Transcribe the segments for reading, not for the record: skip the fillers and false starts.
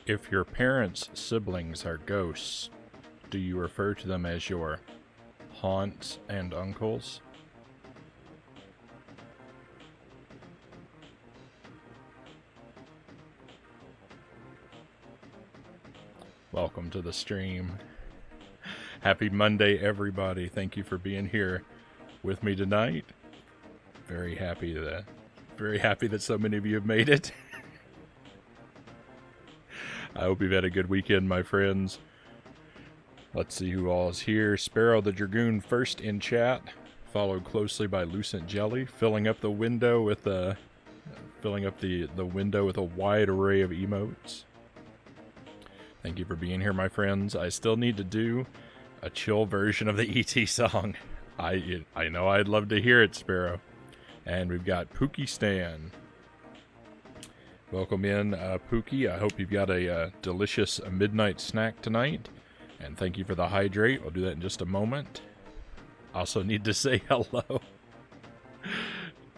If your parents' siblings are ghosts, do you refer to them as your haunts and uncles? Welcome to the stream. Happy Monday, everybody. Thank you for being here with me tonight. Very happy that so many of you have made it. I hope you've had a good weekend, my friends. Let's see who all is here. Sparrow the Dragoon first in chat, followed closely by Lucent Jelly, filling up the window with a wide array of emotes. Thank you for being here, my friends. I still need to do a chill version of the ET song. I know I'd love to hear it, Sparrow. And we've got Pookie Stan. Welcome in, Pookie. I hope you've got a delicious midnight snack tonight. And thank you for the hydrate. I'll do that in just a moment. Also need to say hello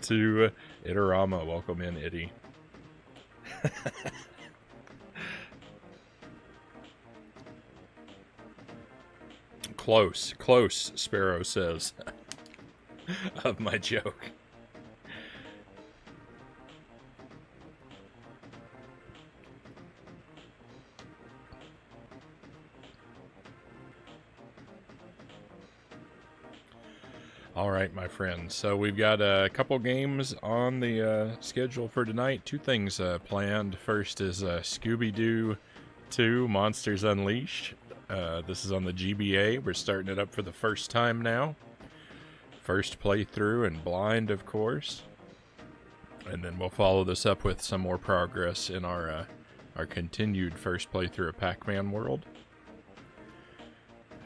to Itarama. Welcome in, Itty. Close, Sparrow says, of my joke. All right, my friends. So we've got a couple games on the schedule for tonight. Two things planned. First is Scooby-Doo 2 Monsters Unleashed. This is on the GBA. We're starting it up for the first time now. First playthrough and blind, of course. And then we'll follow this up with some more progress in our continued first playthrough of Pac-Man World.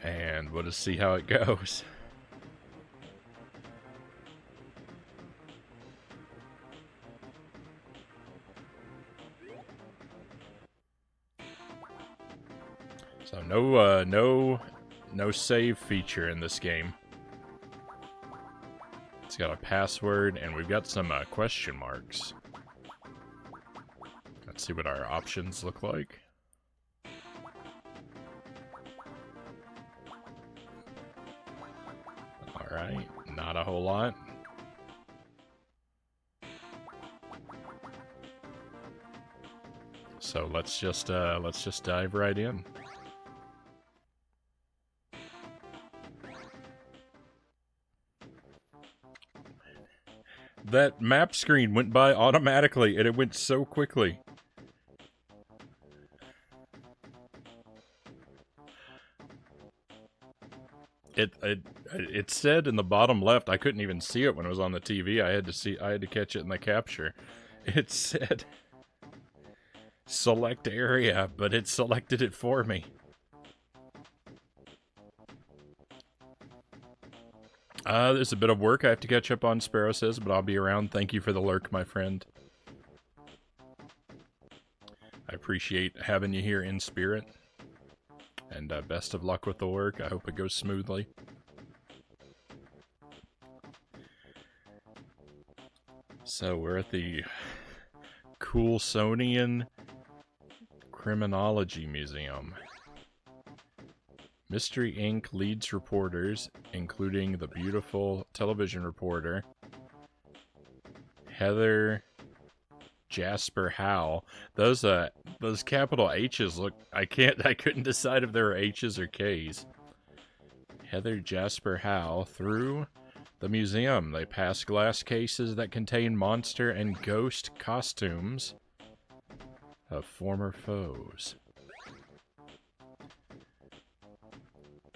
And we'll just see how it goes. So no save feature in this game. It's got a password, and we've got some question marks. Let's see what our options look like. Alright, not a whole lot. So let's just dive right in. That map screen went by automatically, and it went so quickly. It said in the bottom left, I couldn't even see it when it was on the TV. I had to catch it in the capture. It said select area, but it selected it for me. There's a bit of work I have to catch up on, Sparrow says, but I'll be around. Thank you for the lurk, my friend. I appreciate having you here in spirit. And best of luck with the work. I hope it goes smoothly. So we're at the Coulsonian Criminology Museum. Mystery Inc. leads reporters, including the beautiful television reporter Heather Jasper Howe. Those capital H's look. I couldn't decide if they were H's or K's. Heather Jasper Howe through the museum. They pass glass cases that contain monster and ghost costumes of former foes.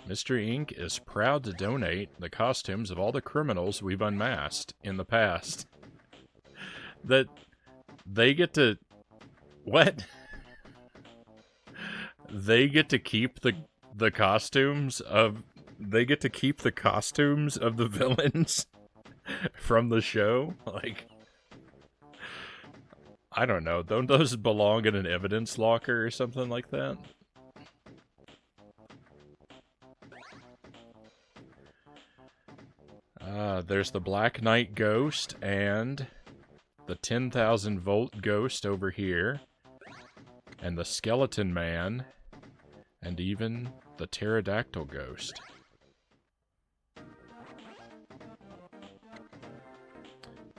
Mystery Inc. is proud to donate the costumes of all the criminals we've unmasked in the past. That they get to... What? They get to keep the costumes of... They get to keep the costumes of the villains from the show? Like... I don't know. Don't those belong in an evidence locker or something like that? There's the Black Knight Ghost and the 10,000 volt ghost over here. and the Skeleton Man, and even the Pterodactyl Ghost.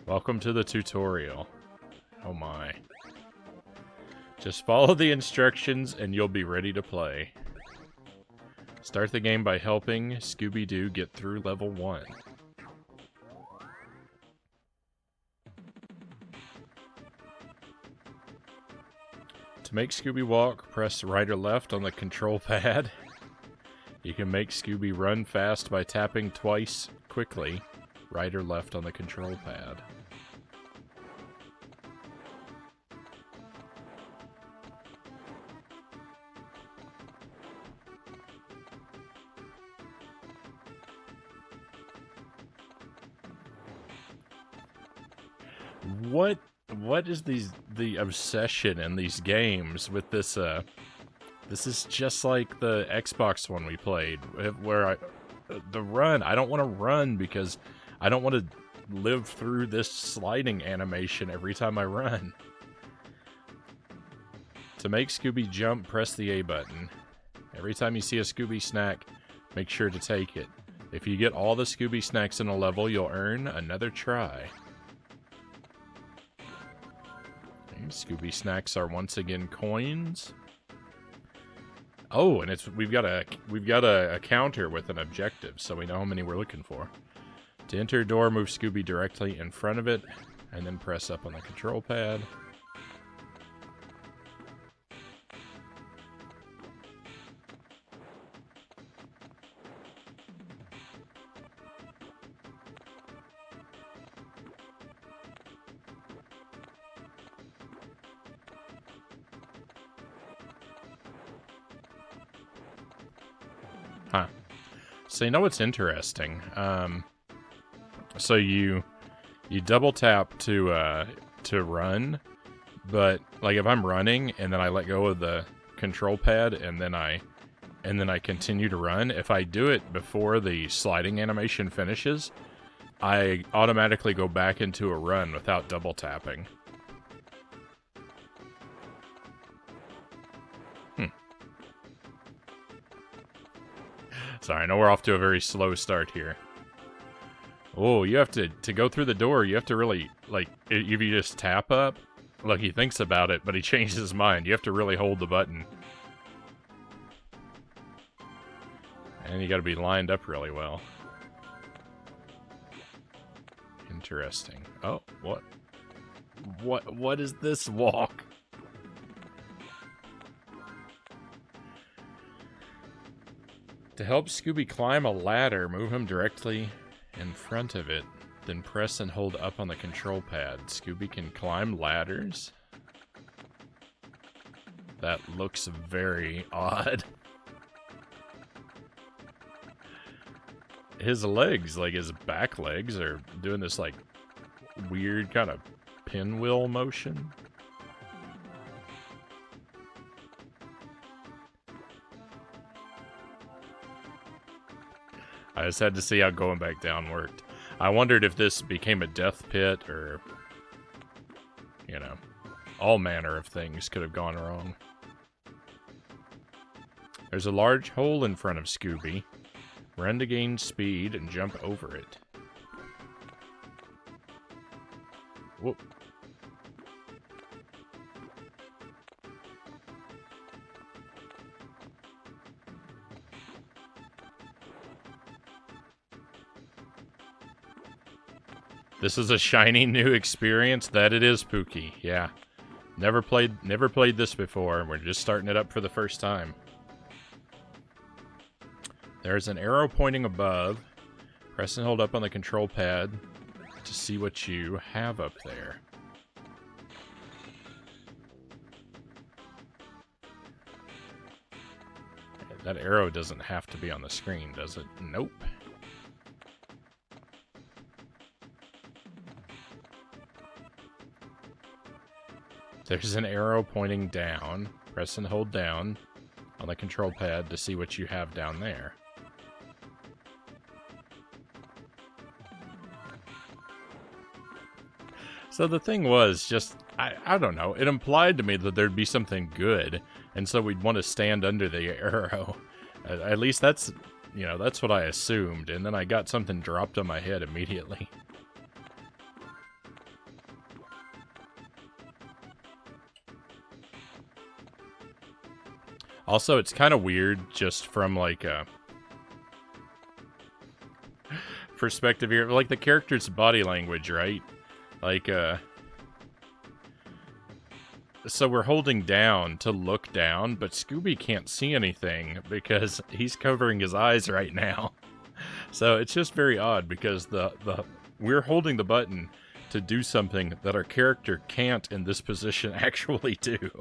Welcome to the tutorial. Oh my. Just follow the instructions and you'll be ready to play. Start the game by helping Scooby-Doo get through level 1. To make Scooby walk, press right or left on the control pad. You can make Scooby run fast by tapping twice quickly, right or left on the control pad. What is the obsession in these games with this this is just like the Xbox one we played where the run, I don't want to run because I don't want to live through this sliding animation every time I run. To make Scooby jump, press the A button. Every time you see a Scooby snack, make sure to take it. If you get all the Scooby snacks in a level, you'll earn another try. Scooby snacks are once again coins. Oh, and we've got a counter with an objective, so we know how many we're looking for. To enter a door, move Scooby directly in front of it, and then press up on the control pad. Huh. So you know what's interesting? So you double tap to run, but like if I'm running and then I let go of the control pad and then I continue to run, if I do it before the sliding animation finishes, I automatically go back into a run without double tapping. Sorry, I know we're off to a very slow start here. Oh, you have to go through the door, you have to really, like, if you just tap up, look, he thinks about it, but he changes his mind. You have to really hold the button. And you gotta be lined up really well. Interesting. Oh, what is this walk? To help Scooby climb a ladder, move him directly in front of it, then press and hold up on the control pad. Scooby can climb ladders? That looks very odd. His legs, like his back legs, are doing this like weird kind of pinwheel motion. I just had to see how going back down worked. I wondered if this became a death pit or, you know, all manner of things could have gone wrong. There's a large hole in front of Scooby. Run to gain speed and jump over it. Whoop. This is a shiny new experience. That it is, Pookie. Yeah. Never played this before. We're just starting it up for the first time. There's an arrow pointing above. Press and hold up on the control pad to see what you have up there. That arrow doesn't have to be on the screen, does it? Nope. There's an arrow pointing down. Press and hold down on the control pad to see what you have down there. So the thing was just, I don't know. It implied to me that there'd be something good, and so we'd want to stand under the arrow. At least that's, you know, that's what I assumed, and then I got something dropped on my head immediately. Also, it's kind of weird just from, like, a perspective here. Like, the character's body language, right? Like, so we're holding down to look down, but Scooby can't see anything because he's covering his eyes right now. So it's just very odd because we're holding the button to do something that our character can't in this position actually do.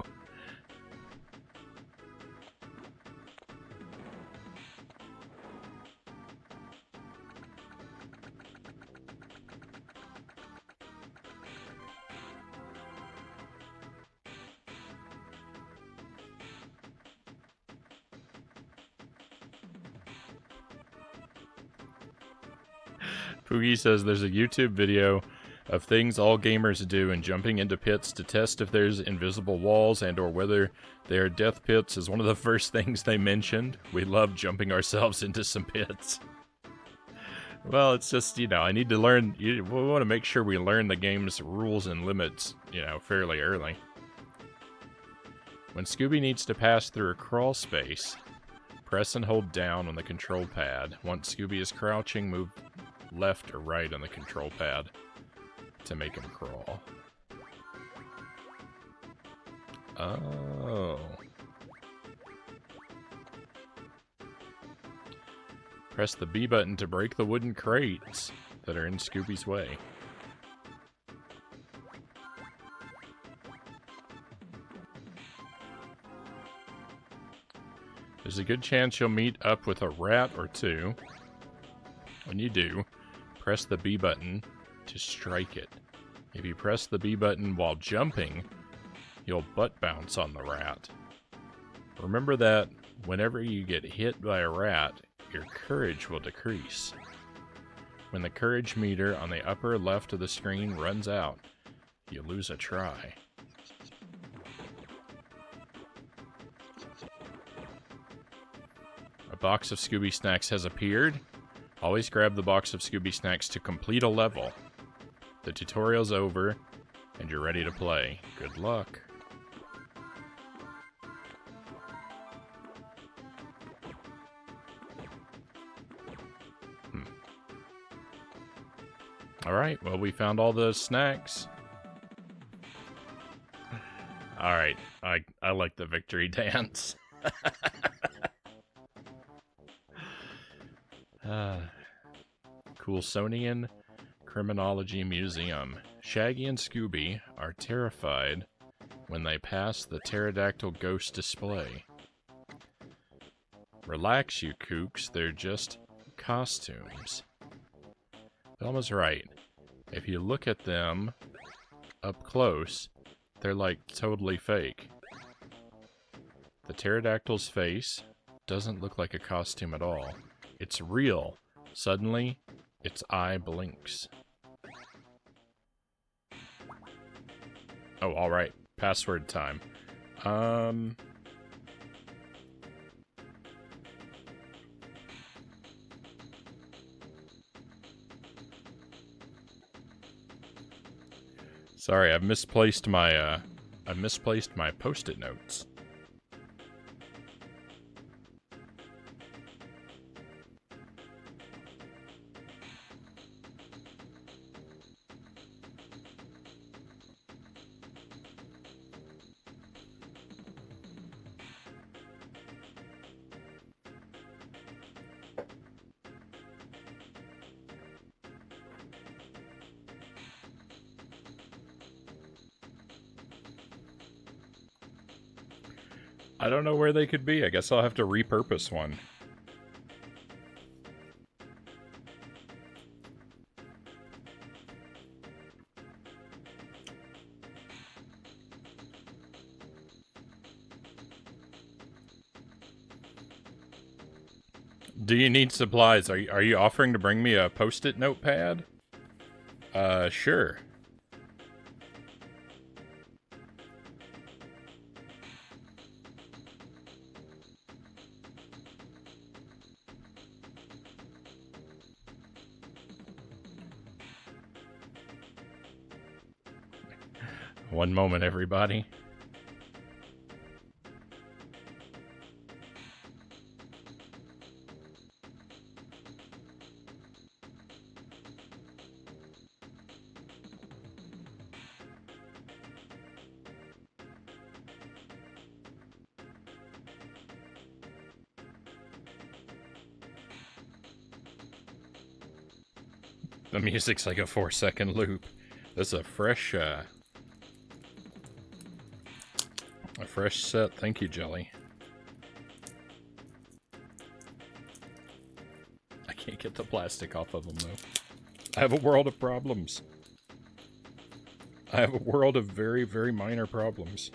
Poogie says there's a YouTube video of things all gamers do and jumping into pits to test if there's invisible walls and or whether they are death pits is one of the first things they mentioned. We love jumping ourselves into some pits. Well, it's just, you know, I need to learn, we want to make sure we learn the game's rules and limits, you know, fairly early. When Scooby needs to pass through a crawl space, press and hold down on the control pad. Once Scooby is crouching, move left or right on the control pad to make him crawl. Oh. Press the B button to break the wooden crates that are in Scooby's way. There's a good chance you'll meet up with a rat or two. When you do, press the B button to strike it. If you press the B button while jumping, you'll butt bounce on the rat. Remember that whenever you get hit by a rat, your courage will decrease. When the courage meter on the upper left of the screen runs out, you lose a try. A box of Scooby Snacks has appeared. Always grab the box of Scooby Snacks to complete a level. The tutorial's over, and you're ready to play. Good luck. Alright, well, we found all the snacks. Alright, I like the victory dance. Coulsonian Criminology Museum. Shaggy and Scooby are terrified when they pass the pterodactyl ghost display. Relax, you kooks, they're just costumes. Velma's right. If you look at them up close, they're like totally fake. The pterodactyl's face doesn't look like a costume at all. It's real. Suddenly, its eye blinks. Oh, alright. Password time. Sorry, I've misplaced my Post-it notes. I don't know where they could be. I guess I'll have to repurpose one. Do you need supplies? Are you offering to bring me a Post-it notepad? Sure. One moment, everybody. The music's like a 4-second loop. This is a fresh set. Thank you, Jelly. I can't get the plastic off of them, though. I have a world of problems. I have a world of very, very minor problems.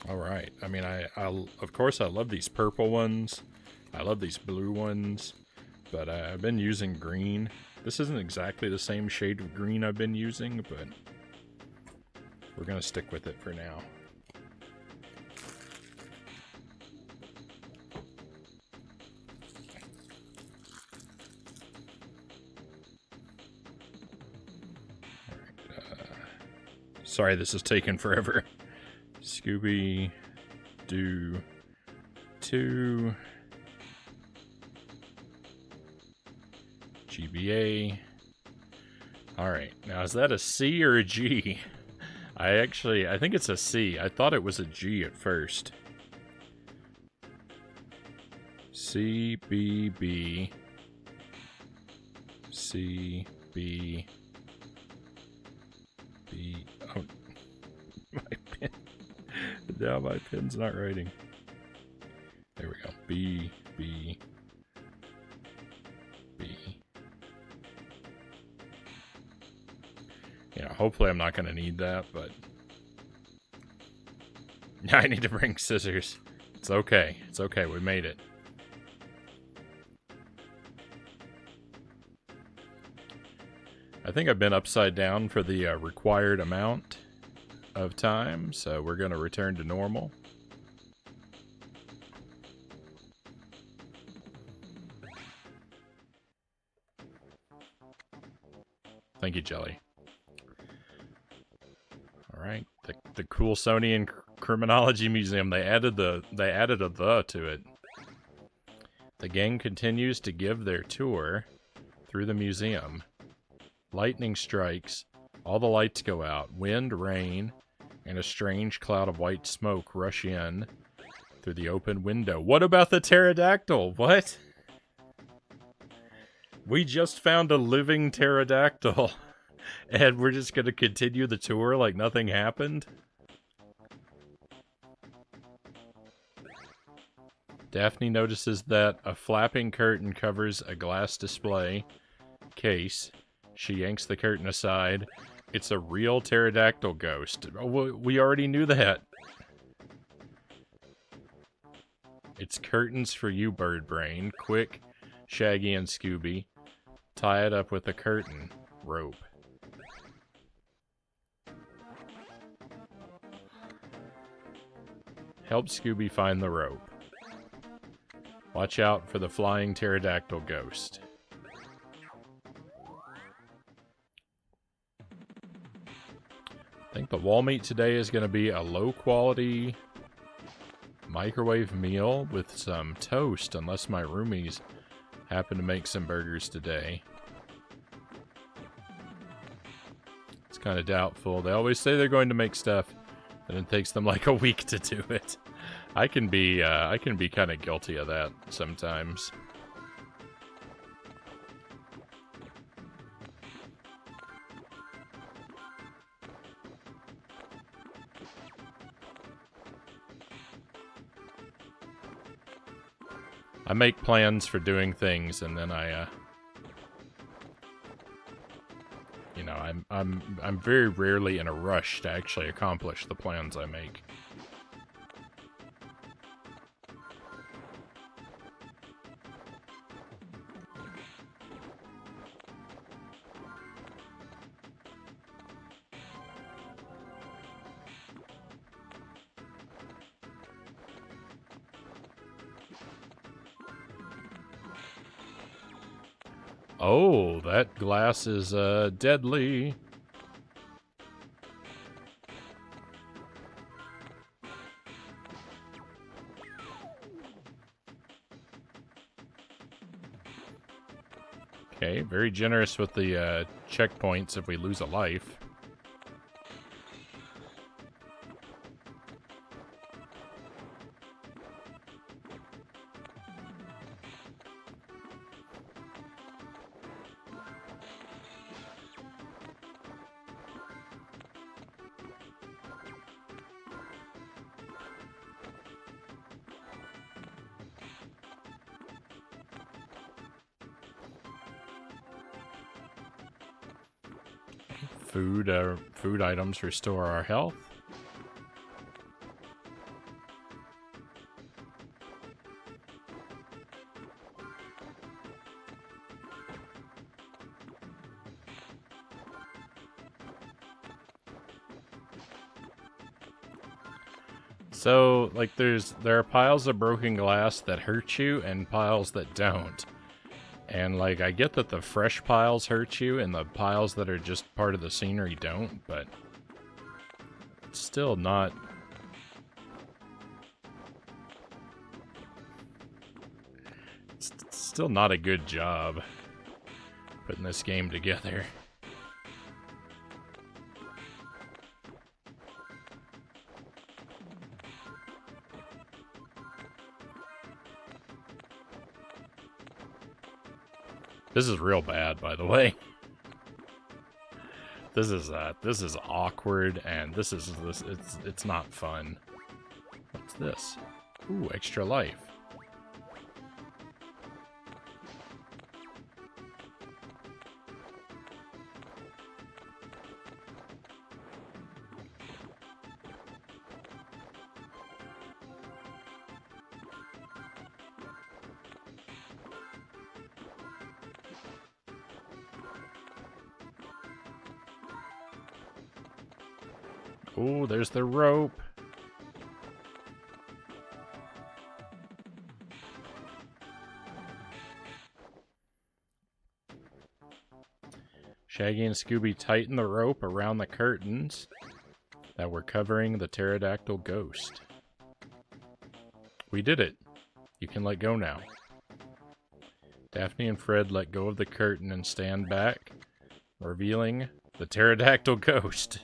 Alright, I mean, of course I love these purple ones. I love these blue ones. But I've been using green. This isn't exactly the same shade of green I've been using, but we're gonna stick with it for now. Alright, sorry this is taking forever. Scooby-Doo 2 GBA. Alright, now is that a C or a G? I think it's a C. I thought it was a G at first. CBB CB B. Oh, my pen. Now my pen's not writing. There we go. B. You know, hopefully I'm not going to need that, but I need to bring scissors. It's okay. It's okay. We made it. I think I've been upside down for the required amount of time, so we're going to return to normal. Thank you, Jelly. Alright, the Coulsonian Criminology Museum, they added a "the" to it. The gang continues to give their tour through the museum. Lightning strikes, all the lights go out, wind, rain, and a strange cloud of white smoke rush in through the open window. What about the pterodactyl? What? We just found a living pterodactyl, and we're just going to continue the tour like nothing happened? Daphne notices that a flapping curtain covers a glass display case. She yanks the curtain aside. It's a real pterodactyl ghost. We already knew that. It's curtains for you, Bird Brain. Quick, Shaggy and Scooby. Tie it up with a curtain rope. Help Scooby find the rope. Watch out for the flying pterodactyl ghost. I think the wall meat today is going to be a low-quality microwave meal with some toast, unless my roomies happen to make some burgers today. It's kind of doubtful. They always say they're going to make stuff, and it takes them like a week to do it. I can be kind of guilty of that sometimes. I make plans for doing things, and then you know, I'm very rarely in a rush to actually accomplish the plans I make. Oh, that glass is deadly. Okay, very generous with the checkpoints if we lose a life. Food items restore our health. So, like, there are piles of broken glass that hurt you and piles that don't. And, like, I get that the fresh piles hurt you and the piles that are just part of the scenery don't, but it's still not... It's still not a good job putting this game together. This is real bad, by the way. This is awkward, and it's not fun. What's this? Ooh, extra life. Oh, there's the rope. Shaggy and Scooby tighten the rope around the curtains that were covering the pterodactyl ghost. We did it. You can let go now. Daphne and Fred let go of the curtain and stand back, revealing the pterodactyl ghost.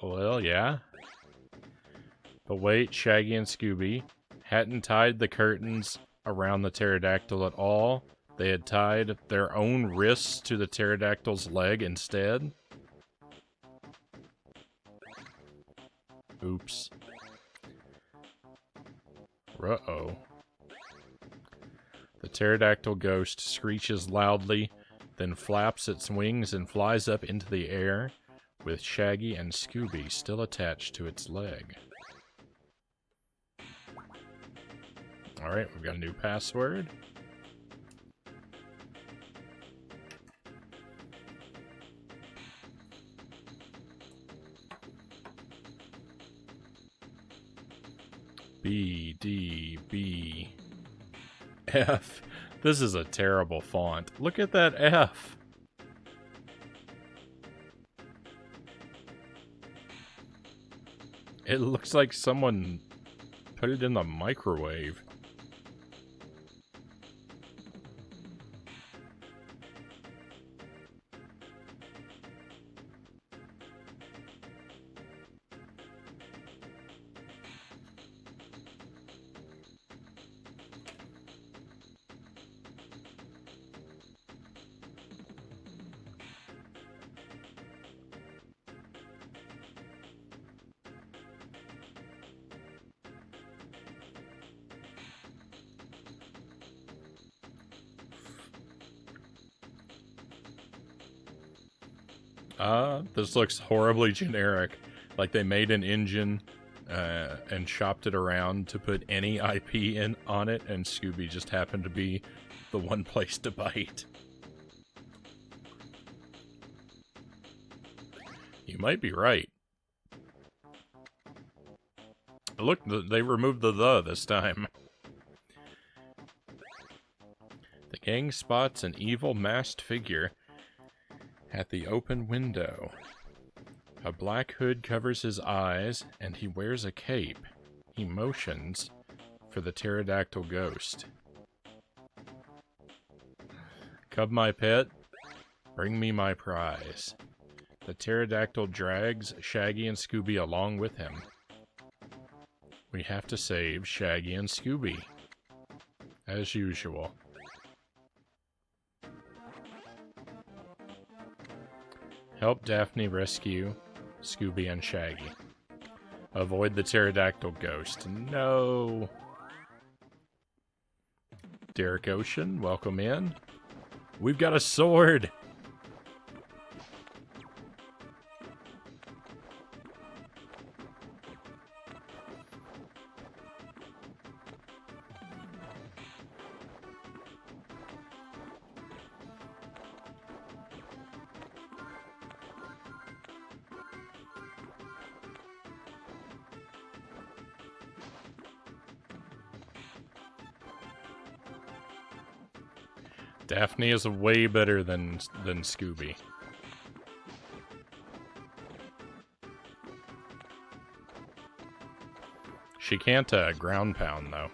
Well, yeah. But wait, Shaggy and Scooby hadn't tied the curtains around the pterodactyl at all. They had tied their own wrists to the pterodactyl's leg instead. Oops. Uh-oh. The pterodactyl ghost screeches loudly, then flaps its wings and flies up into the air, with Shaggy and Scooby still attached to its leg. Alright, we've got a new password. B, D, B, F. This is a terrible font. Look at that F. It looks like someone put it in the microwave. This looks horribly generic. Like they made an engine and shopped it around to put any IP in on it, and Scooby just happened to be the one place to bite. You might be right. Look, they removed the this time. The gang spots an evil masked figure at the open window. A black hood covers his eyes, and he wears a cape. He motions for the pterodactyl ghost. Cub my pet, bring me my prize. The pterodactyl drags Shaggy and Scooby along with him. We have to save Shaggy and Scooby, as usual. Help Daphne rescue Scooby and Shaggy. Avoid the pterodactyl ghost. No! Derek Ocean, welcome in. We've got a sword! Daphne is way better than Scooby. She can't ground pound though.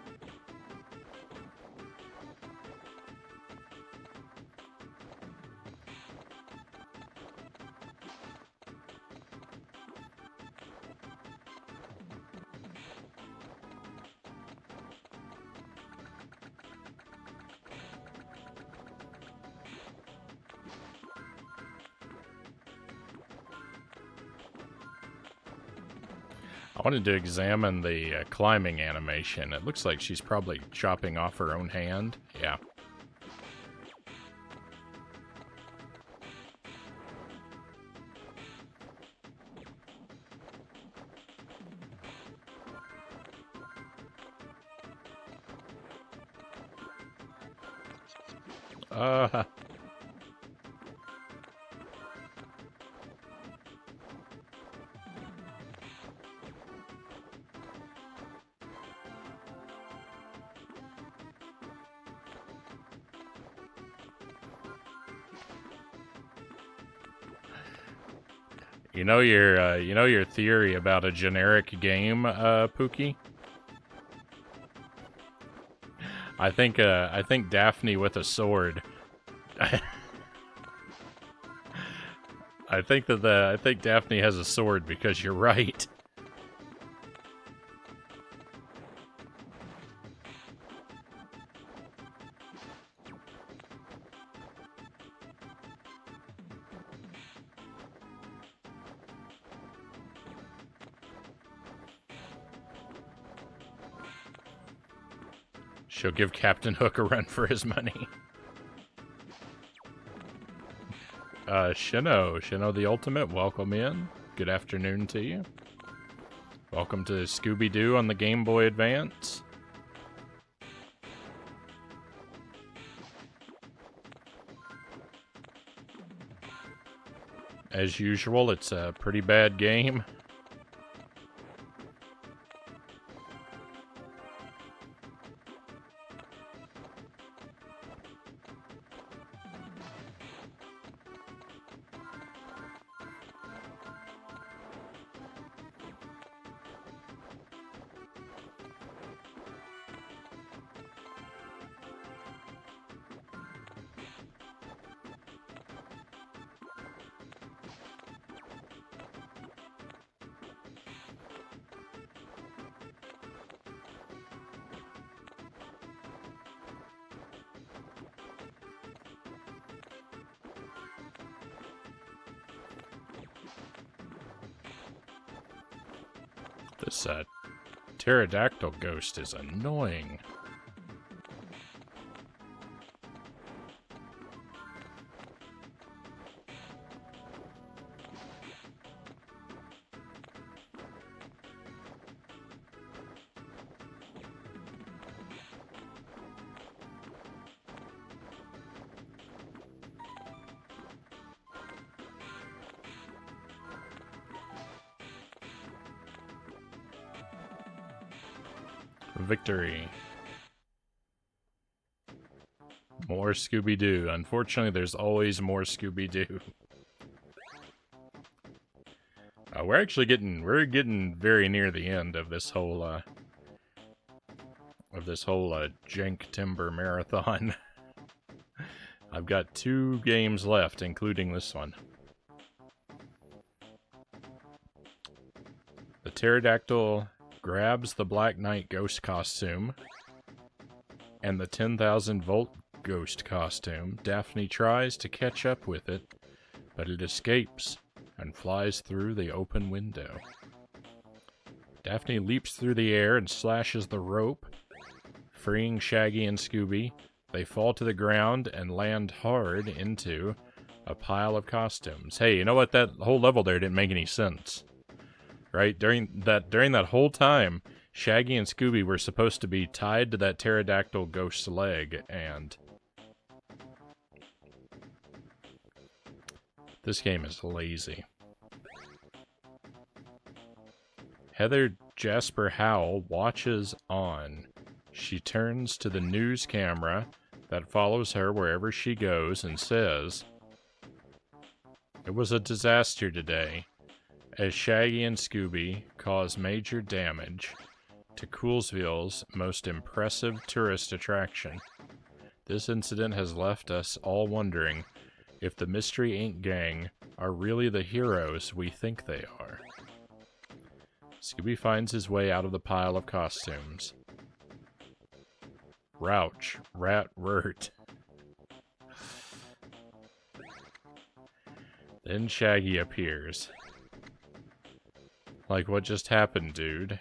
I wanted to examine the climbing animation. It looks like she's probably chopping off her own hand. Yeah. You know your theory about a generic game, Pookie? I think Daphne with a sword. I think Daphne has a sword because you're right. She'll give Captain Hook a run for his money. Shino the Ultimate, welcome in. Good afternoon to you. Welcome to Scooby-Doo on the Game Boy Advance. As usual, it's a pretty bad game. This pterodactyl ghost is annoying. Victory. More Scooby-Doo. Unfortunately, there's always more Scooby-Doo. We're getting very near the end of this whole Janktember marathon. I've got 2 games left, including this one. The pterodactyl grabs the Black Knight ghost costume and the 10,000-volt ghost costume. Daphne tries to catch up with it, but it escapes and flies through the open window. Daphne leaps through the air and slashes the rope, freeing Shaggy and Scooby. They fall to the ground and land hard into a pile of costumes. Hey, you know what? That whole level there didn't make any sense. Right? During that whole time, Shaggy and Scooby were supposed to be tied to that pterodactyl ghost's leg, and this game is lazy. Heather Jasper Howell watches on. She turns to the news camera that follows her wherever she goes and says, "It was a disaster today, as Shaggy and Scooby cause major damage to Coolsville's most impressive tourist attraction. This incident has left us all wondering if the Mystery Inc. gang are really the heroes we think they are." Scooby finds his way out of the pile of costumes. Rouch, rat, wurt. Then Shaggy appears. Like, what just happened, dude?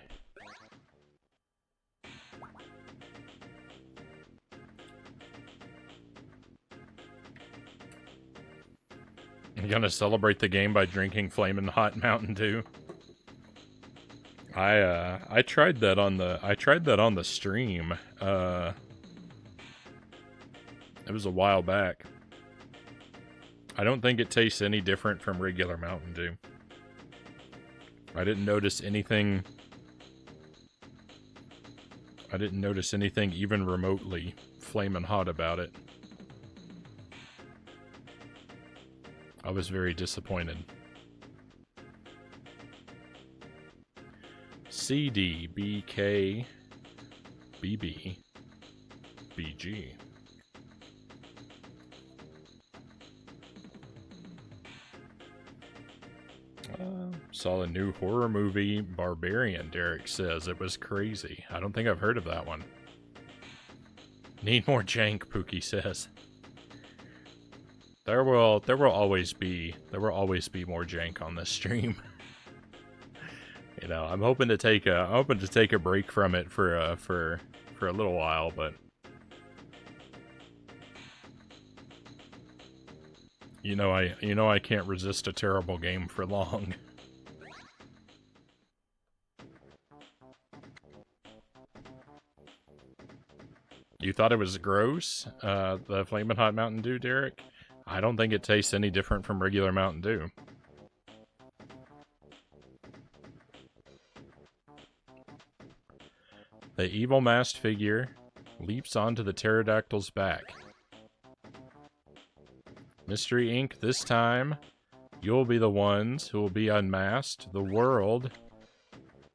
You gonna celebrate the game by drinking flamin' hot Mountain Dew? I tried that on the stream. It was a while back. I don't think it tastes any different from regular Mountain Dew. I didn't notice anything even remotely flamin' hot about it. I was very disappointed. CD, BK, BB, BG. Saw a new horror movie, Barbarian, Derek says. It was crazy. I don't think I've heard of that one. Need more jank, Pookie says. There will always be more jank on this stream. You know, I'm hoping to take a break from it for a little while, but you know I can't resist a terrible game for long. You thought it was gross, the Flamin' Hot Mountain Dew, Derek? I don't think it tastes any different from regular Mountain Dew. The evil masked figure leaps onto the pterodactyl's back. Mystery Inc., this time, you'll be the ones who will be unmasked. The world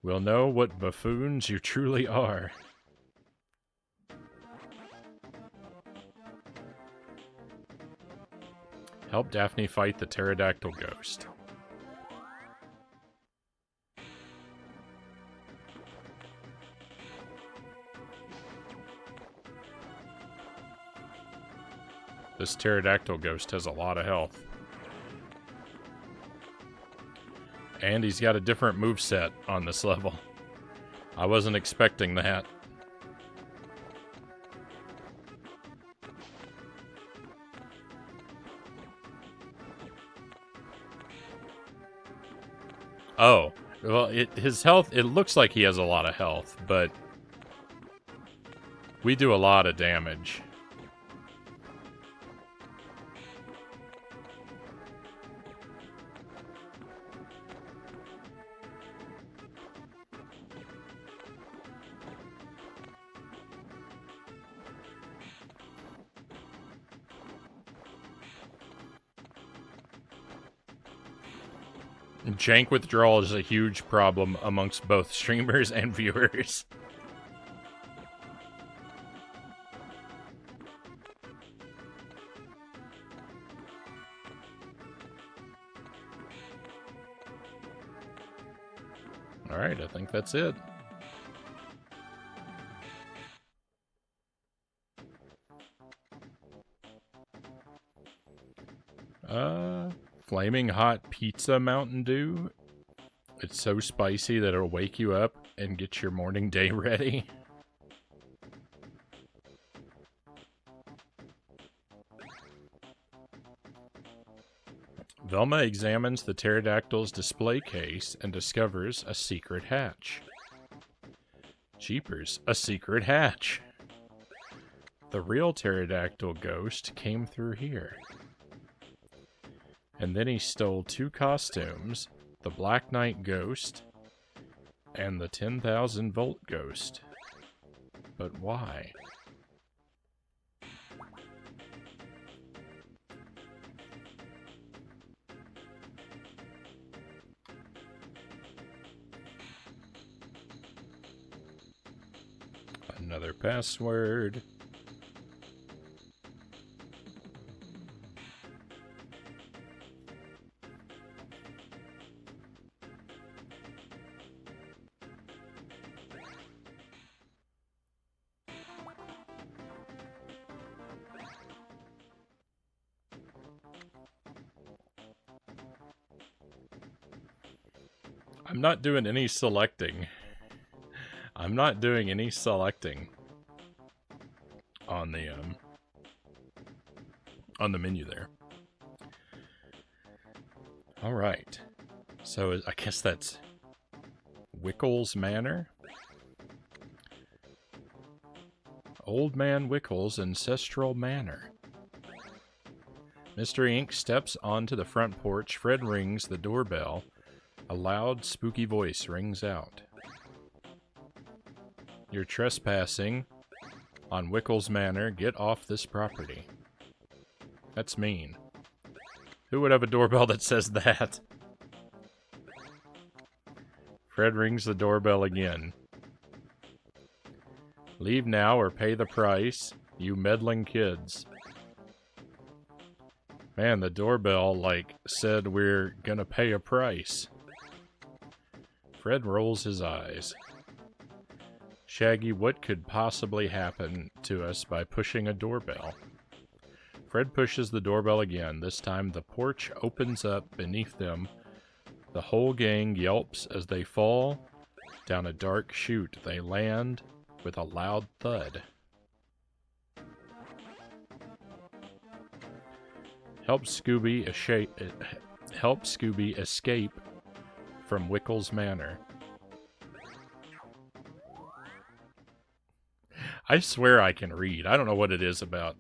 will know what buffoons you truly are. Help Daphne fight the pterodactyl ghost. This pterodactyl ghost has a lot of health. And he's got a different moveset on this level. I wasn't expecting that. Oh, well, his health, it looks like he has a lot of health, but we do a lot of damage. Jank withdrawal is a huge problem amongst both streamers and viewers. Alright, I think that's it. Flaming hot pizza Mountain Dew. It's so spicy that it'll wake you up and get your morning day ready. Velma examines the pterodactyl's display case and discovers a secret hatch. Jeepers, a secret hatch! The real pterodactyl ghost came through here. And then he stole 2 costumes, the Black Knight Ghost and the 10,000 Volt Ghost. But why? Another password. I'm not doing any selecting. I'm not doing any selecting on the menu there. All right. So I guess that's Wickles Manor. Old Man Wickles' ancestral manor. Mr. Ink steps onto the front porch. Fred rings the doorbell. A loud, spooky voice rings out. You're trespassing on Wickles Manor. Get off this property. That's mean. Who would have a doorbell that says that? Fred rings the doorbell again. Leave now or pay the price, you meddling kids. Man, the doorbell, like, said we're gonna pay a price. Fred rolls his eyes. Shaggy, what could possibly happen to us by pushing a doorbell? Fred pushes the doorbell again. This time the porch opens up beneath them. The whole gang yelps as they fall down a dark chute. They land with a loud thud. Help Scooby escape from Wickles Manor. I swear I can read. I don't know what it is about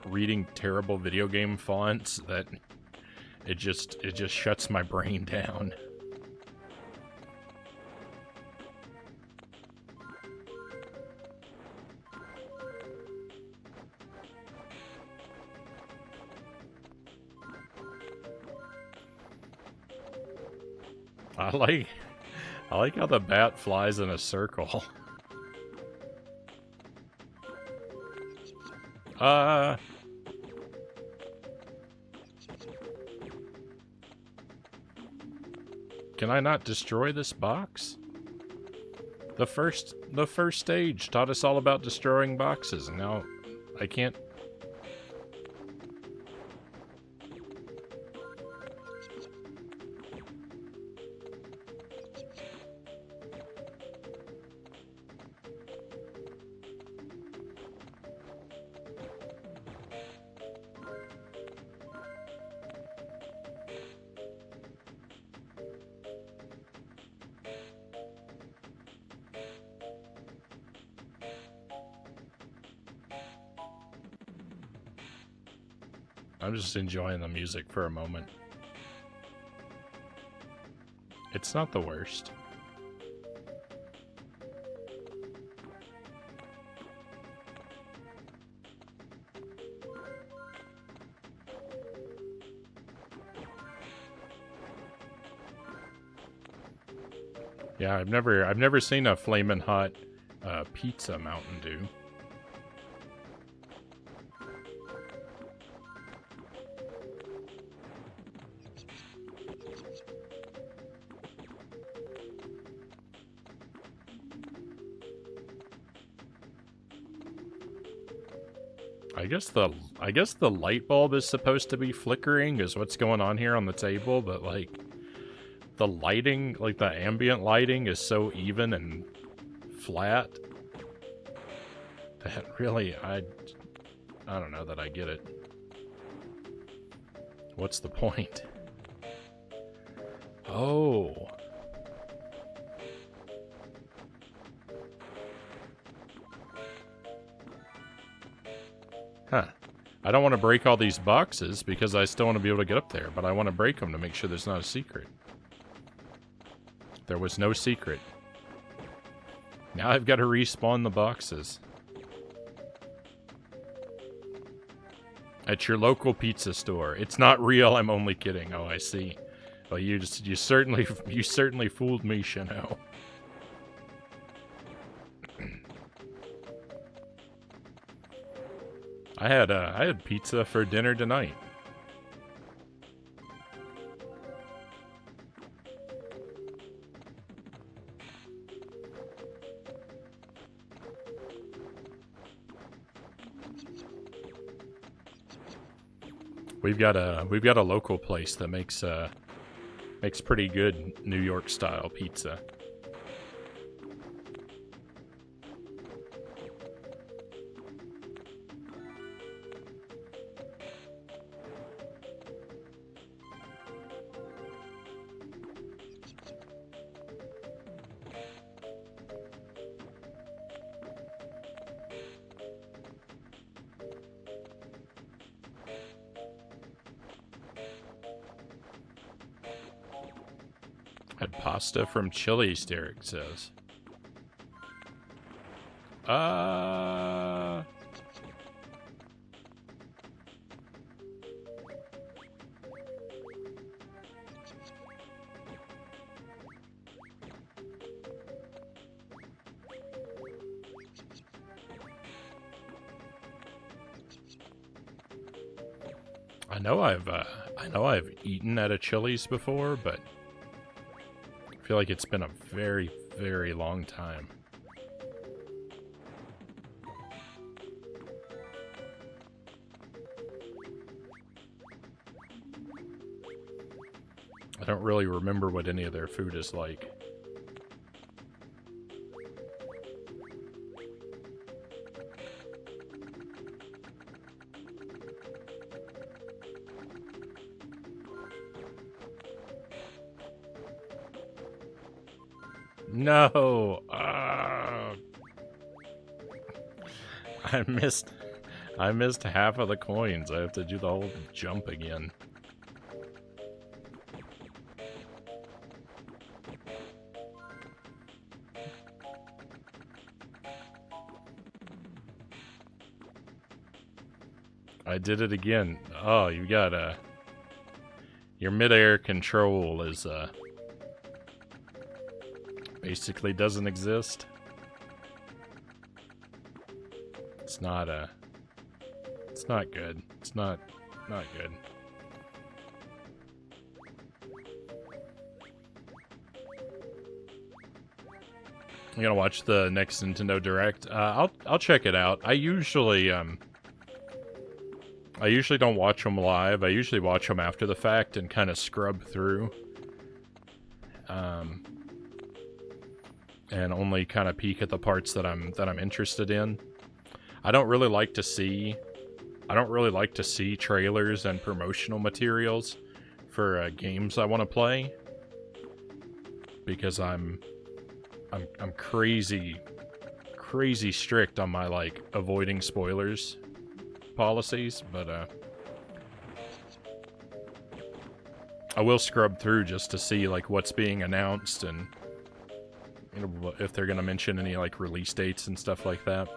reading terrible video game fonts that it just shuts my brain down. I like how the bat flies in a circle. Can I not destroy this box? The first stage taught us all about destroying boxes, and now I can't. I'm just enjoying the music for a moment. It's not the worst. Yeah, I've never seen a flamin' hot pizza Mountain Dew. I guess the light bulb is supposed to be flickering is what's going on here on the table, but like the lighting, like the ambient lighting is so even and flat that really I don't know that I get it. What's the point? Oh. Huh. I don't want to break all these boxes because I still want to be able to get up there, but I want to break them to make sure there's not a secret. There was no secret. Now I've got to respawn the boxes. At your local pizza store. It's not real, I'm only kidding. Oh, I see. Well, you certainly fooled me, Shino. I had pizza for dinner tonight. We've got a local place that makes pretty good New York style pizza. Had pasta from Chili's, Derek says. I know I've eaten at a Chili's before, but I feel like it's been a very, very long time. I don't really remember what any of their food is like. No! I missed half of the coins. I have to do the whole jump again. I did it again. Oh, you got your midair control is basically doesn't exist. It's not good. It's not good. I'm gonna watch the next Nintendo Direct. I'll check it out. I usually don't watch them live. I usually watch them after the fact and kind of scrub through. And only kind of peek at the parts that I'm interested in. I don't really like to see trailers and promotional materials for games I want to play, because I'm crazy strict on my like avoiding spoilers policies, but I will scrub through just to see like what's being announced and, you know, if they're gonna mention any like release dates and stuff like that.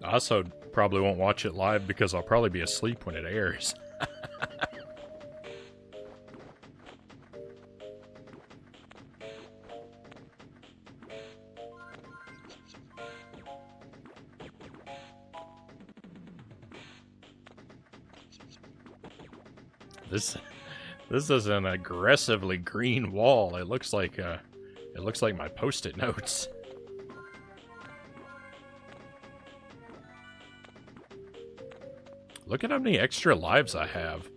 I also probably won't watch it live because I'll probably be asleep when it airs. This is an aggressively green wall. It looks like my Post-it notes. Look at how many extra lives I have.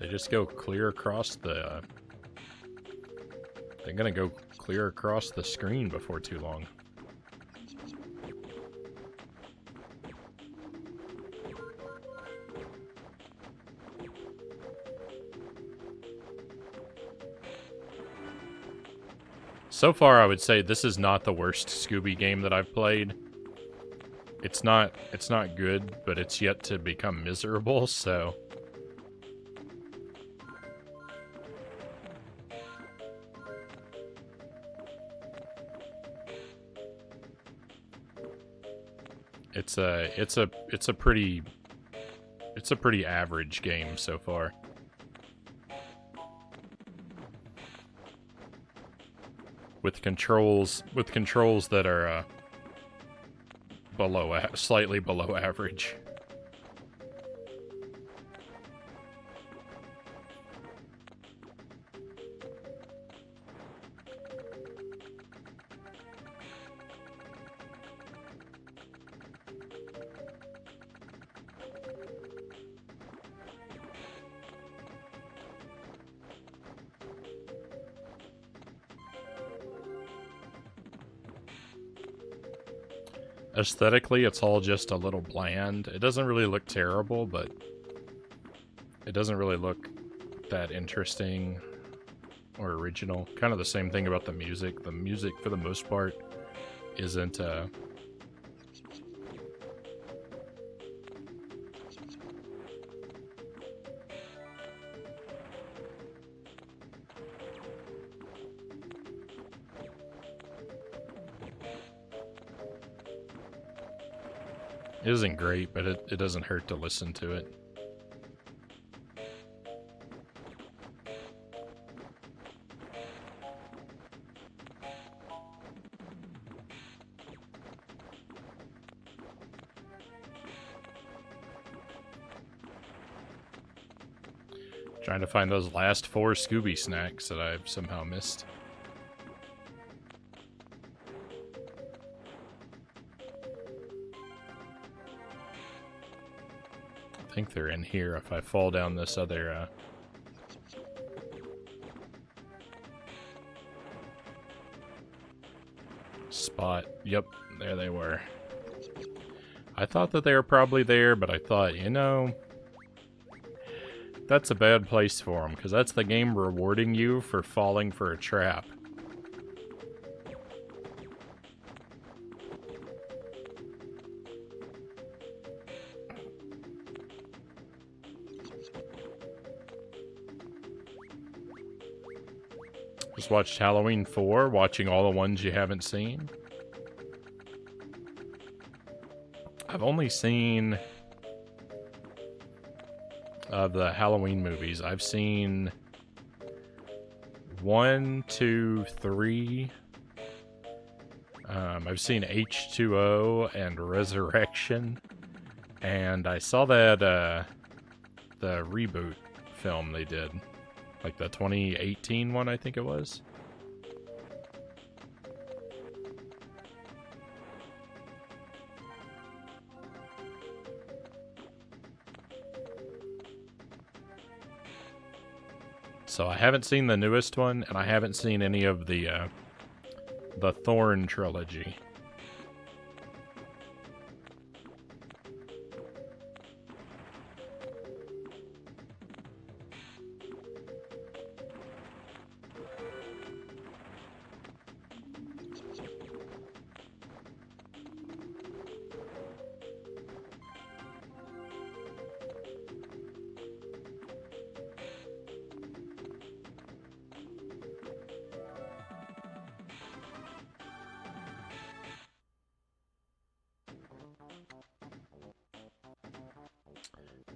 They just go clear across the... they're gonna go clear across the screen before too long. So far, I would say this is not the worst Scooby game that I've played. It's not good, but it's yet to become miserable, so... It's a pretty average game so far. With controls that are slightly below average. Aesthetically, it's all just a little bland. It doesn't really look terrible, but it doesn't really look that interesting or original. Kind of the same thing about the music. The music, for the most part, isn't... It isn't great, but it doesn't hurt to listen to it. Trying to find those last 4 Scooby snacks that I've somehow missed. I think they're in here if I fall down this other, spot. Yep, there they were. I thought that they were probably there, but I thought, you know, that's a bad place for them, because that's the game rewarding you for falling for a trap. Just watched Halloween 4, watching all the ones you haven't seen. I've only seen... of the Halloween movies, I've seen 1, 2, 3. I've seen H2O and Resurrection. And I saw that, the reboot film they did. Like the 2018 one, I think it was. So I haven't seen the newest one, and I haven't seen any of the Thorn trilogy.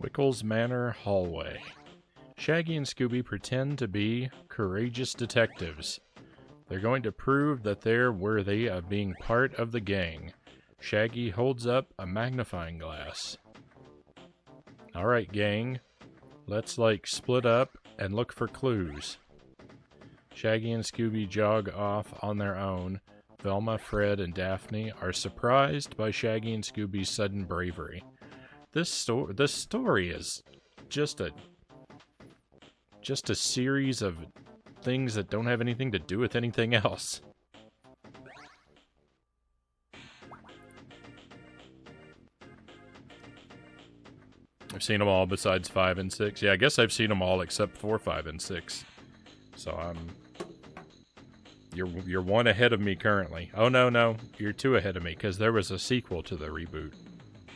Wickles Manor hallway. Shaggy and Scooby pretend to be courageous detectives. They're going to prove that they're worthy of being part of the gang. Shaggy holds up a magnifying glass. Alright, gang. Let's, split up and look for clues. Shaggy and Scooby jog off on their own. Velma, Fred, and Daphne are surprised by Shaggy and Scooby's sudden bravery. This story is just a series of things that don't have anything to do with anything else. I've seen them all besides 5 and 6. Yeah, I guess I've seen them all except for 5 and 6. So you're one ahead of me currently. Oh no, you're 2 ahead of me because there was a sequel to the reboot,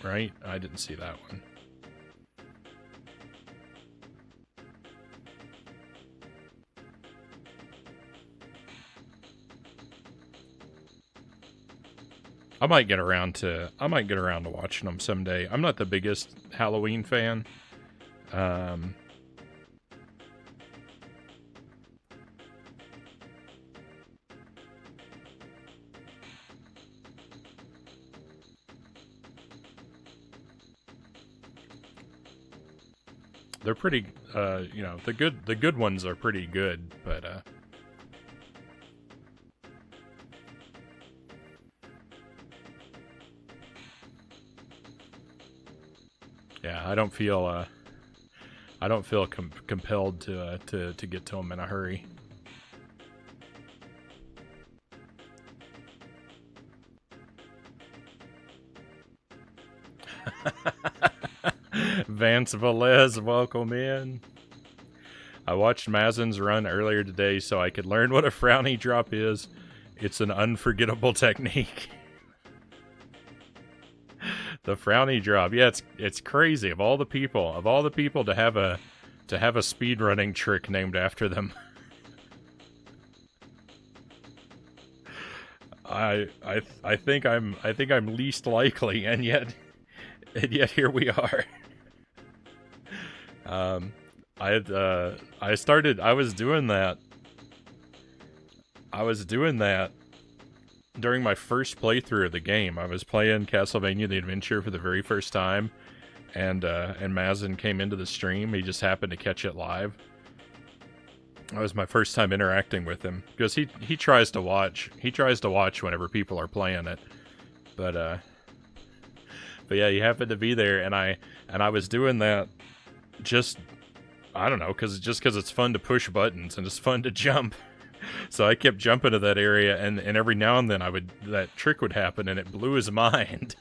right? I didn't see that one. I might get around to watching them someday. I'm not the biggest Halloween fan. They're pretty, the good ones are pretty good, but yeah, I don't feel compelled to get to them in a hurry. Vance Velez, welcome in. I watched Mazin's run earlier today so I could learn what a Frownie drop is. It's an unforgettable technique. The Frownie drop. Yeah, it's crazy. Of all the people to have a speedrunning trick named after them. I think I'm least likely, and yet here we are. I was doing that during my first playthrough of the game. I was playing Castlevania The Adventure for the very first time, and Mazin came into the stream. He just happened to catch it live. That was my first time interacting with him, because he tries to watch whenever people are playing it. But yeah, he happened to be there, and I was doing that just, I don't know, because it's fun to push buttons and it's fun to jump. So I kept jumping to that area, and every now and then that trick would happen, and it blew his mind.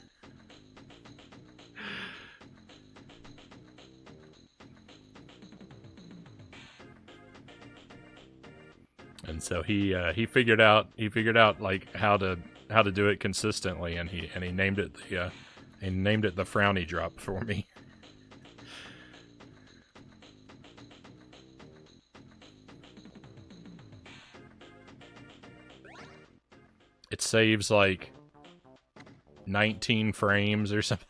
And so he figured out like how to do it consistently, and he named it the Frownie drop for me. It saves like 19 frames or something.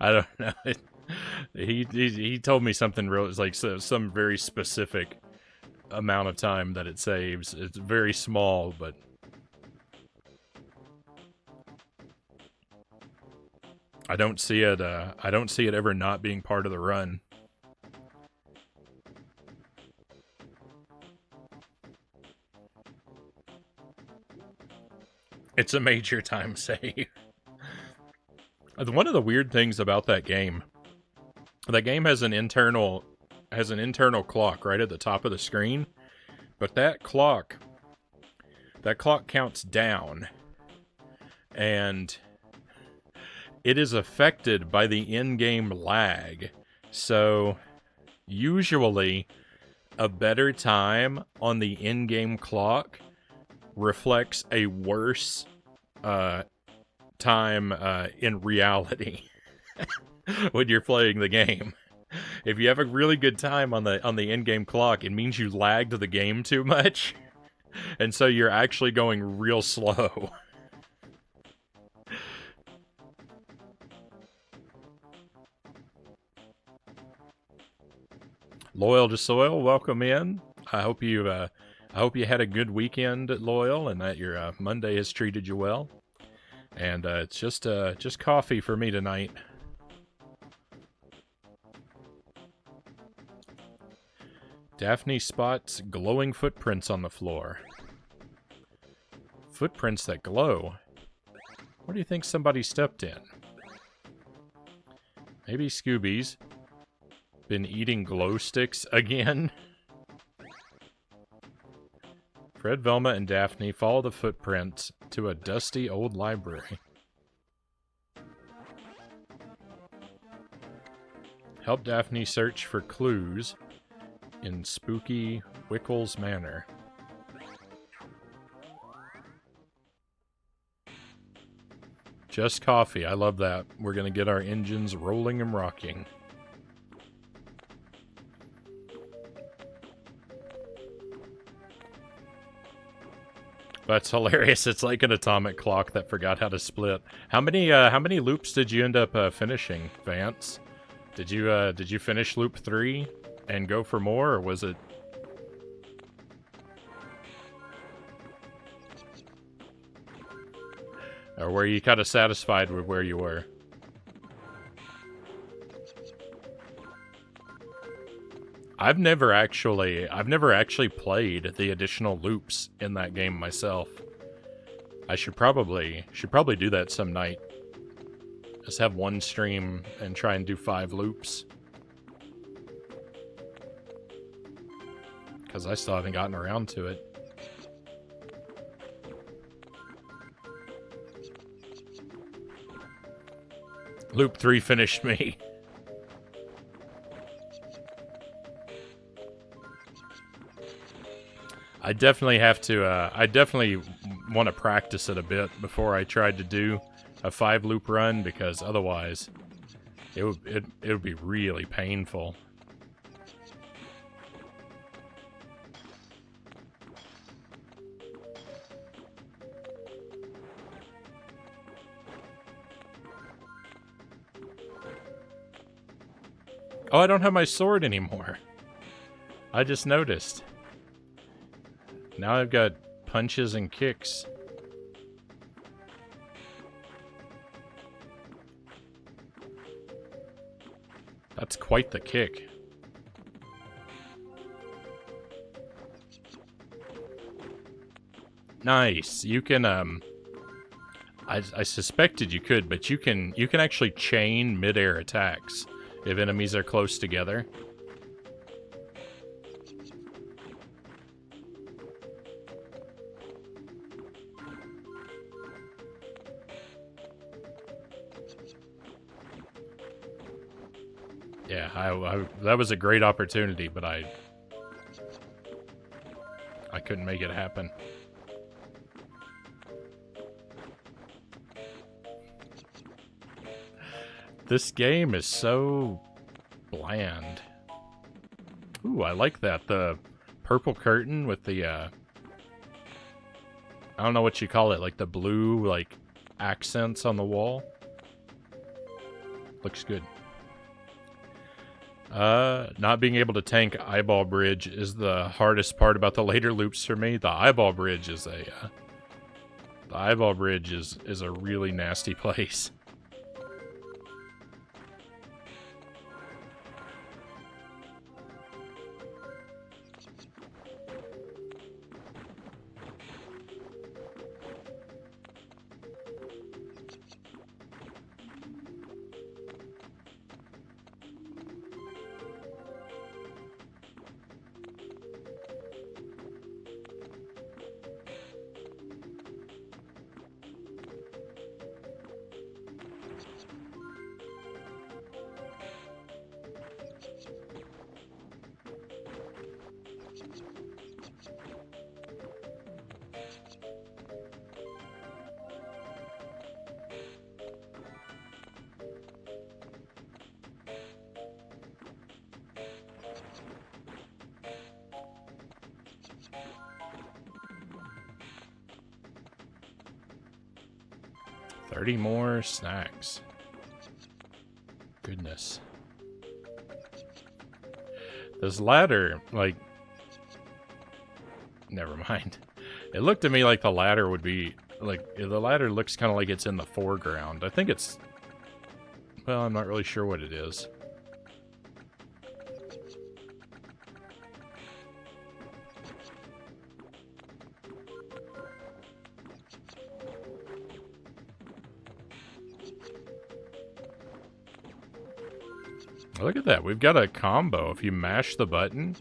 I don't know. He told me something real. It's like some very specific amount of time that it saves. It's very small, but I don't see it ever not being part of the run. It's a major time save. One of the weird things about that game has an internal clock right at the top of the screen, but that clock counts down, and it is affected by the in-game lag. So usually a better time on the in-game clock reflects a worse time in reality when you're playing the game. If you have a really good time on the in-game clock, it means you lagged the game too much, and so you're actually going real slow. Loyal to Soil, welcome in. I hope you had a good weekend at Loyal and that your Monday has treated you well. And it's just coffee for me tonight. Daphne spots glowing footprints on the floor. Footprints that glow? What do you think somebody stepped in? Maybe Scooby's been eating glow sticks again? Fred, Velma, and Daphne follow the footprints to a dusty old library. Help Daphne search for clues in spooky Wickles Manor. Just coffee. I love that. We're going to get our engines rolling and rocking. That's hilarious. It's like an atomic clock that forgot how to split. How many loops did you end up finishing, Vance? Did you finish loop 3 and go for more, or was it? Or were you kind of satisfied with where you were? I've never actually played the additional loops in that game myself. I should probably do that some night. Just have one stream and try and do 5 loops. Because I still haven't gotten around to it. Loop 3 finished me. I definitely have to, I definitely want to practice it a bit before I tried to do a 5 loop run, because otherwise it would be really painful. Oh, I don't have my sword anymore. I just noticed. Now I've got punches and kicks. That's quite the kick. Nice. You can, I suspected you could, but you can actually chain mid-air attacks if enemies are close together. Yeah, that was a great opportunity, but I couldn't make it happen. This game is so bland. Ooh, I like that. The purple curtain with the, I don't know what you call it, like the blue, like, accents on the wall. Looks good. Not being able to tank Eyeball Bridge is the hardest part about the later loops for me. The Eyeball Bridge is a really nasty place. $30 more snacks. Goodness. This ladder, like... Never mind. It looked to me like the ladder would be... Like, the ladder looks kind of like it's in the foreground. I think it's... Well, I'm not really sure what it is. Look at that. We've got a combo. If you mash the button...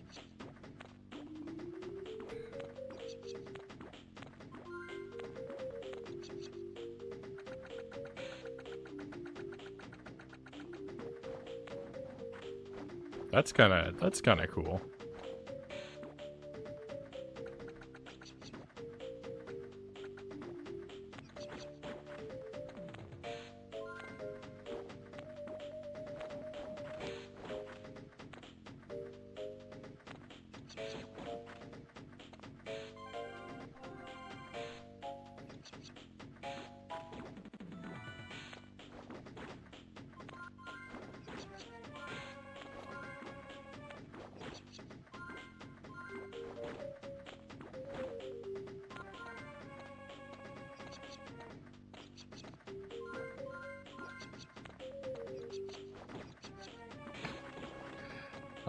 That's kind of cool.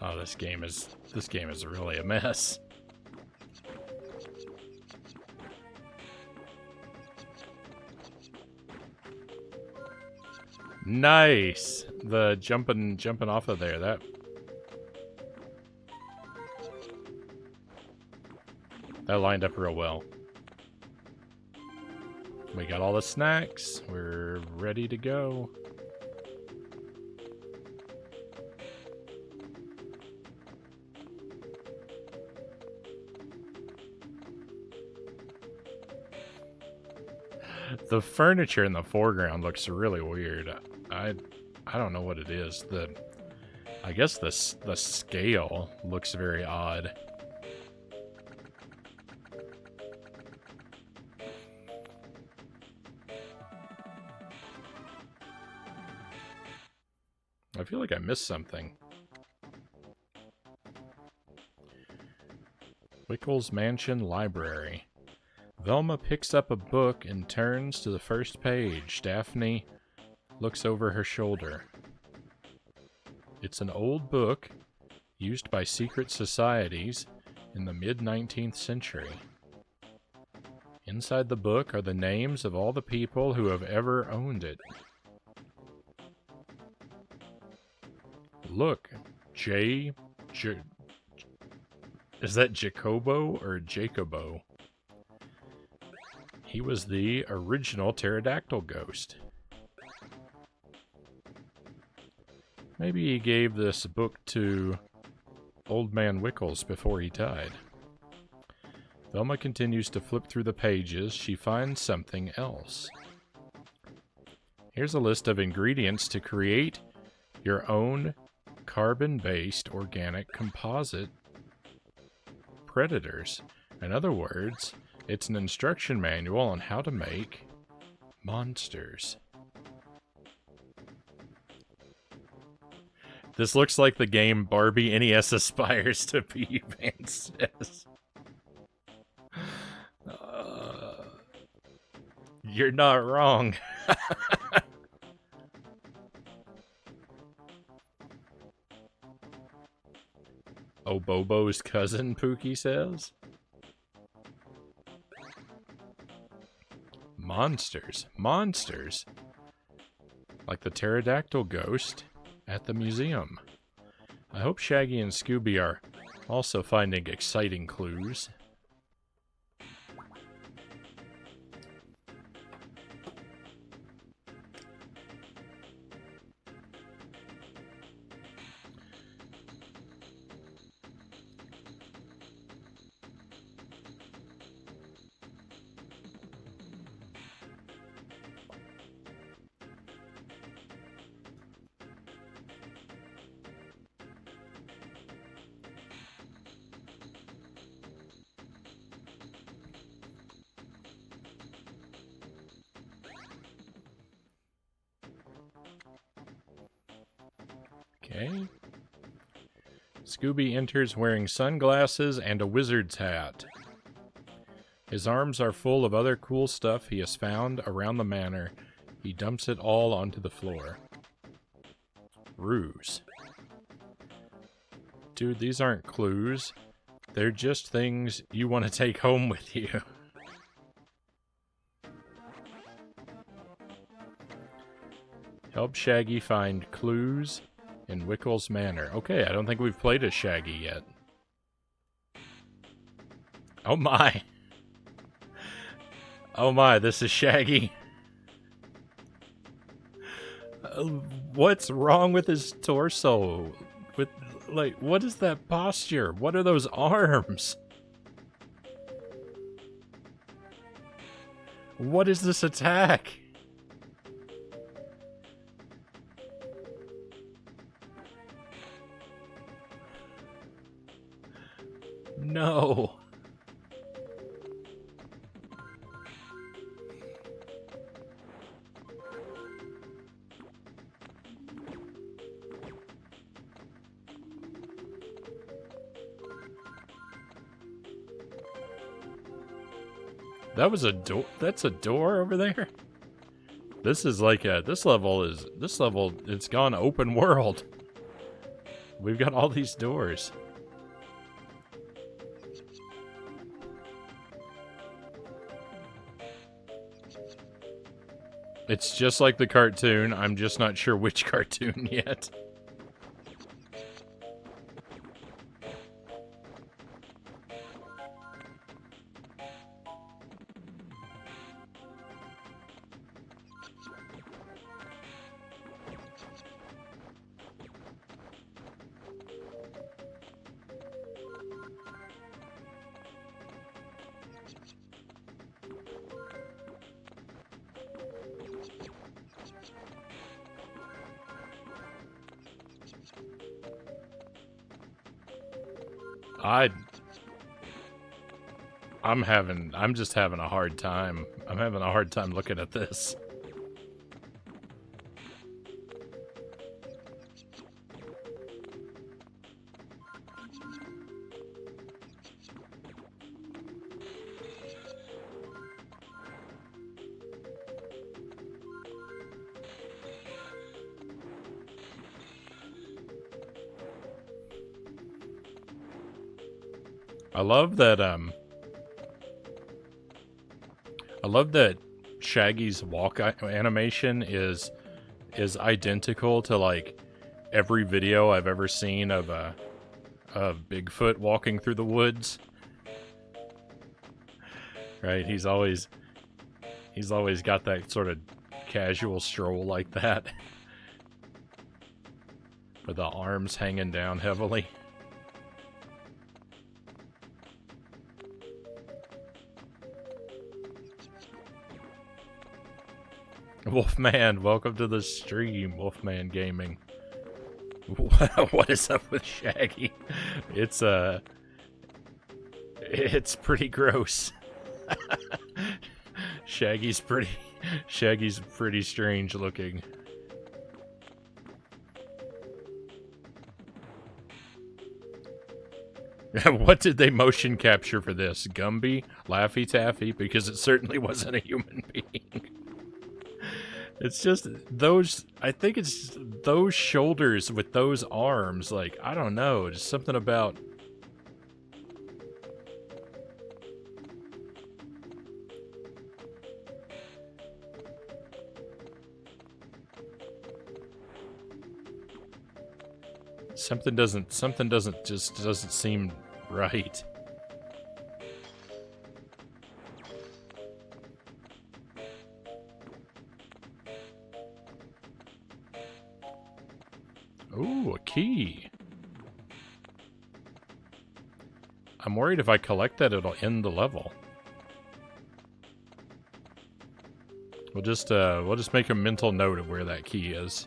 Oh, this game is really a mess. Nice. The jumping off of there. That lined up real well. We got all the snacks. We're ready to go. The furniture in the foreground looks really weird. I don't know what it is. I guess the scale looks very odd. I feel like I missed something. Wickles Mansion Library. Velma picks up a book and turns to the first page. Daphne looks over her shoulder. It's an old book used by secret societies in the mid-19th century. Inside the book are the names of all the people who have ever owned it. Look, is that Jacobo or Jacobo? He was the original pterodactyl ghost. Maybe he gave this book to Old Man Wickles before he died. Velma continues to flip through the pages. She finds something else. Here's a list of ingredients to create your own carbon-based organic composite predators. In other words, it's an instruction manual on how to make monsters. This looks like the game Barbie NES aspires to be, Van says. You're not wrong. Bobo's cousin, Pookie says. Monsters. Monsters. Like the pterodactyl ghost at the museum. I hope Shaggy and Scooby are also finding exciting clues. Okay. Scooby enters wearing sunglasses and a wizard's hat. His arms are full of other cool stuff he has found around the manor. He dumps it all onto the floor. Ruse. Dude, these aren't clues. They're just things you want to take home with you. Help Shaggy find clues in Wickle's manor. Okay, I don't think we've played as Shaggy yet. Oh my. Oh my, this is Shaggy. What's wrong with his torso? Like, what is that posture? What are those arms? What is this attack? No. That was a door. That's a door over there. This is like this level, it's gone open world. We've got all these doors. It's just like the cartoon. I'm just not sure which cartoon yet. I'm just having a hard time. I'm having a hard time looking at this. I love that Shaggy's walk animation is identical to like every video I've ever seen of Bigfoot walking through the woods. Right? He's always got that sort of casual stroll like that. With the arms hanging down heavily. Wolfman, welcome to the stream, Wolfman Gaming. What is up with Shaggy? It's pretty gross. Shaggy's pretty strange looking. What did they motion capture for this? Gumby? Laffy Taffy? Because it certainly wasn't a human being. It's just those, I think it's those shoulders with those arms, like, I don't know, just something about... Something doesn't seem right. Ooh, a key. I'm worried if I collect that, it'll end the level. We'll just make a mental note of where that key is.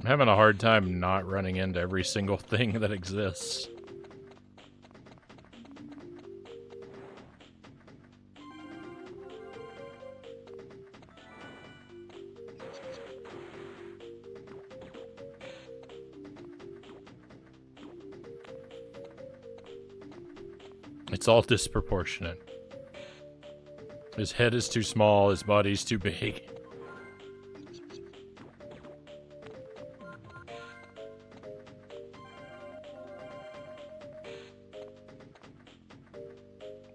I'm having a hard time not running into every single thing that exists. It's all disproportionate. His head is too small, his body's too big.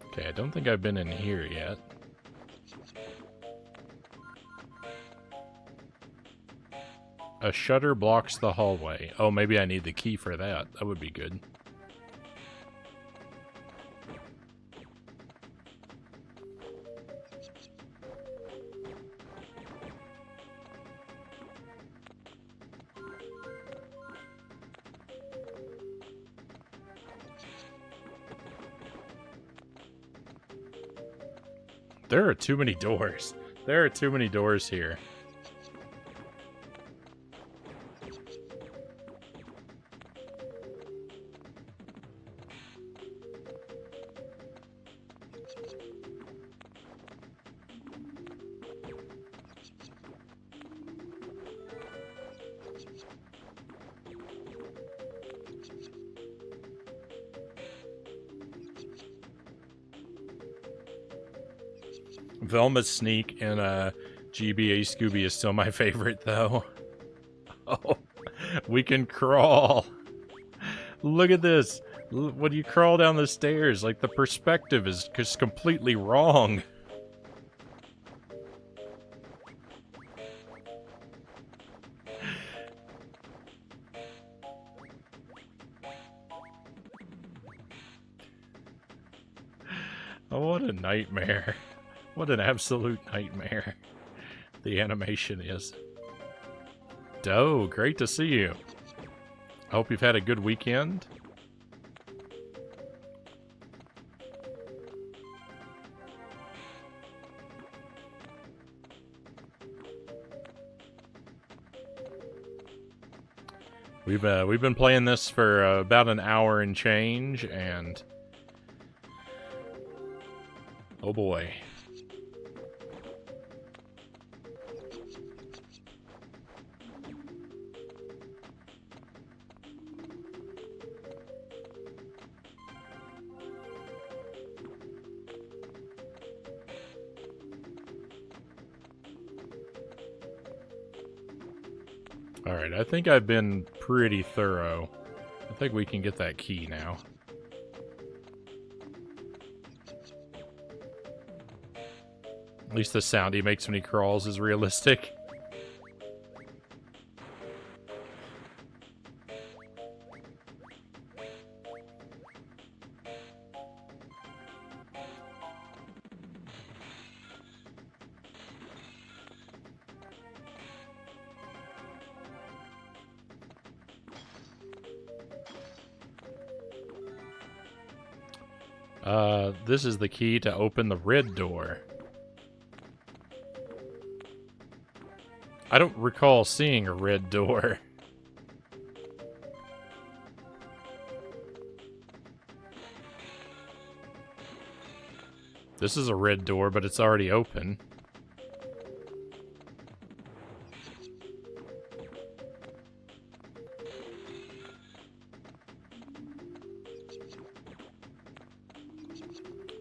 Okay, I don't think I've been in here yet. A shutter blocks the hallway. Oh, maybe I need the key for that. That would be good. There are too many doors. There are too many doors here. Velma's sneak in GBA Scooby is still my favorite, though. Oh, we can crawl. Look at this. When you crawl down the stairs, like, the perspective is just completely wrong. Oh, what a nightmare. What an absolute nightmare the animation is. Doe, great to see you. I hope you've had a good weekend. We've been playing this for about an hour and change, and oh boy. Alright, I think I've been pretty thorough. I think we can get that key now. At least the sound he makes when he crawls is realistic. This is the key to open the red door. I don't recall seeing a red door. This is a red door, but it's already open.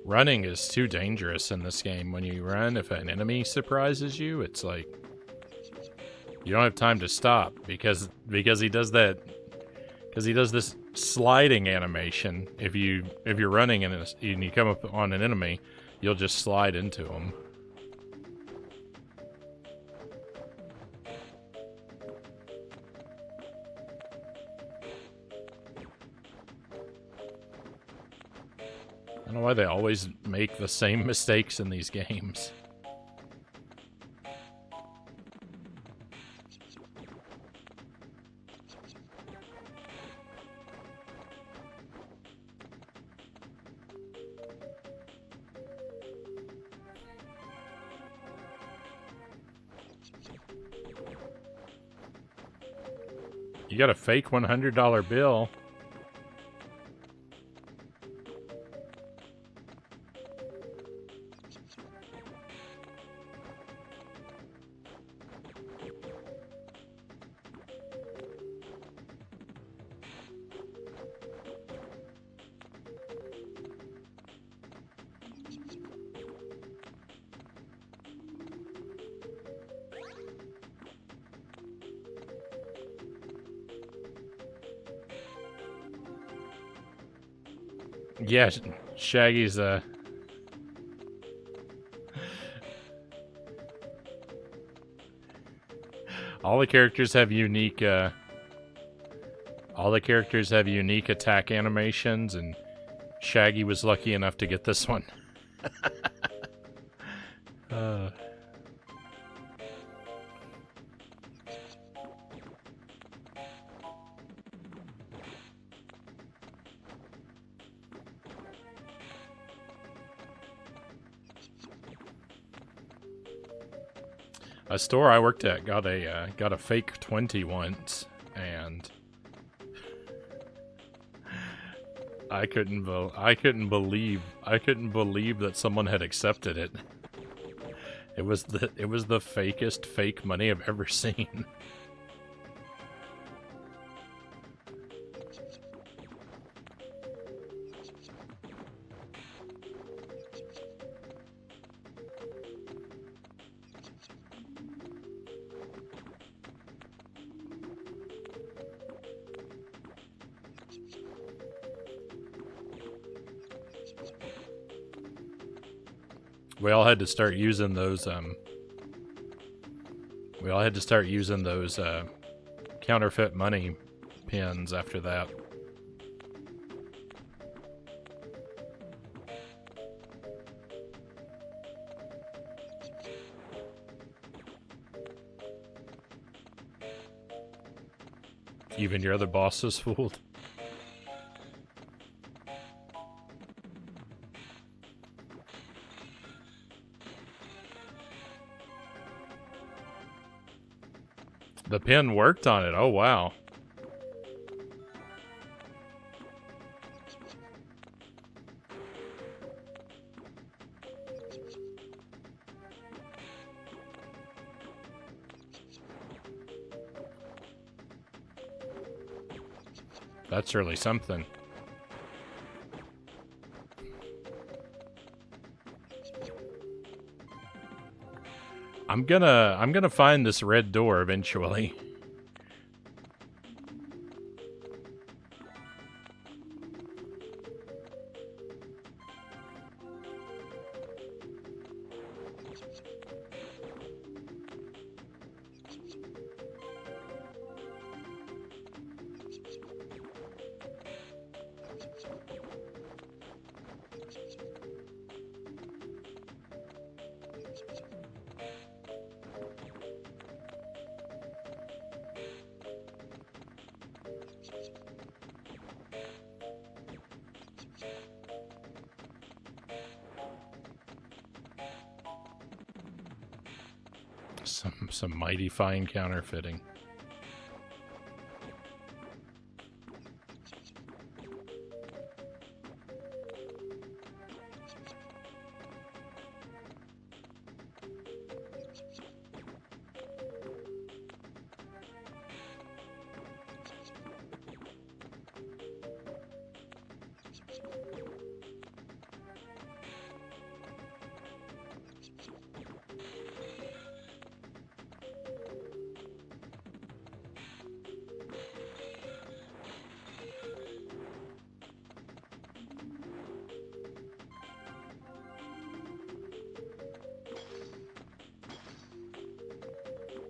Running is too dangerous in this game. When you run, if an enemy surprises you, it's like you don't have time to stop because he does that, because he does this sliding animation. If you're running and you come up on an enemy, you'll just slide into him. I don't know why they always make the same mistakes in these games. You got a fake $100 bill. Yeah, Shaggy's all the characters have unique attack animations, and Shaggy was lucky enough to get this one. A store I worked at got a fake 20 once, and I couldn't believe that someone had accepted it. It was the fakest fake money I've ever seen. We all had to start using those counterfeit money pins after that. Even your other boss is fooled. The pin worked on it. Oh, wow. That's really something. I'm gonna find this red door eventually. Some mighty fine counterfeiting.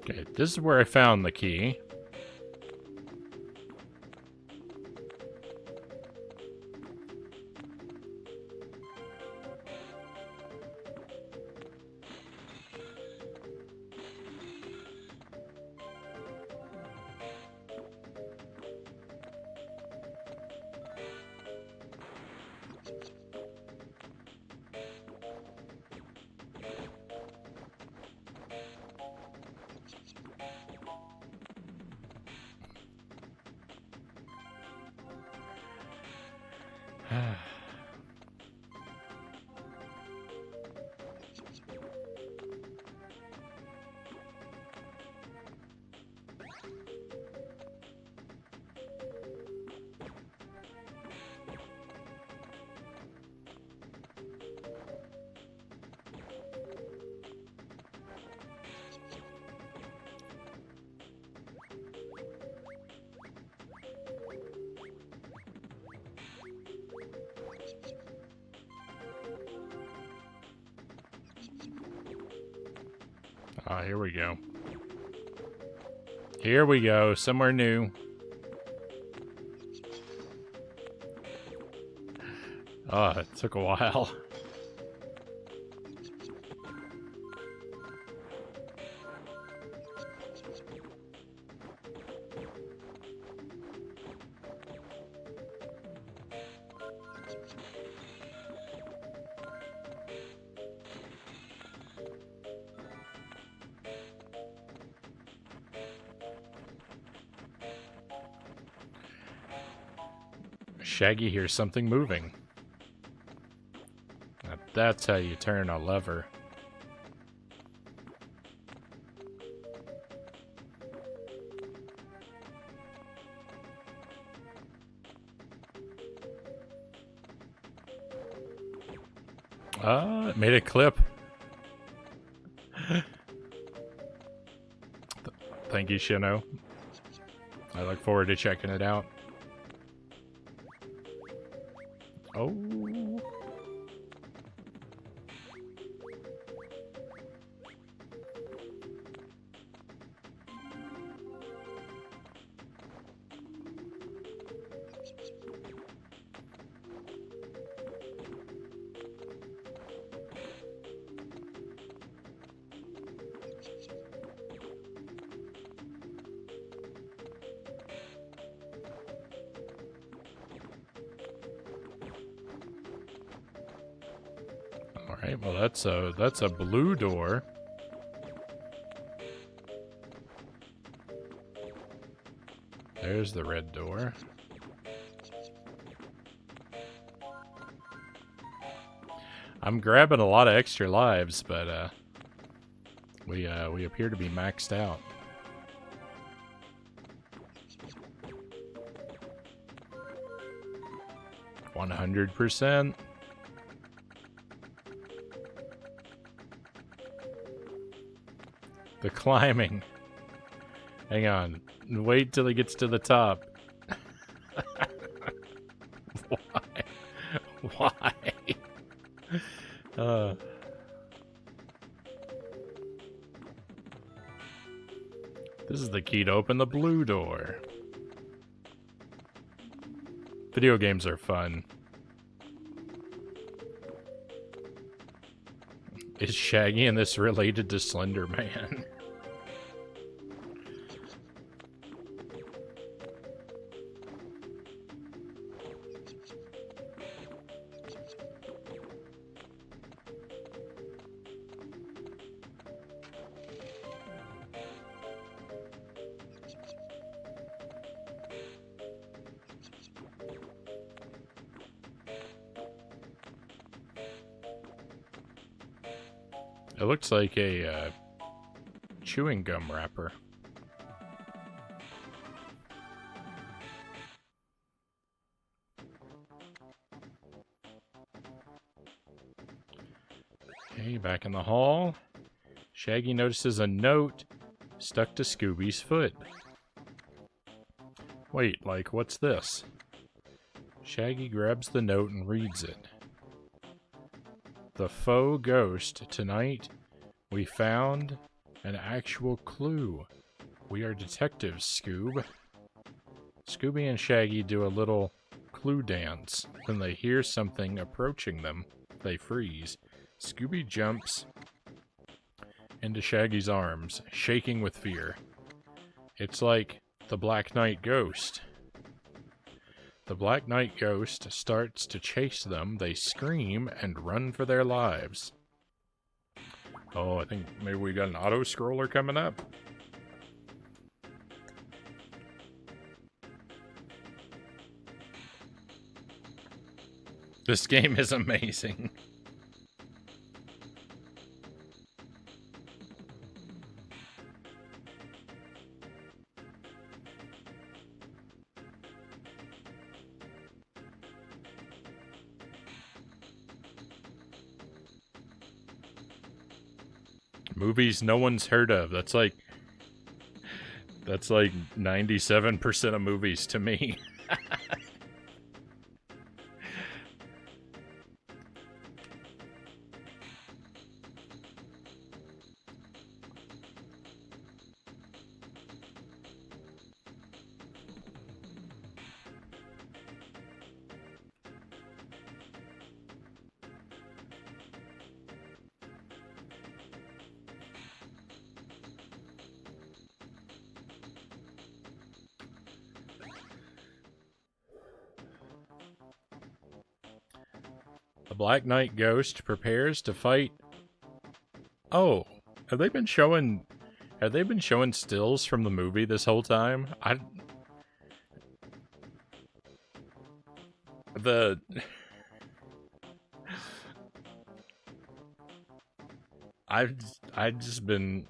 Okay, this is where I found the key. Ah, here we go. Here we go, somewhere new. Oh, it took a while. Shaggy hears something moving. Now that's how you turn a lever. It made a clip. Thank you, Shino. I look forward to checking it out. Oh. Alright, well that's a blue door. There's the red door. I'm grabbing a lot of extra lives, but we appear to be maxed out. %. The climbing. Hang on. Wait till he gets to the top. Why? Why? This is the key to open the blue door. Video games are fun. Is Shaggy and this related to Slender Man? It looks like a chewing gum wrapper. Okay, back in the hall. Shaggy notices a note stuck to Scooby's foot. Wait, like, what's this? Shaggy grabs the note and reads it. The faux ghost. Tonight, we found an actual clue. We are detectives, Scoob. Scooby and Shaggy do a little clue dance. When they hear something approaching them, they freeze. Scooby jumps into Shaggy's arms, shaking with fear. It's like the Black Knight ghost. The Black Knight ghost starts to chase them. They scream and run for their lives. Oh, I think maybe we got an auto-scroller coming up. This game is amazing. Movies no one's heard of. That's like 97% of movies to me. The Black Knight Ghost prepares to fight. Oh, have they been showing stills from the movie this whole time? I've just been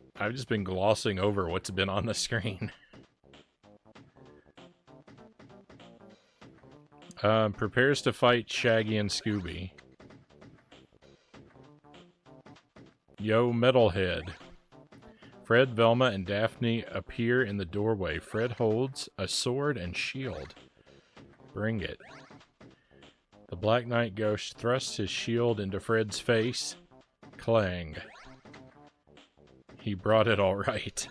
glossing over what's been on the screen. Prepares to fight Shaggy and Scooby. Yo, Metalhead. Fred, Velma, and Daphne appear in the doorway. Fred holds a sword and shield. Bring it. The Black Knight Ghost thrusts his shield into Fred's face. Clang. He brought it all right.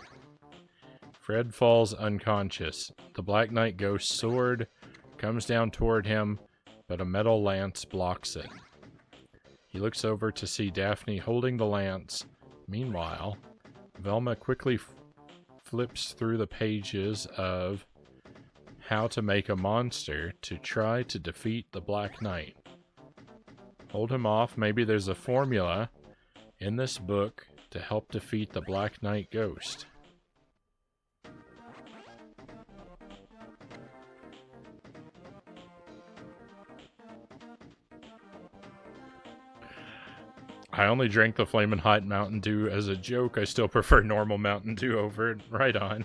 Fred falls unconscious. The Black Knight Ghost's sword comes down toward him, but a metal lance blocks it. He looks over to see Daphne holding the lance. Meanwhile, Velma quickly flips through the pages of How to Make a Monster to try to defeat the Black Knight. Hold him off. Maybe there's a formula in this book to help defeat the Black Knight Ghost. I only drank the Flamin' Hot Mountain Dew as a joke. I still prefer normal Mountain Dew over it. Right on.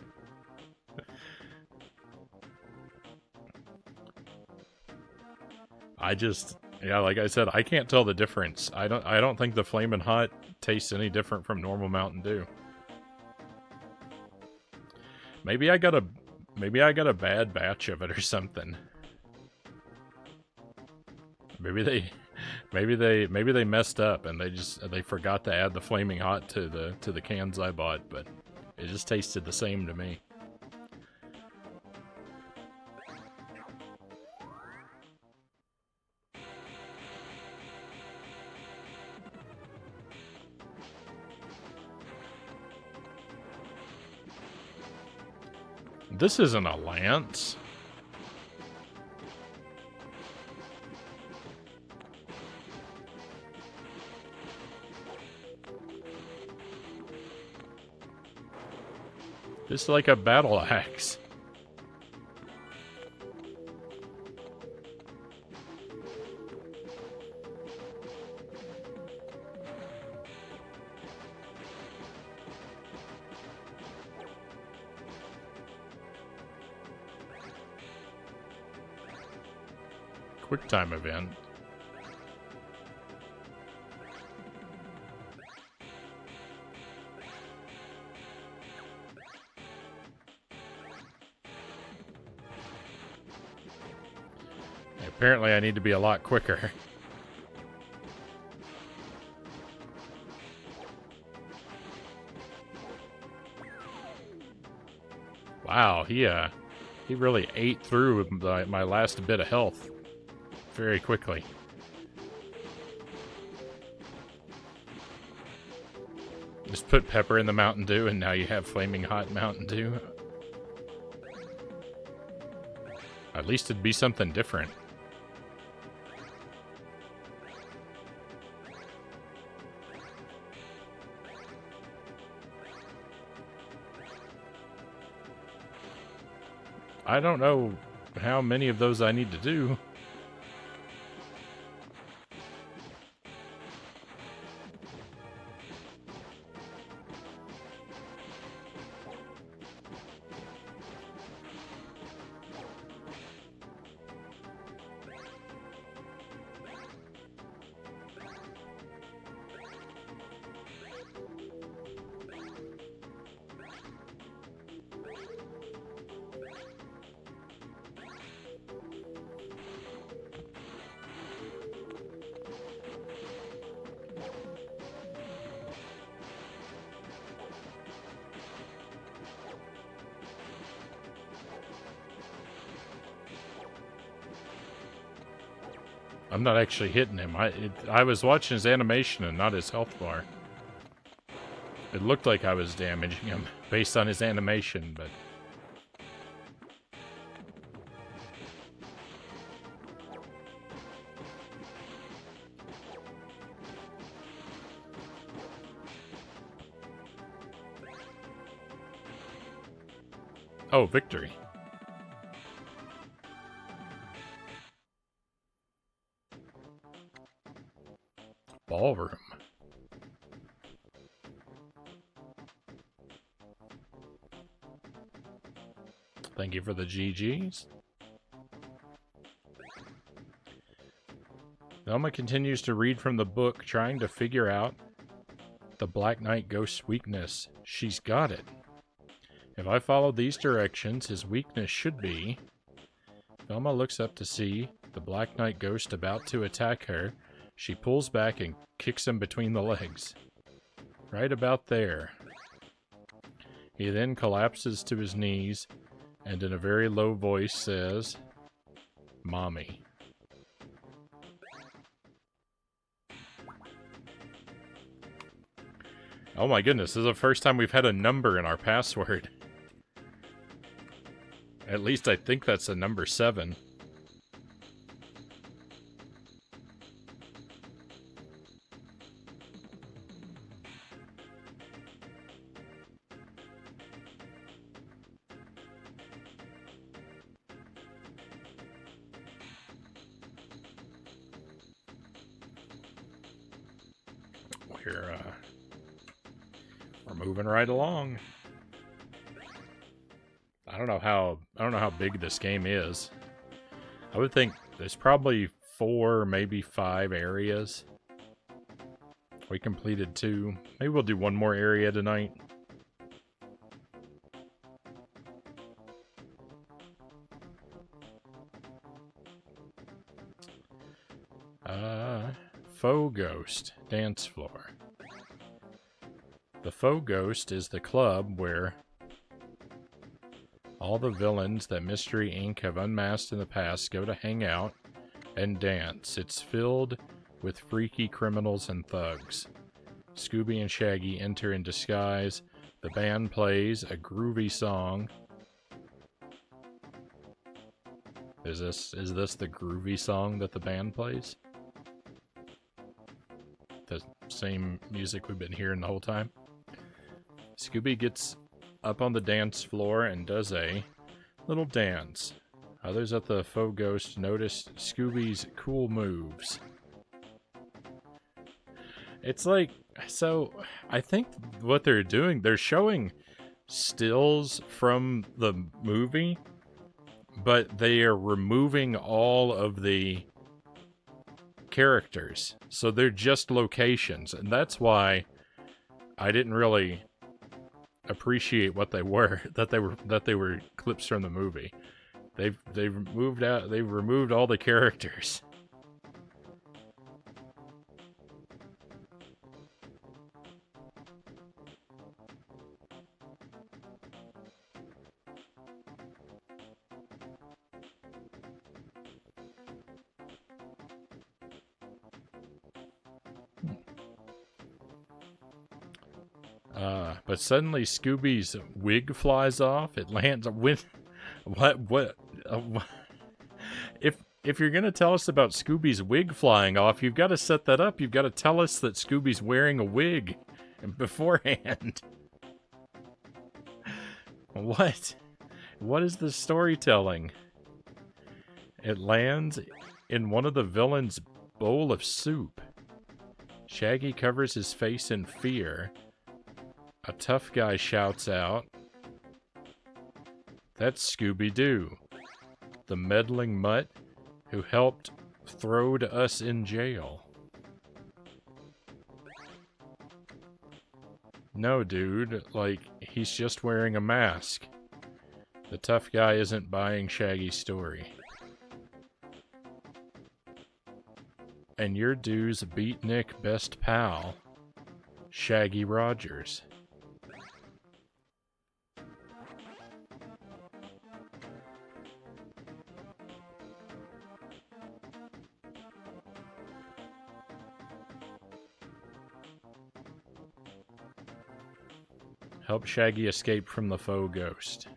Yeah, like I said, I can't tell the difference. I don't think the Flamin' Hot tastes any different from normal Mountain Dew. Maybe I got a bad batch of it or something. Maybe they messed up and they forgot to add the Flaming Hot to the cans I bought, but it just tasted the same to me. This isn't a lance. This is like a battle axe. Quick time event. Apparently I need to be a lot quicker. Wow, he really ate through my last bit of health very quickly. Just put pepper in the Mountain Dew and now you have Flaming Hot Mountain Dew. At least it'd be something different. I don't know how many of those I need to do. I'm not actually hitting him. I was watching his animation and not his health bar. It looked like I was damaging him based on his animation, but... Oh, victory. Ballroom. Thank you for the GGs. Velma continues to read from the book, trying to figure out the Black Knight Ghost's weakness. She's got it. If I follow these directions, his weakness should be... Velma looks up to see the Black Knight Ghost about to attack her. She pulls back and kicks him between the legs. Right about there. He then collapses to his knees and in a very low voice says, "Mommy." Oh my goodness, this is the first time we've had a number in our password. At least I think that's a number 7. We're moving right along. I don't know how big this game is. I would think there's probably 4, maybe 5 areas. We completed 2. Maybe we'll do 1 more area tonight. Faux Ghost Dance Floor. The Faux Ghost is the club where all the villains that Mystery Inc. have unmasked in the past go to hang out and dance. It's filled with freaky criminals and thugs. Scooby and Shaggy enter in disguise. The band plays a groovy song. Is this the groovy song that the band plays? The same music we've been hearing the whole time? Scooby gets up on the dance floor and does a little dance. Others at the Faux Ghost notice Scooby's cool moves. It's like, so I think what they're doing, they're showing stills from the movie, but they are removing all of the characters. So they're just locations, and that's why I didn't really appreciate what they were, that they were clips from the movie. They've removed all the characters. But suddenly Scooby's wig flies off. It lands with what? If you're gonna tell us about Scooby's wig flying off, you've got to set that up. You've got to tell us that Scooby's wearing a wig beforehand. What? What is the storytelling? It lands in one of the villains' bowl of soup. Shaggy covers his face in fear. A tough guy shouts out, "That's Scooby-Doo, the meddling mutt who helped throw us in jail." No, dude, like, he's just wearing a mask. The tough guy isn't buying Shaggy's story. And your dude's beatnik best pal, Shaggy Rogers. Help Shaggy escape from the faux ghost.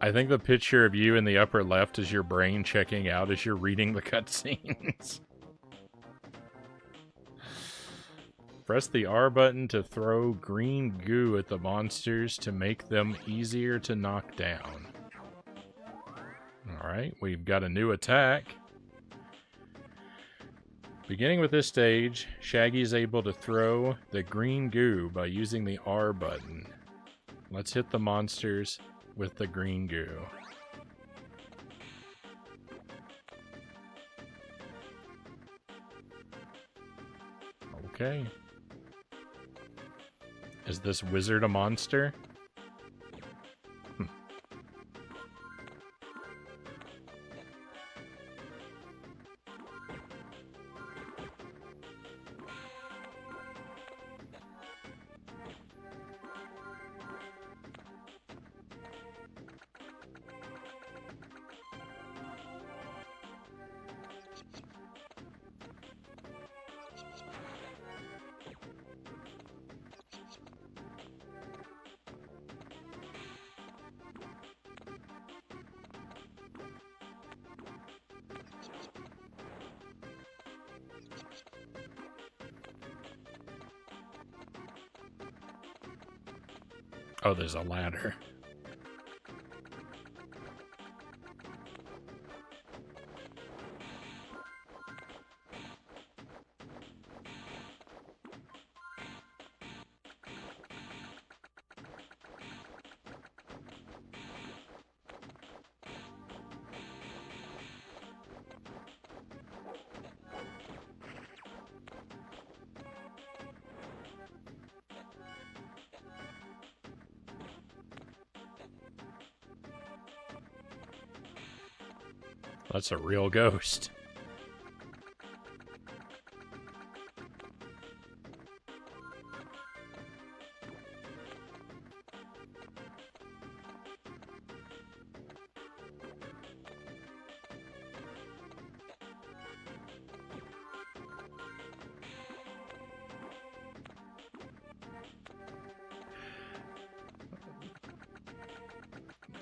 I think the picture of you in the upper left is your brain checking out as you're reading the cutscenes. Press the R button to throw green goo at the monsters to make them easier to knock down. Alright, we've got a new attack. Beginning with this stage, Shaggy is able to throw the green goo by using the R button. Let's hit the monsters with the green goo. Okay. Is this wizard a monster? Oh, there's a ladder. That's a real ghost.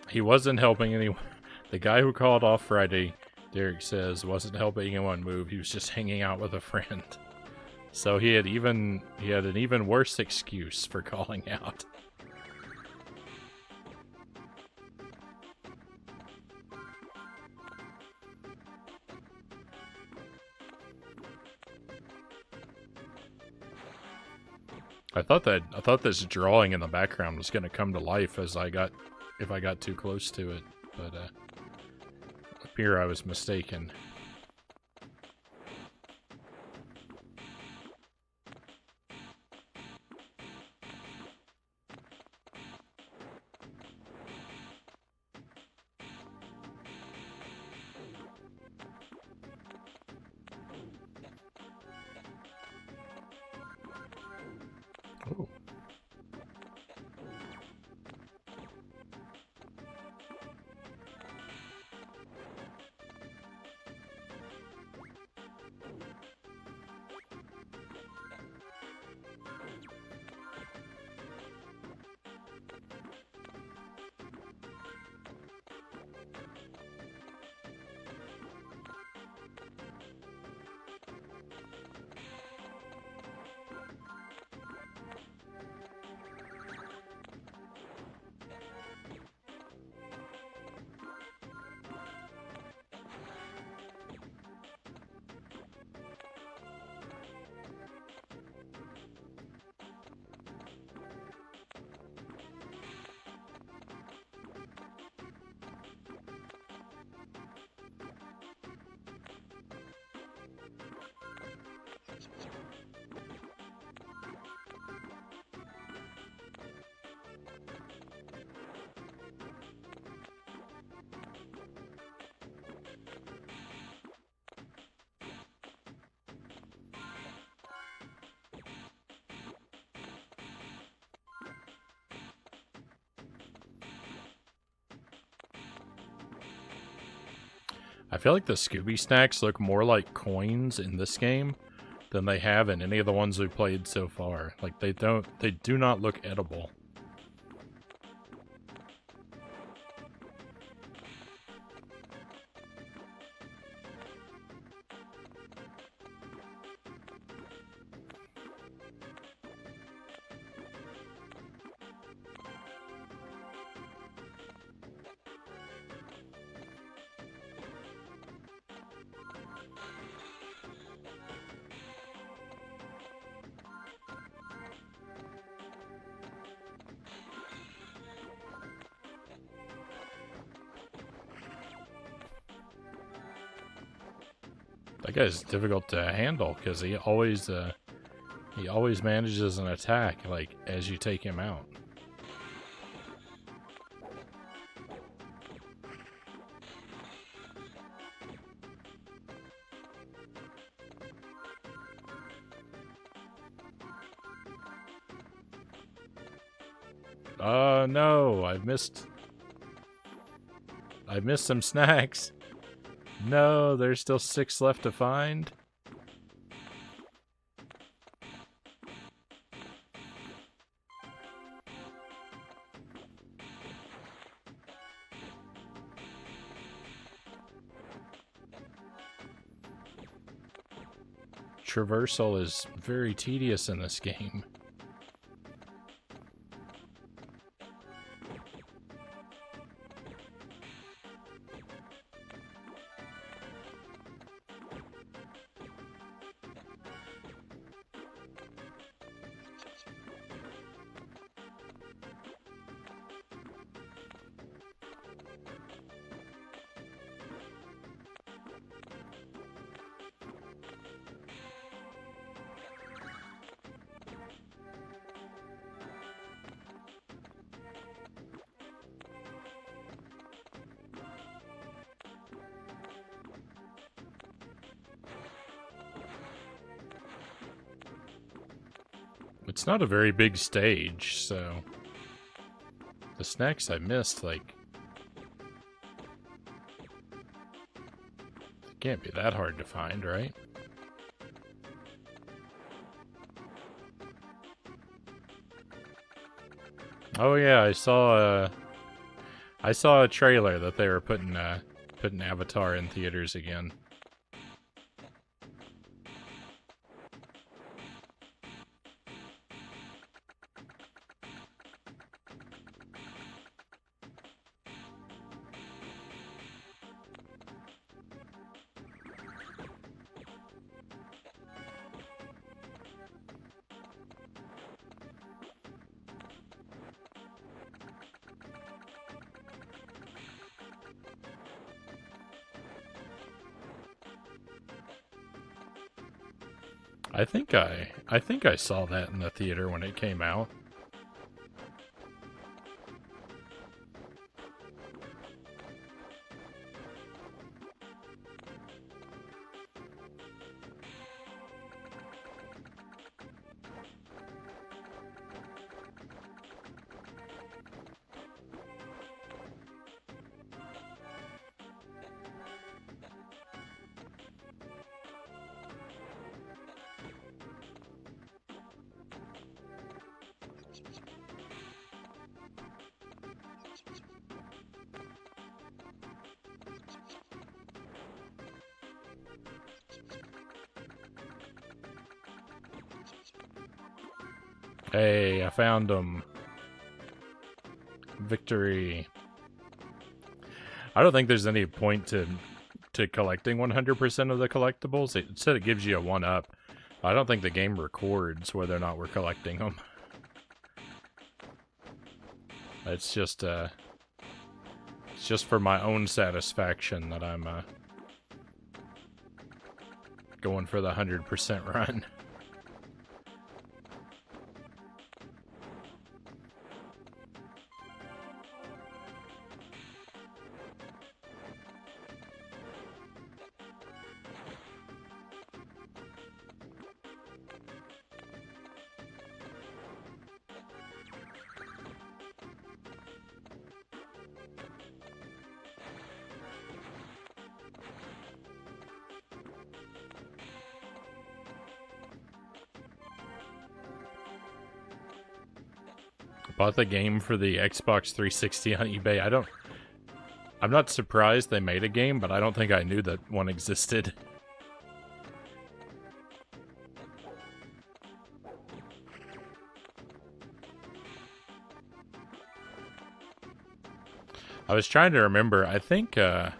He wasn't helping anyone. The guy who called off Friday, Derek says, wasn't helping anyone move. He was just hanging out with a friend. So he had an even worse excuse for calling out. I thought this drawing in the background was going to come to life if I got too close to it, but up here I was mistaken. Ooh. I feel like the Scooby snacks look more like coins in this game than they have in any of the ones we've played so far. Like, they do not look edible. That guy's difficult to handle because he always manages an attack like as you take him out. No, I've missed some snacks. No, there's still 6 left to find. Traversal is very tedious in this game. It's not a very big stage, so the snacks I missed, like, they can't be that hard to find, right? Oh yeah, I saw a trailer that they were putting Avatar in theaters again. I think I saw that in the theater when it came out. Hey, I found them. Victory. I don't think there's any point to collecting 100% of the collectibles. It said it gives you a 1-up. I don't think the game records whether or not we're collecting them. It's just for my own satisfaction that I'm going for the 100% run. Bought the game for the Xbox 360 on eBay. I'm not surprised they made a game, but I don't think I knew that one existed. I was trying to remember. I think that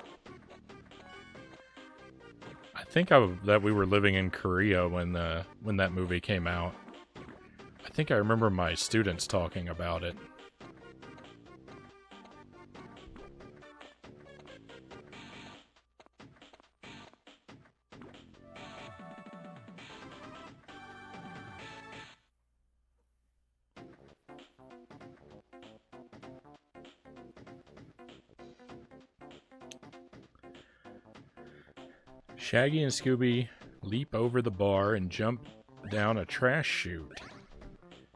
we were living in Korea when that movie came out. I think I remember my students talking about it. Shaggy and Scooby leap over the bar and jump down a trash chute.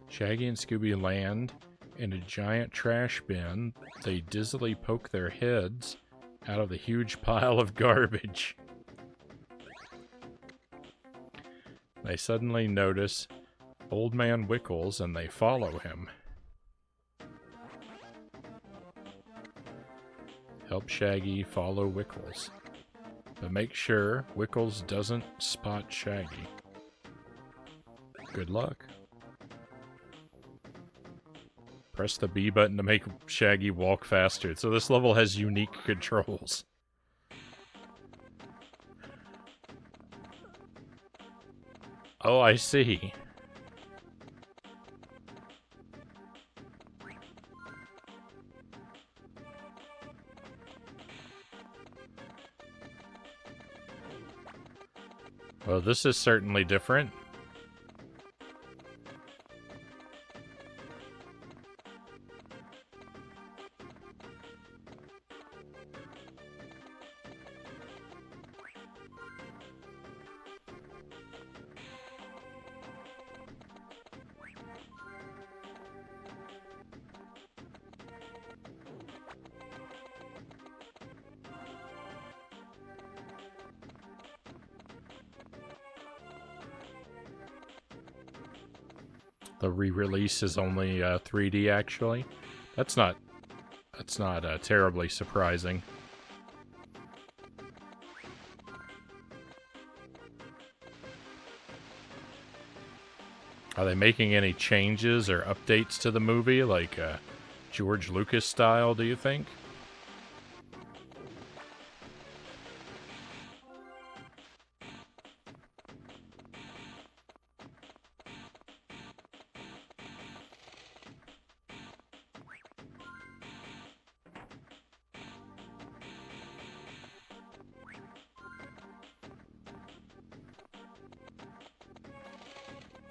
Shaggy and Scooby land in a giant trash bin. They dizzily poke their heads out of the huge pile of garbage. They suddenly notice Old Man Wickles and they follow him. Help Shaggy follow Wickles, but make sure Wickles doesn't spot Shaggy. Good luck. Press the B button to make Shaggy walk faster. So this level has unique controls. Oh, I see. Well, this is certainly different. The re-release is only 3D, actually. That's not terribly surprising. Are they making any changes or updates to the movie, like George Lucas style, do you think?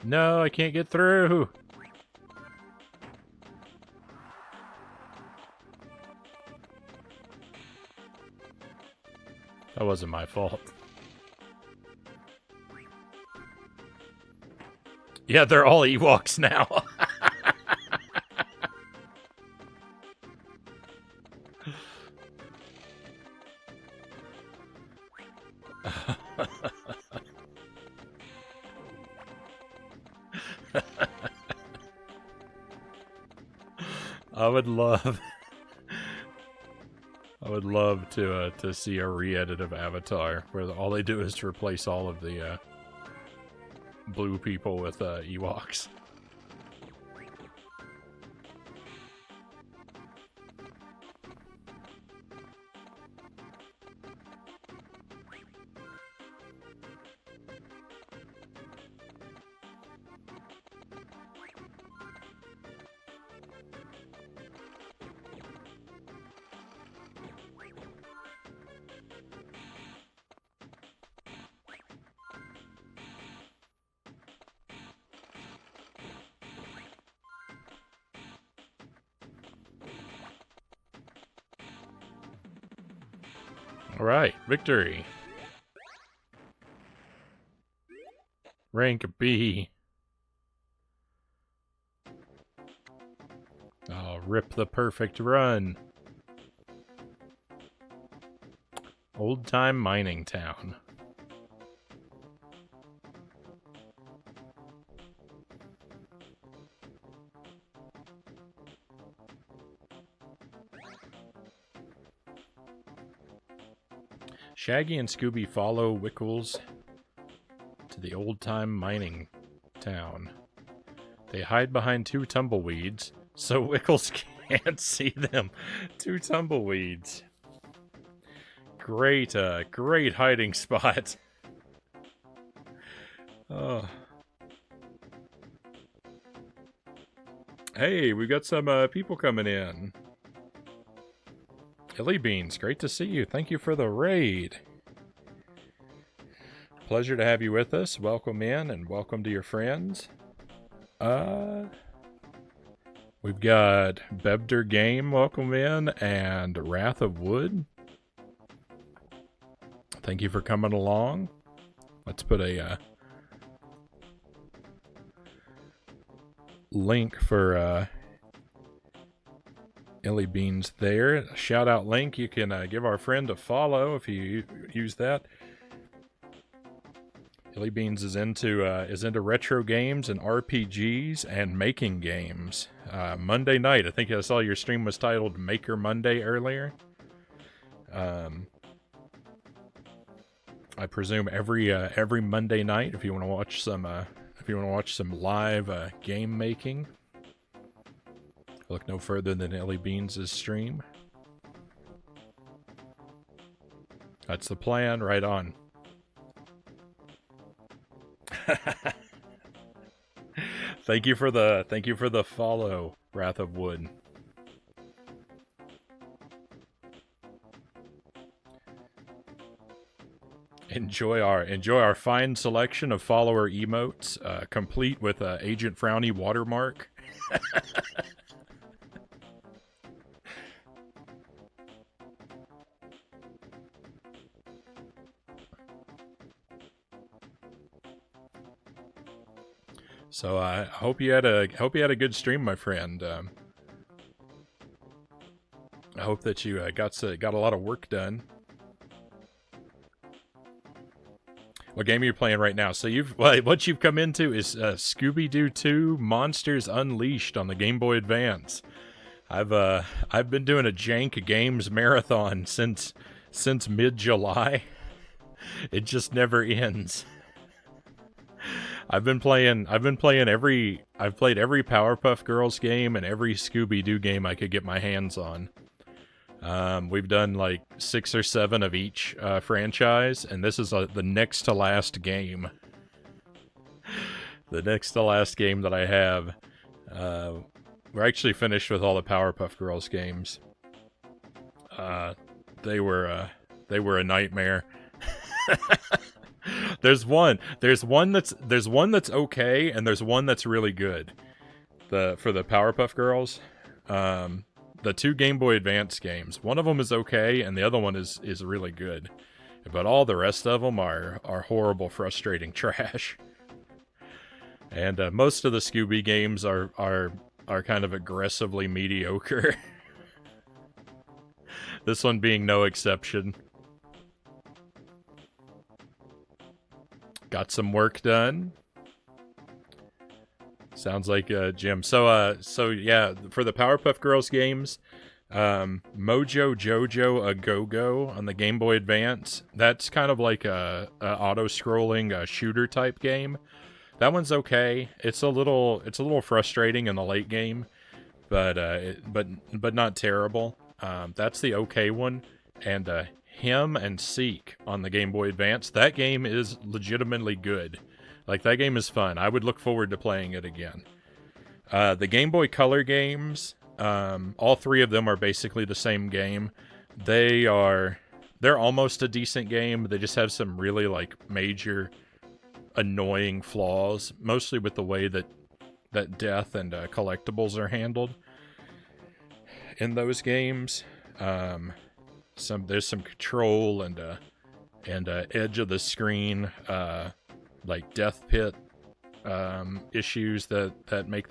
No, I can't get through. That wasn't my fault. Yeah, they're all Ewoks now. I would love to see a re-edit of Avatar where all they do is to replace all of the blue people with Ewoks. All right, victory. Rank B. Oh, rip the perfect run. Old-time mining town. Shaggy and Scooby follow Wickles to the old-time mining town. They hide behind 2 tumbleweeds, so Wickles can't see them. 2 tumbleweeds. Great hiding spot. Oh. Hey, we've got some people coming in. Illy Beans, great to see you. Thank you for the raid. Pleasure to have you with us. Welcome in and welcome to your friends. We've got Bebder Game, welcome in, and Wrath of Wood. Thank you for coming along. Let's put a link for Illy Beans there. A shout out link. You can give our friend a follow if you use that. Illy Beans is into retro games and RPGs and making games. Monday night, I think I saw your stream was titled Maker Monday earlier. I presume every Monday night, if you want to watch some live game making, look no further than Illy Beans' stream. That's the plan. Right on. Thank you for the follow, Wrath of Wood. Enjoy our fine selection of follower emotes, complete with Agent Frownie watermark. So I hope you had a good stream, my friend. I hope that you got a lot of work done. What game are you playing right now? So what you've come into is Scooby-Doo 2 Monsters Unleashed on the Game Boy Advance. I've been doing a Jank Games marathon since mid-July. It just never ends. I've played every Powerpuff Girls game and every Scooby-Doo game I could get my hands on. We've done like 6 or 7 of each franchise, and this is the next to last game. The next to last game that I have. We're actually finished with all the Powerpuff Girls games. They were a nightmare. There's one that's okay, and there's one that's really good. For the Powerpuff Girls, the 2 Game Boy Advance games. One of them is okay, and the other one is really good. But all the rest of them are horrible, frustrating trash. And most of the Scooby games are kind of aggressively mediocre. This one being no exception. Got some work done. Sounds like Jim. So yeah, for the Powerpuff Girls games, Mojo Jojo A Go-Go on the Game Boy Advance. That's kind of like a auto-scrolling shooter type game. That one's okay. It's a little frustrating in the late game, but not terrible. That's the okay one. And Him and Seek on the Game Boy Advance. That game is legitimately good. Like, that game is fun. I would look forward to playing it again. The Game Boy Color games, all 3 of them are basically the same game. They're almost a decent game. They just have some really, like, major annoying flaws, mostly with the way that death and collectibles are handled in those games. There's some control and edge of the screen, like death pit issues that make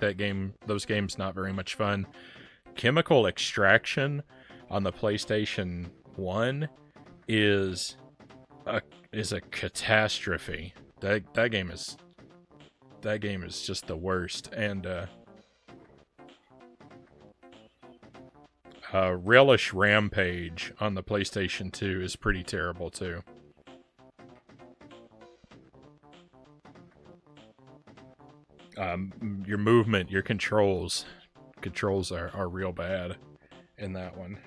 those games not very much fun. Chemical Extraction on the PlayStation 1 is a catastrophe. That game is just the worst. And Relish Rampage on the PlayStation 2 is pretty terrible too. Your movement, your controls are real bad in that one.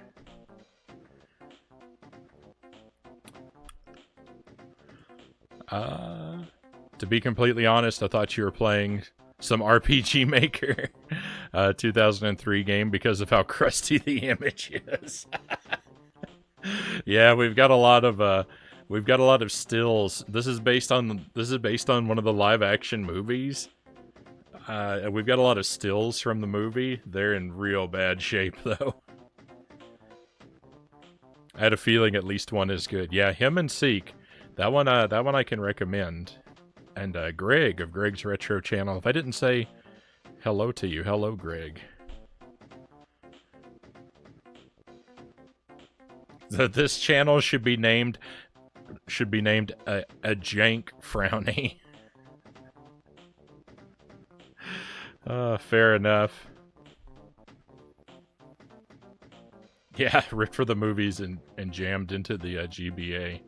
To be completely honest, I thought you were playing some RPG Maker 2003 game because of how crusty the image is. Yeah, we've got a lot of stills. This is based on one of the live action movies. We've got a lot of stills from the movie. They're in real bad shape though. I had a feeling at least one is good. Yeah, him and Seek. That one I can recommend. And Greg of Greg's Retro Channel. If I didn't say hello to you, hello Greg. This channel should be named a Jank Frownie. Fair enough. Yeah, ripped for the movies and jammed into the GBA.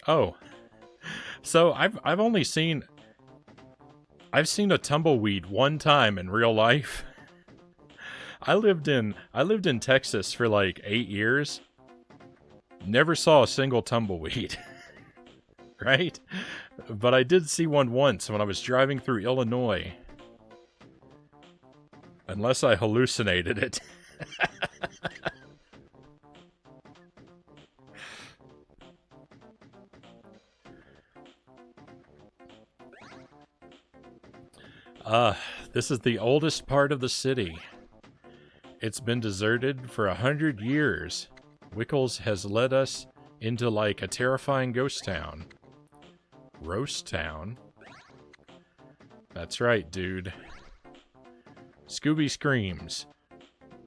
Oh, so I've only seen a tumbleweed one time in real life. I lived in Texas for like 8 years. Never saw a single tumbleweed. Right? But I did see one once when I was driving through Illinois. Unless I hallucinated it. This is the oldest part of the city. It's been deserted for 100 years. Wickles has led us into like a terrifying ghost town. Roast town? That's right, dude. Scooby screams.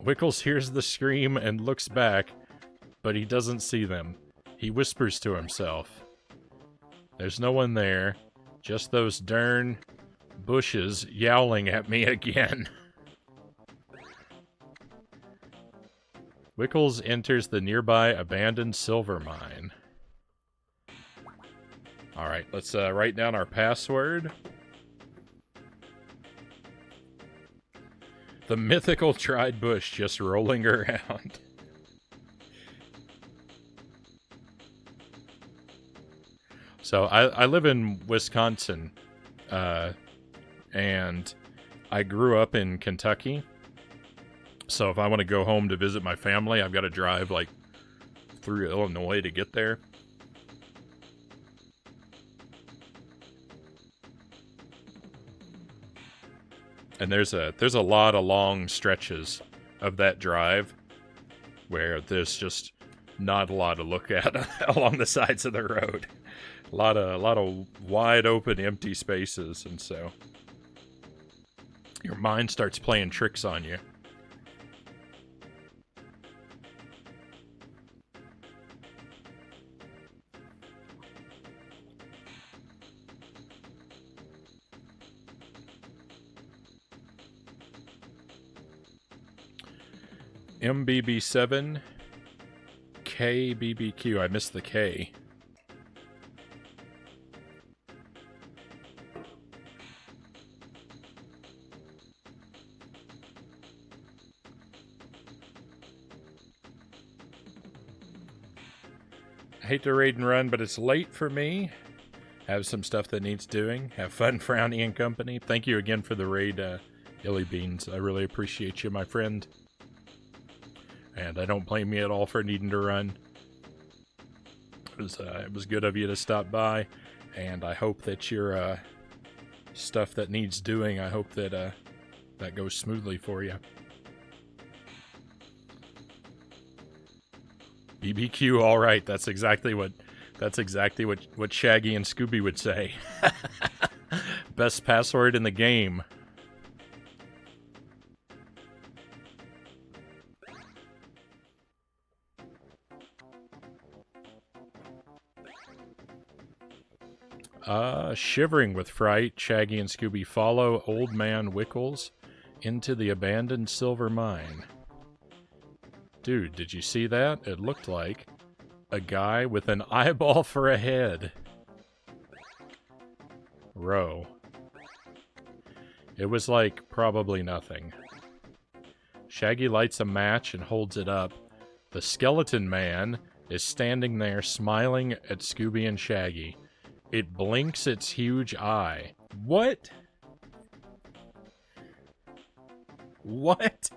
Wickles hears the scream and looks back, but he doesn't see them. He whispers to himself. There's no one there, just those darn bushes yowling at me again. Wickles enters the nearby abandoned silver mine. Alright, let's write down our password. The mythical dried bush just rolling around. So I live in Wisconsin, and I grew up in Kentucky. So if I want to go home to visit my family, I've got to drive like through Illinois to get there. And there's a lot of long stretches of that drive where there's just not a lot to look at along the sides of the road. A lot of wide open empty spaces, and so your mind starts playing tricks on you. MBB7 KBBQ. I missed the K. I hate to raid and run, but it's late for me. Have some stuff that needs doing. Have fun, Frownie and company. Thank you again for the raid, Illy Beans. I really appreciate you, my friend. And I don't blame you at all for needing to run. It was good of you to stop by, and I hope that your stuff that needs doing, I hope that that goes smoothly for you. BBQ, all right. That's exactly what Shaggy and Scooby would say. Best password in the game. Shivering with fright, Shaggy and Scooby follow Old Man Wickles into the abandoned silver mine. Dude, did you see that? It looked like a guy with an eyeball for a head. Row. It was like probably nothing. Shaggy lights a match and holds it up. The skeleton man is standing there smiling at Scooby and Shaggy. It blinks its huge eye. What? What?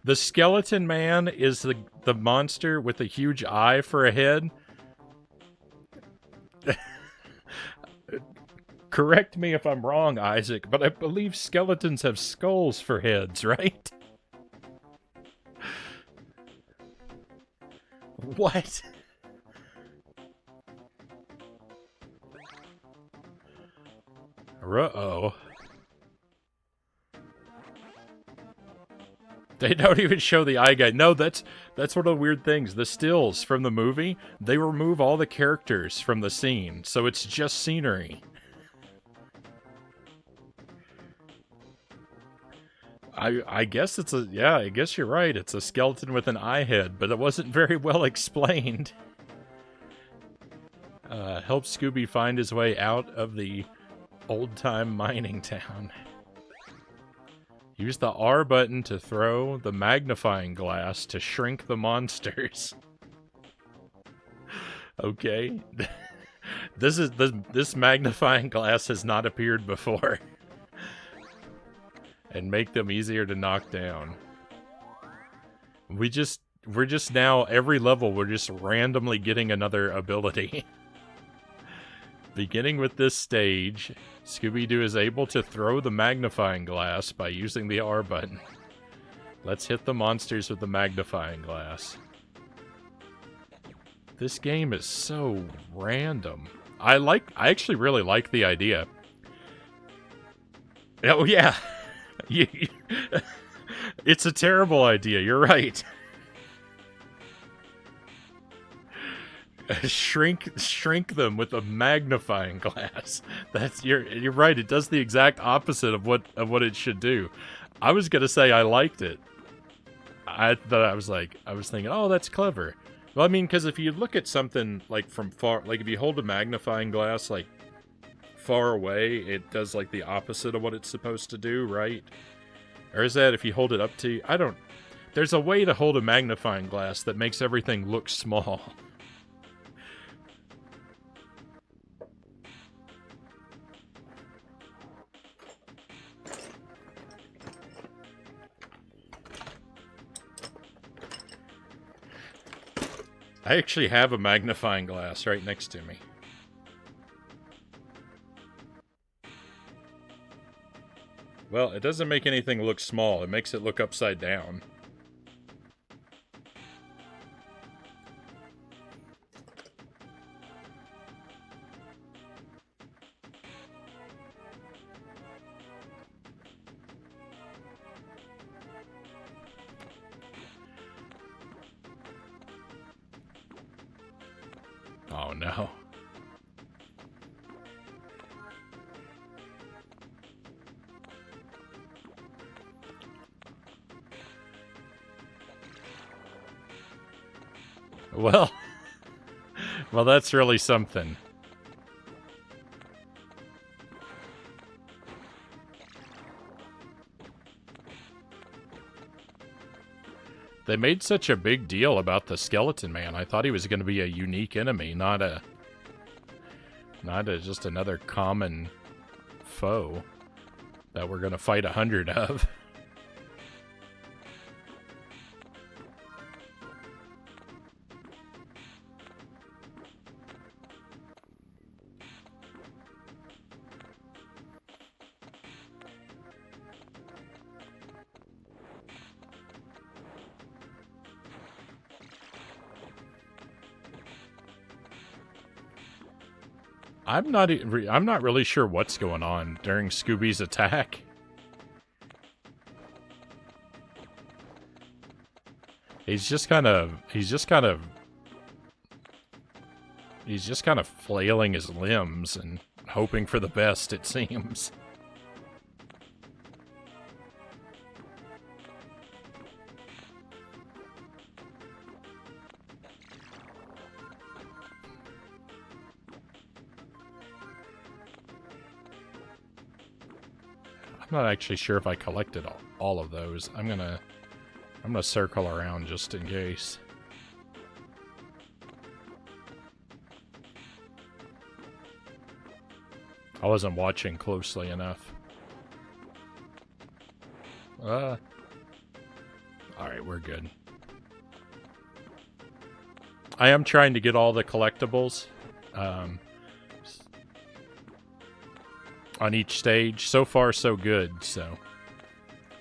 The skeleton man is the monster with a huge eye for a head? Correct me if I'm wrong, Isaac, but I believe skeletons have skulls for heads, right? What? Uh-oh. They don't even show the eye guy. No, that's one of the weird things. The stills from the movie, they remove all the characters from the scene, so it's just scenery. I guess it's a... Yeah, I guess you're right. It's a skeleton with an eye head, but it wasn't very well explained. Helps Scooby find his way out of the old-time mining town. Use the R button to throw the magnifying glass to shrink the monsters. Okay. This magnifying glass has not appeared before. And make them easier to knock down. We're just now, every level, we're just randomly getting another ability. Beginning with this stage, Scooby-Doo is able to throw the magnifying glass by using the R button. Let's hit the monsters with the magnifying glass. This game is so random. I actually really like the idea. Oh yeah. It's a terrible idea, you're right. Shrink them with a magnifying glass. You're right, it does the exact opposite of what it should do. I was gonna say I liked it. I was thinking, oh, that's clever. Well, I mean, because if you look at something like from far, like if you hold a magnifying glass like far away, it does like the opposite of what it's supposed to do, right? Or is that if you hold it up to... There's a way to hold a magnifying glass that makes everything look small. I actually have a magnifying glass right next to me. Well, it doesn't make anything look small. It makes it look upside down. Oh no. Well, that's really something. They made such a big deal about the skeleton man. I thought he was going to be a unique enemy, not just another common foe that we're going to fight 100 of. I'm not really sure what's going on during Scooby's attack. He's just kind of He's just kind of flailing his limbs and hoping for the best, it seems. I'm not actually sure if I collected all of those. I'm gonna circle around just in case. I wasn't watching closely enough. Alright, we're good. I am trying to get all the collectibles on each stage. So far, so good, so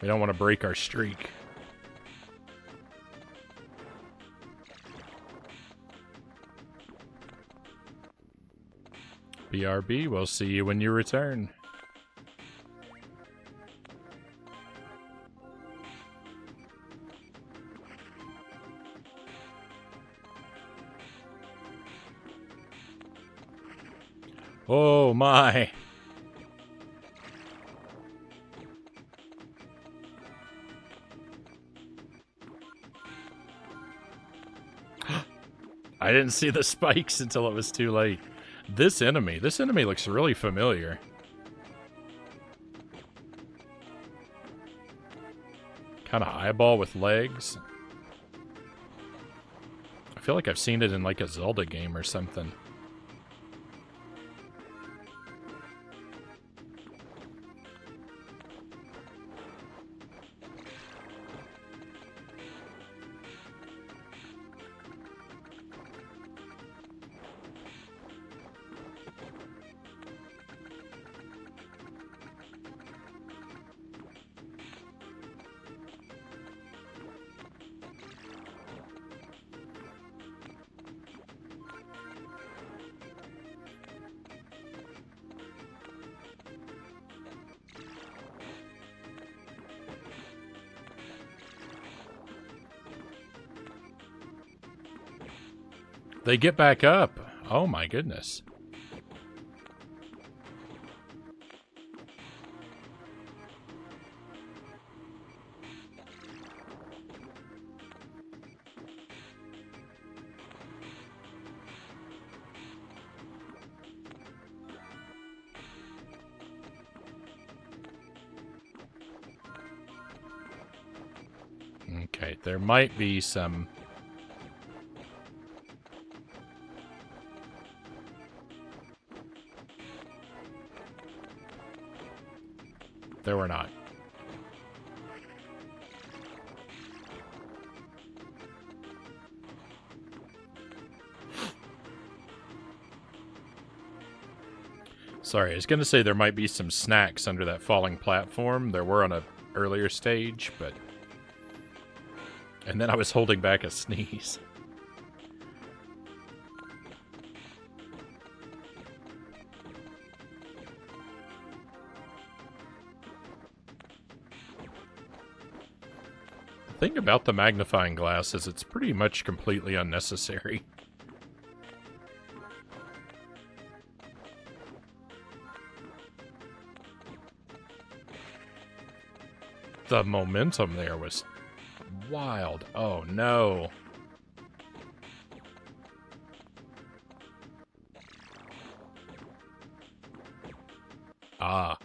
we don't want to break our streak. BRB, we'll see you when you return. Oh my! I didn't see the spikes until it was too late. This enemy looks really familiar. Kind of eyeball with legs. I feel like I've seen it in like a Zelda game or something. They get back up. Oh my goodness. Okay, there might be some... There were not. Sorry, I was going to say there might be some snacks under that falling platform. There were on an earlier stage, but... And then I was holding back a sneeze. The thing about the magnifying glass is it's pretty much completely unnecessary. The momentum there was wild. Oh no. Ah.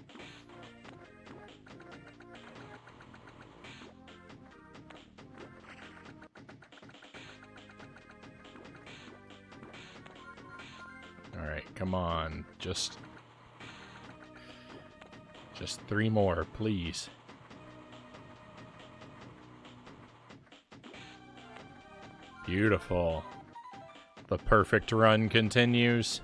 Alright, come on. Just 3 more, please. Beautiful. The perfect run continues.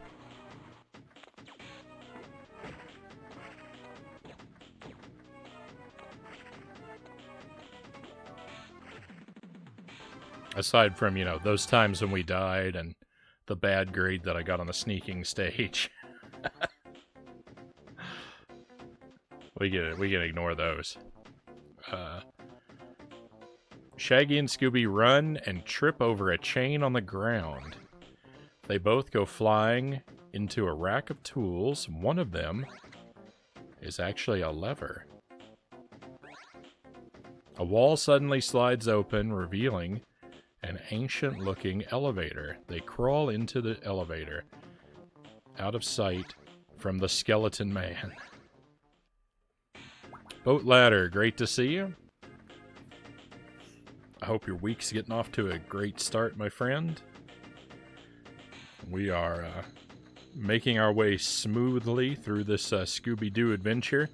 Aside from, you know, those times when we died and the bad grade that I got on the sneaking stage. We can ignore those. Shaggy and Scooby run and trip over a chain on the ground. They both go flying into a rack of tools. One of them is actually a lever. A wall suddenly slides open, revealing an ancient-looking elevator. They crawl into the elevator, out of sight from the skeleton man. Boat ladder, great to see you. I hope your week's getting off to a great start, my friend. We are making our way smoothly through this Scooby-Doo adventure.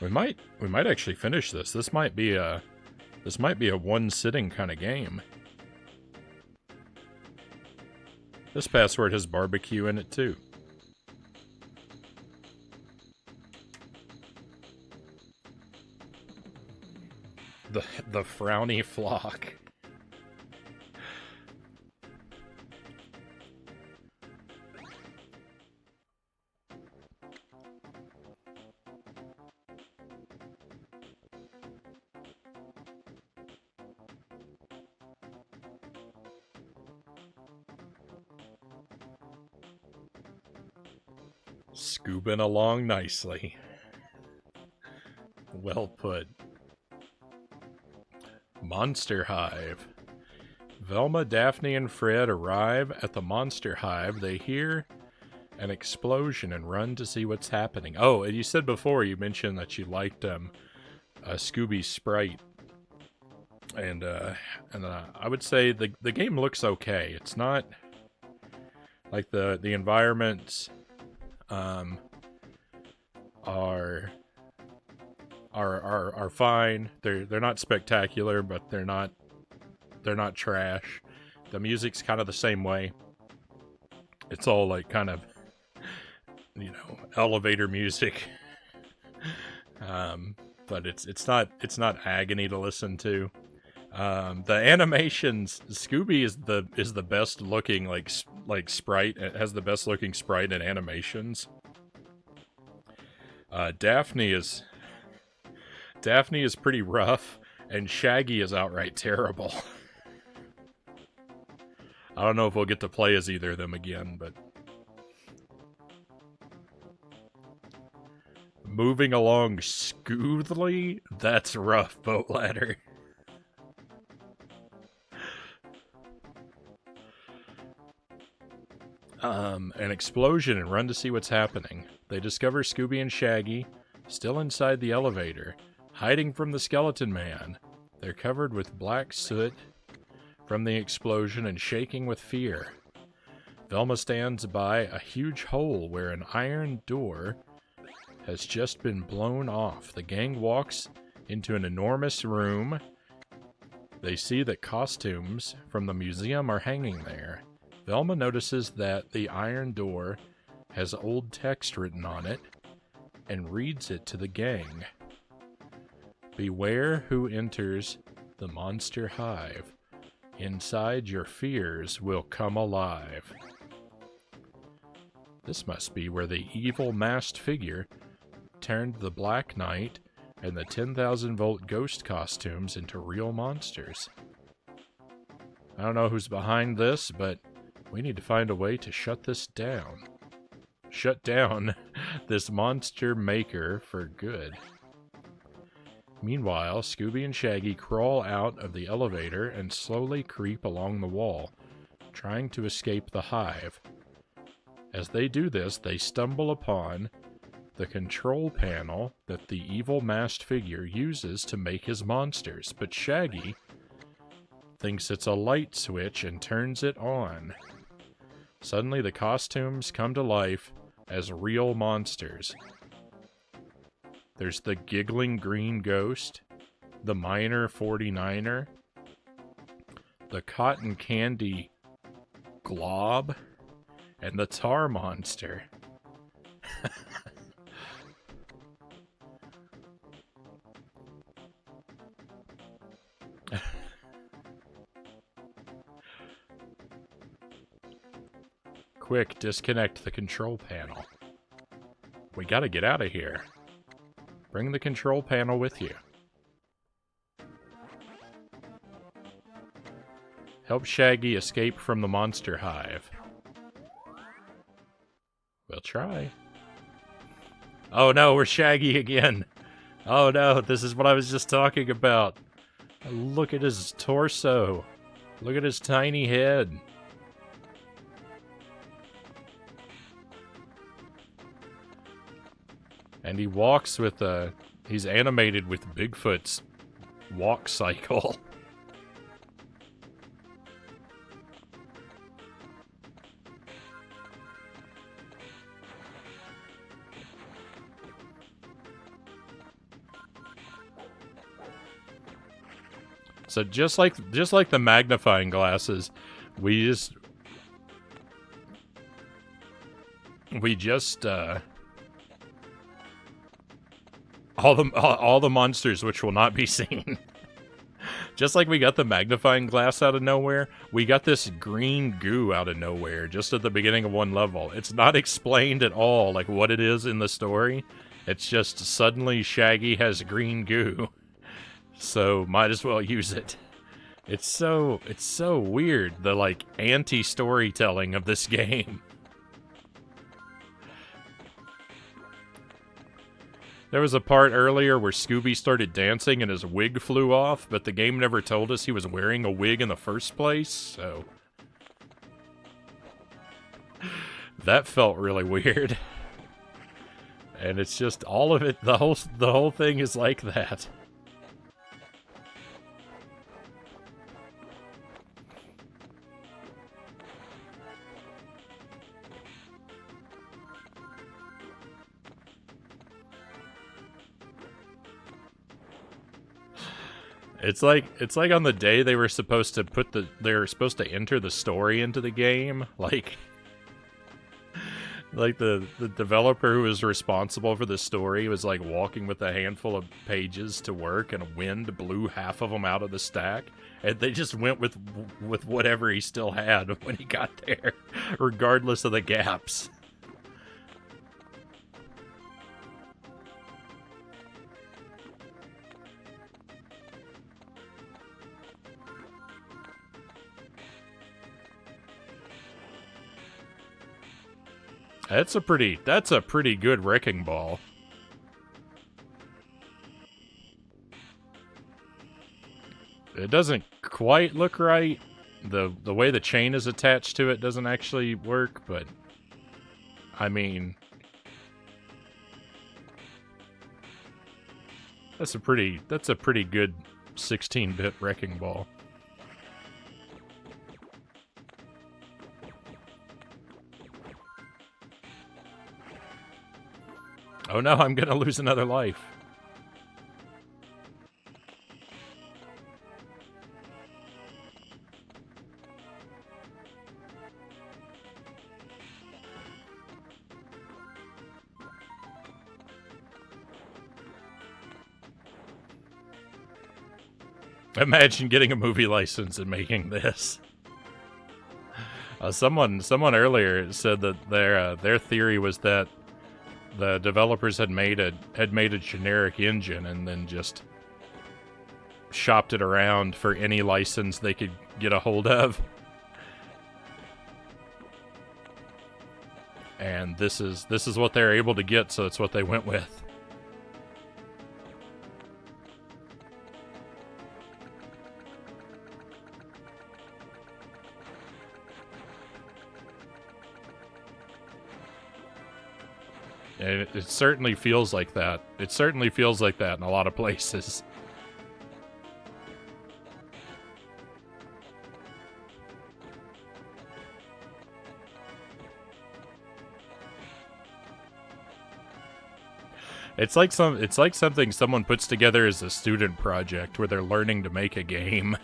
We might actually finish this. This might be a one-sitting kind of game. This password has barbecue in it too. The Frownie flock. Scoobing along nicely. Well put. Monster Hive. Velma, Daphne, and Fred arrive at the Monster Hive. They hear an explosion and run to see what's happening. Oh, and you said before, you mentioned that you liked Scooby's sprite. And I would say the game looks okay. It's not like the environments are fine. They're not spectacular, but they're not trash. The music's kind of the same way. It's all like kind of, you know, elevator music. But it's not agony to listen to. The animations, Scooby is the best looking like sprite. It has the best looking sprite and animations. Daphne is pretty rough, and Shaggy is outright terrible. I don't know if we'll get to play as either of them again, but moving along smoothly, that's rough, boat ladder. An explosion and run to see what's happening. They discover Scooby and Shaggy still inside the elevator, hiding from the skeleton man. They're covered with black soot from the explosion and shaking with fear. Velma stands by a huge hole where an iron door has just been blown off. The gang walks into an enormous room. They see that costumes from the museum are hanging there. Velma notices that the iron door has old text written on it and reads it to the gang. Beware who enters the Monster Hive. Inside, your fears will come alive. This must be where the evil masked figure turned the Black Knight and the 10,000-volt ghost costumes into real monsters. I don't know who's behind this, but we need to find a way to shut this down. Shut down this monster maker for good. Meanwhile, Scooby and Shaggy crawl out of the elevator and slowly creep along the wall, trying to escape the hive. As they do this, they stumble upon the control panel that the evil masked figure uses to make his monsters, but Shaggy thinks it's a light switch and turns it on. Suddenly, the costumes come to life as real monsters. There's the giggling green ghost, the miner 49er, the cotton candy glob, and the tar monster. Quick, disconnect the control panel. We gotta get out of here. Bring the control panel with you. Help Shaggy escape from the monster hive. We'll try. Oh no, we're Shaggy again. Oh no, this is what I was just talking about. Look at his torso. Look at his tiny head. And he walks with a... He's animated with Bigfoot's walk cycle. So just like the magnifying glasses, we just all the monsters which will not be seen. Just like we got the magnifying glass out of nowhere, we got this green goo out of nowhere just at the beginning of one level. It's not explained at all, like what it is in the story. It's just suddenly Shaggy has green goo. So might as well use it. It's so weird, the like anti-storytelling of this game. There was a part earlier where Scooby started dancing and his wig flew off, but the game never told us he was wearing a wig in the first place, so... That felt really weird. And it's just, all of it, the whole thing is like that. It's like on the day they were supposed to enter the story into the game, like the developer who was responsible for the story was like walking with a handful of pages to work, and wind blew half of them out of the stack, and they just went with whatever he still had when he got there, regardless of the gaps. That's a pretty good wrecking ball. It doesn't quite look right. The way the chain is attached to it doesn't actually work, but I mean, that's a pretty good 16-bit wrecking ball. Oh no, I'm gonna lose another life. Imagine getting a movie license and making this. Someone earlier said that their theory was that the developers had made a generic engine and then just shopped it around for any license they could get a hold of. And this is what they're able to get, so it's what they went with. And it certainly feels like that. It certainly feels like that in a lot of places. It's like something someone puts together as a student project where they're learning to make a game.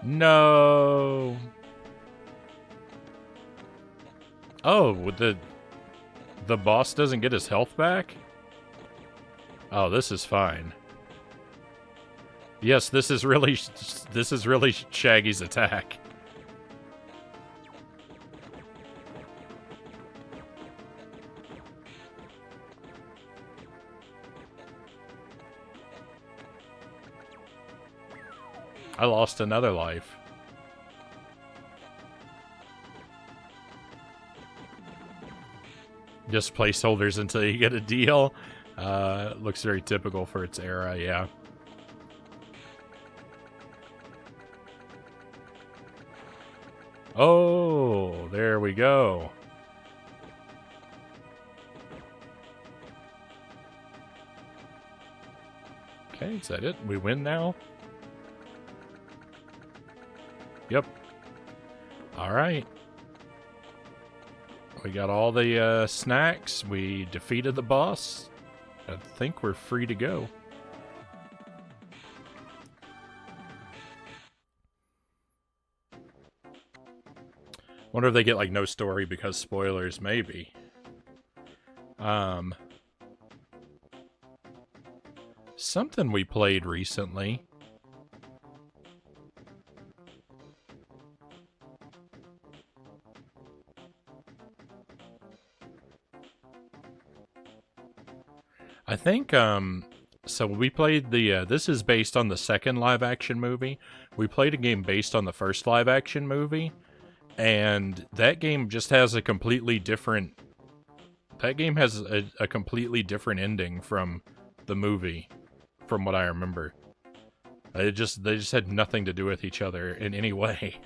No. Oh, the boss doesn't get his health back? Oh, this is fine. Yes, this is really Shaggy's attack. I lost another life. Just placeholders until you get a deal. Looks very typical for its era, yeah. Oh, there we go. Okay, is that it? We win now? Yep. Alright. We got all the snacks. We defeated the boss. I think we're free to go. Wonder if they get like no story because spoilers, maybe. Something we played recently. I think, so we played the, this is based on the second live-action movie. We played a game based on the first live-action movie, and that game just has a completely different, that game has a completely different ending from the movie, from what I remember. They just had nothing to do with each other in any way.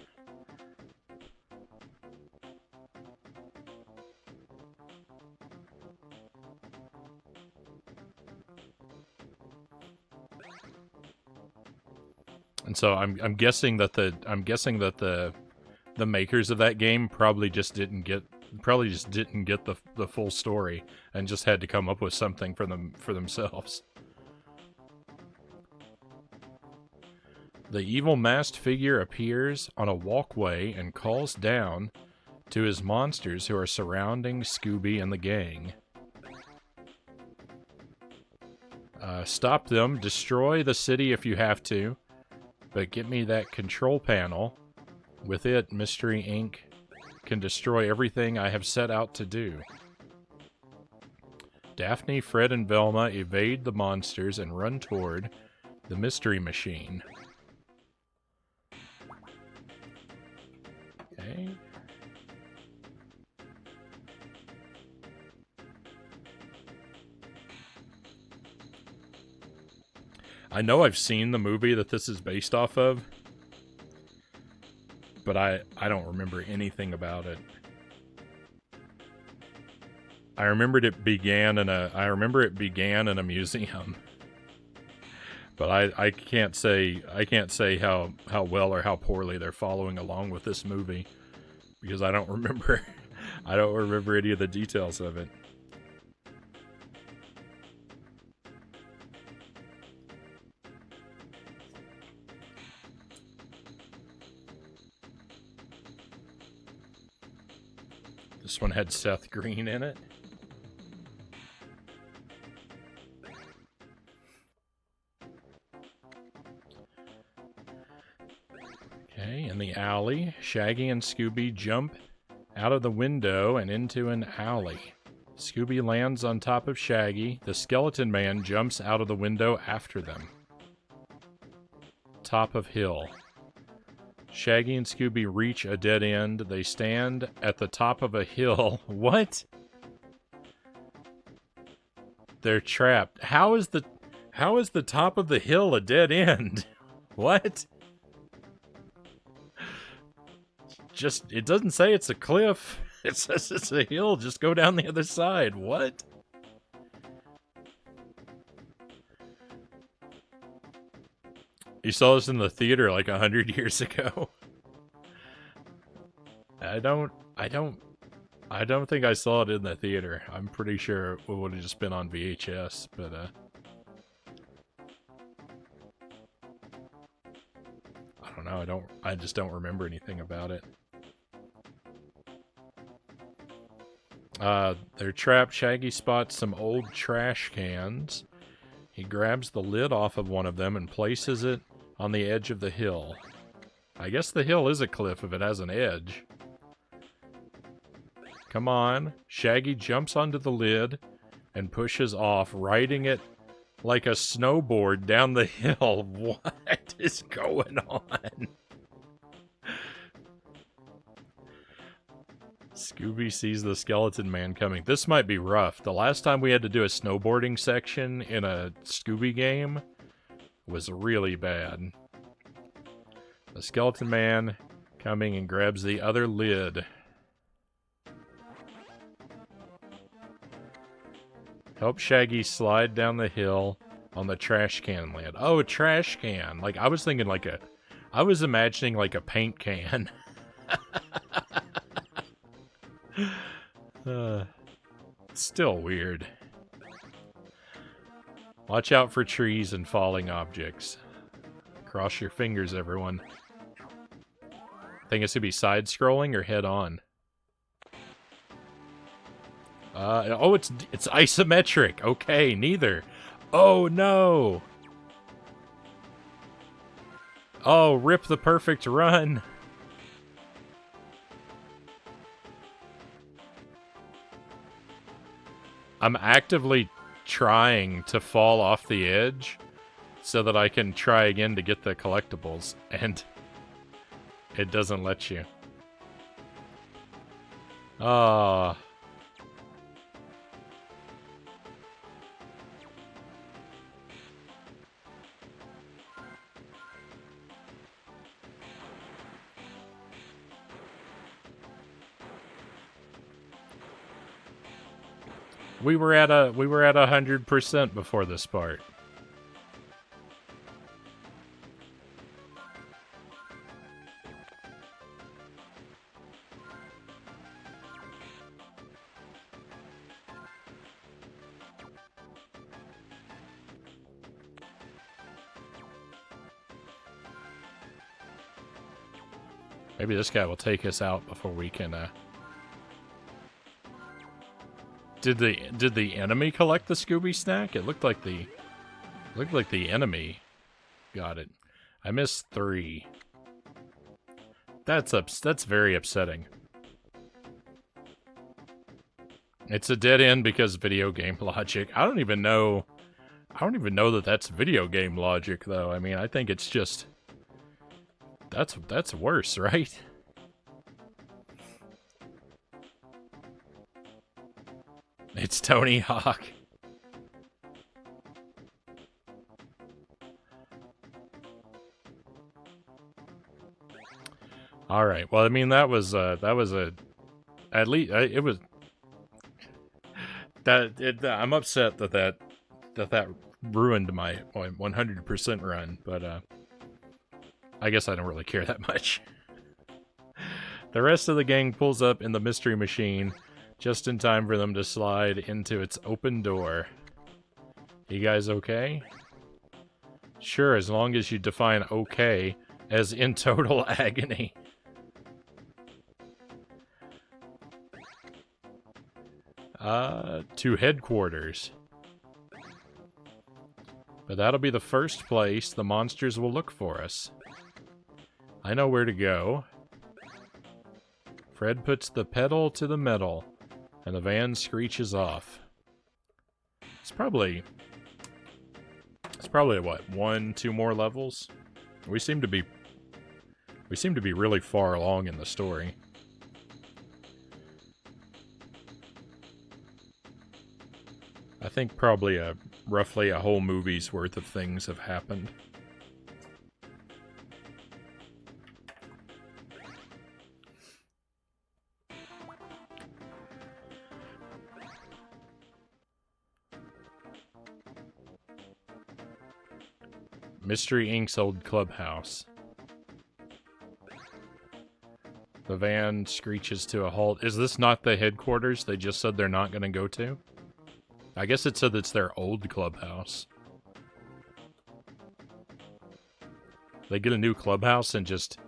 And so I'm guessing that the makers of that game probably just didn't get the full story and just had to come up with something for themselves. The evil masked figure appears on a walkway and calls down to his monsters who are surrounding Scooby and the gang. Stop them, destroy the city if you have to, but get me that control panel. With it, Mystery Inc. can destroy everything I have set out to do. Daphne, Fred, and Velma evade the monsters and run toward the Mystery Machine. Okay. I know I've seen the movie that this is based off of, but I don't remember anything about it. I remembered it began in a museum. But I can't say how well or how poorly they're following along with this movie, because I don't remember any of the details of it. This one had Seth Green in it. Okay, in the alley, Shaggy and Scooby jump out of the window and into an alley. Scooby lands on top of Shaggy. The skeleton man jumps out of the window after them. Top of hill. Shaggy and Scooby reach a dead end. They stand at the top of a hill. What? They're trapped. How is the top of the hill a dead end? What? Just, it doesn't say it's a cliff. It says it's a hill. Just go down the other side. What? You saw this in the theater like 100 years ago. I don't think I saw it in the theater. I'm pretty sure it would have just been on VHS, but I don't know. I just don't remember anything about it. They're trapped. Shaggy spots some old trash cans. He grabs the lid off of one of them and places it on the edge of the hill. I guess the hill is a cliff if it has an edge. Come on. Shaggy jumps onto the lid and pushes off, riding it like a snowboard down the hill. What is going on? Scooby sees the skeleton man coming. This might be rough. The last time we had to do a snowboarding section in a Scooby game was really bad. The skeleton man coming and grabs the other lid. Help Shaggy slide down the hill on the trash can lid. Oh, a trash can. Like, I was thinking like a... I was imagining like a paint can. Still weird. Watch out for trees and falling objects. Cross your fingers, everyone. Think it's gonna be side-scrolling or head-on? Oh, it's isometric. Okay, neither. Oh, no. Oh, rip the perfect run. I'm actively trying to fall off the edge so that I can try again to get the collectibles, and it doesn't let you. Ah. We were at 100% before this part. Maybe this guy will take us out before we can Did the enemy collect the Scooby snack? It looked like the enemy got it. I missed 3. That's very upsetting. It's a dead end because video game logic. I don't even know that that's video game logic though. I mean, I think it's just that's worse, right? It's Tony Hawk. All right. Well, I mean, that was at least it was I'm upset that ruined my 100% run, but I guess I don't really care that much. The rest of the gang pulls up in the mystery machine just in time for them to slide into its open door. You guys okay? Sure, as long as you define okay as in total agony. To headquarters. But that'll be the first place the monsters will look for us. I know where to go. Fred puts the pedal to the metal, and the van screeches off. It's probably what, 1-2 more levels? We seem to be really far along in the story. I think probably roughly a whole movie's worth of things have happened. Mystery Inc.'s old clubhouse. The van screeches to a halt. Is this not the headquarters they just said they're not going to go to? I guess it said it's their old clubhouse. They get a new clubhouse and just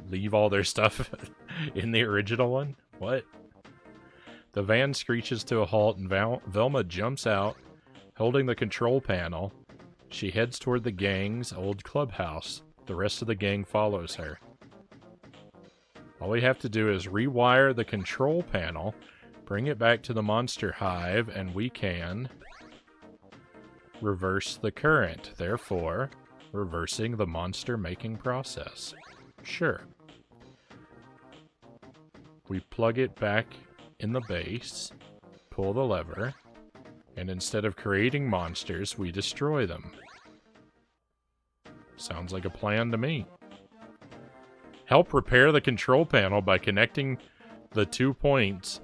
leave all their stuff in the original one? What? The van screeches to a halt and Velma jumps out, Holding the control panel, she heads toward the gang's old clubhouse. The rest of the gang follows her. All we have to do is rewire the control panel, bring it back to the monster hive, and we can reverse the current, therefore reversing the monster-making process. Sure. We plug it back in the base, pull the lever, and instead of creating monsters, we destroy them. Sounds like a plan to me. Help repair the control panel by connecting the 2 points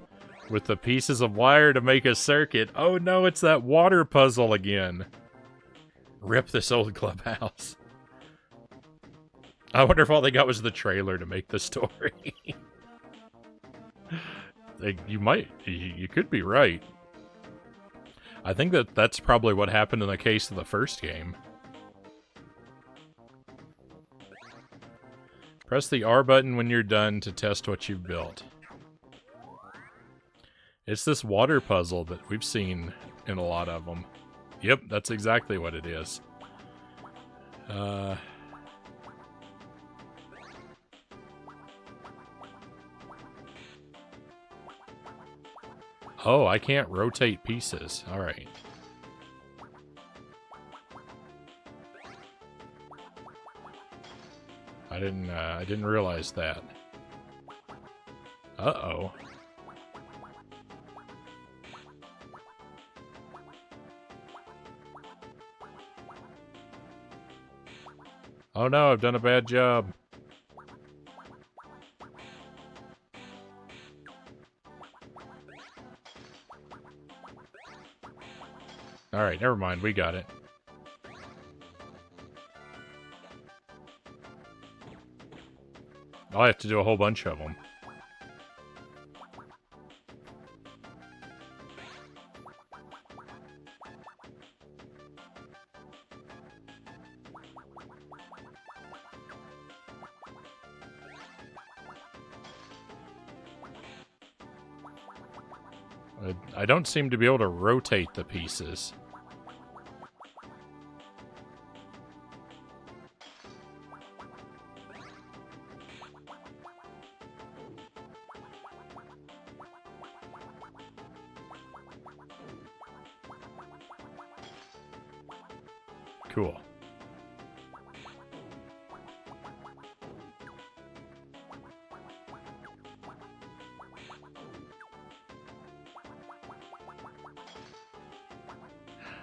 with the pieces of wire to make a circuit. Oh no, it's that water puzzle again. Rip this old clubhouse. I wonder if all they got was the trailer to make the story. You could be right. I think that's probably what happened in the case of the first game. Press the R button when you're done to test what you've built. It's this water puzzle that we've seen in a lot of them. Yep, that's exactly what it is. Oh, I can't rotate pieces. All right. I didn't realize that. Uh-oh. Oh no, I've done a bad job. Alright, never mind, we got it. I'll have to do a whole bunch of them. I don't seem to be able to rotate the pieces. Cool.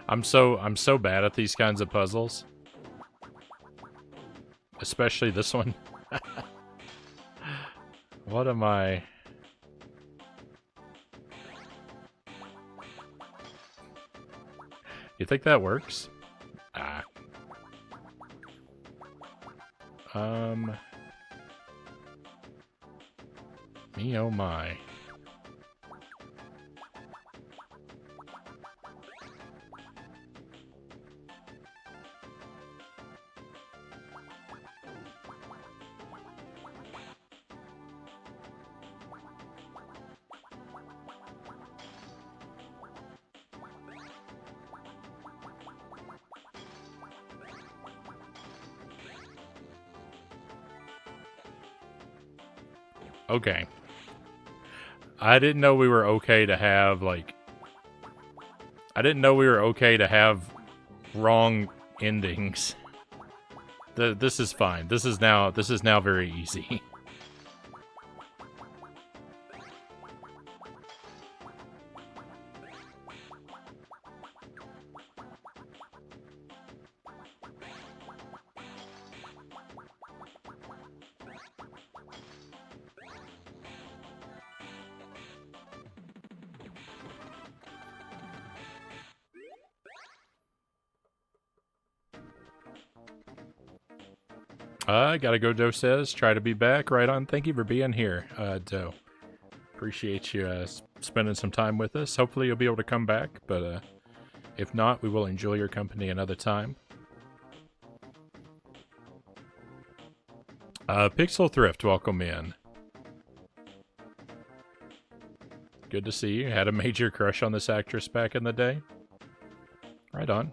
I'm so bad at these kinds of puzzles. Especially this one. What am I? You think that works? Ah. Me oh my. Okay. I didn't know we were okay to have, like... I didn't know we were okay to have wrong endings. This is fine. This is now very easy. Gotta go, Doe says. Try to be back. Right on. Thank you for being here, Doe. Appreciate you spending some time with us. Hopefully you'll be able to come back, but if not, we will enjoy your company another time. Pixel Thrift, welcome in. Good to see you. Had a major crush on this actress back in the day. Right on.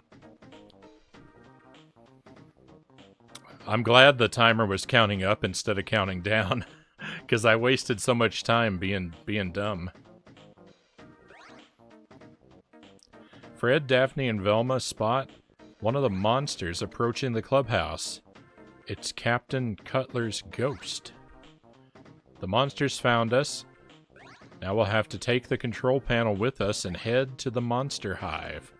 I'm glad the timer was counting up instead of counting down, because I wasted so much time being dumb. Fred, Daphne, and Velma spot one of the monsters approaching the clubhouse. It's Captain Cutler's ghost. The monsters found us. Now we'll have to take the control panel with us and head to the monster hive.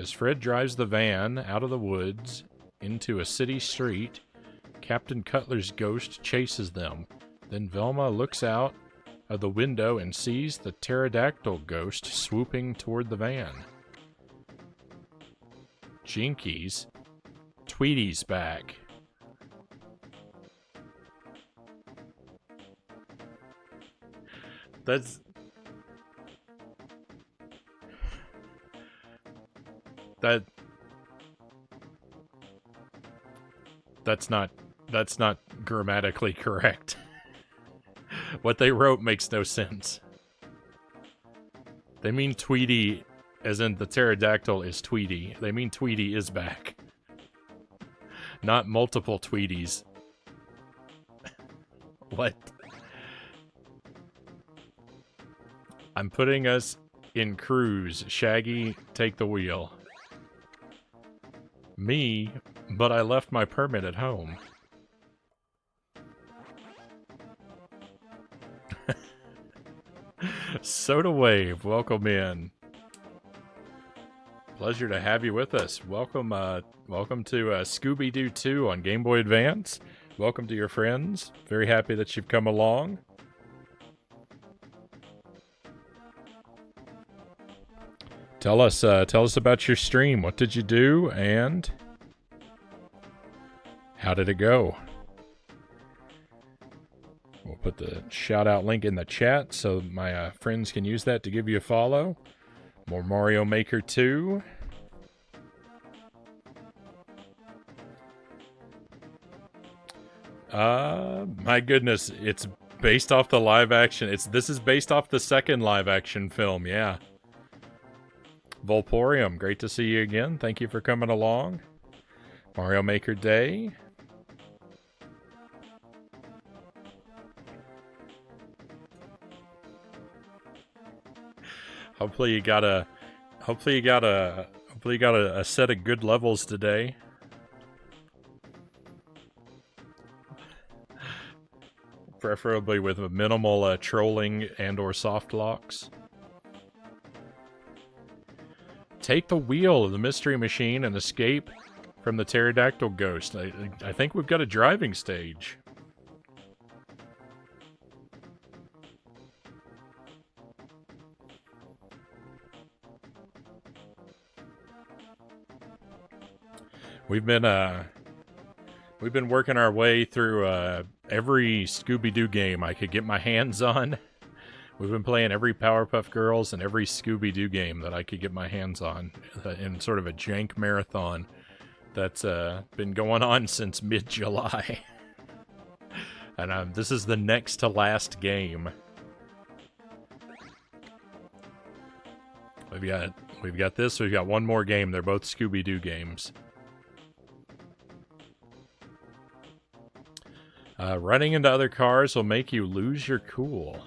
As Fred drives the van out of the woods into a city street, Captain Cutler's ghost chases them. Then Velma looks out of the window and sees the pterodactyl ghost swooping toward the van. Jinkies, Tweety's back. That's not grammatically correct. What they wrote makes no sense. They mean Tweety, as in the pterodactyl is Tweety. They mean Tweety is back. Not multiple Tweeties. What? I'm putting us in cruise. Shaggy, take the wheel. Me, but I left my permit at home. Soda Wave, welcome in. Pleasure to have you with us. Welcome to Scooby-Doo 2 on Game Boy Advance. Welcome to your friends. Very happy that you've come along. Tell us about your stream. What did you do, and how did it go? We'll put the shout-out link in the chat so my friends can use that to give you a follow. More Mario Maker 2. My goodness, it's based off the live action. This is based off the second live action film, yeah. Volporium, great to see you again. Thank you for coming along. Mario Maker Day. Hopefully you got a set of good levels today. Preferably with a minimal trolling and or soft locks. Take the wheel of the mystery machine and escape from the pterodactyl ghost. I think we've got a driving stage. We've been working our way through every Scooby-Doo game I could get my hands on. We've been playing every Powerpuff Girls and every Scooby-Doo game that I could get my hands on in sort of a jank marathon that's been going on since mid-July. And this is the next to last game. We've got this. We've got one more game. They're both Scooby-Doo games. Running into other cars will make you lose your cool.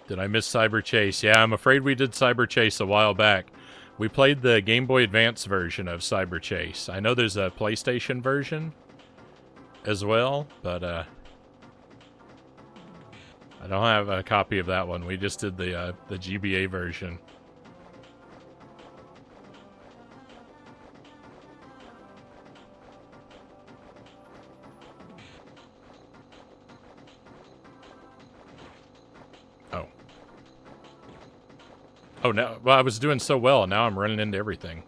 Did I miss Cyber Chase? Yeah, I'm afraid we did Cyber Chase a while back. We played the Game Boy Advance version of Cyber Chase. I know there's a PlayStation version as well, but I don't have a copy of that one. We just did the GBA version. Oh, now, well, I was doing so well, now I'm running into everything.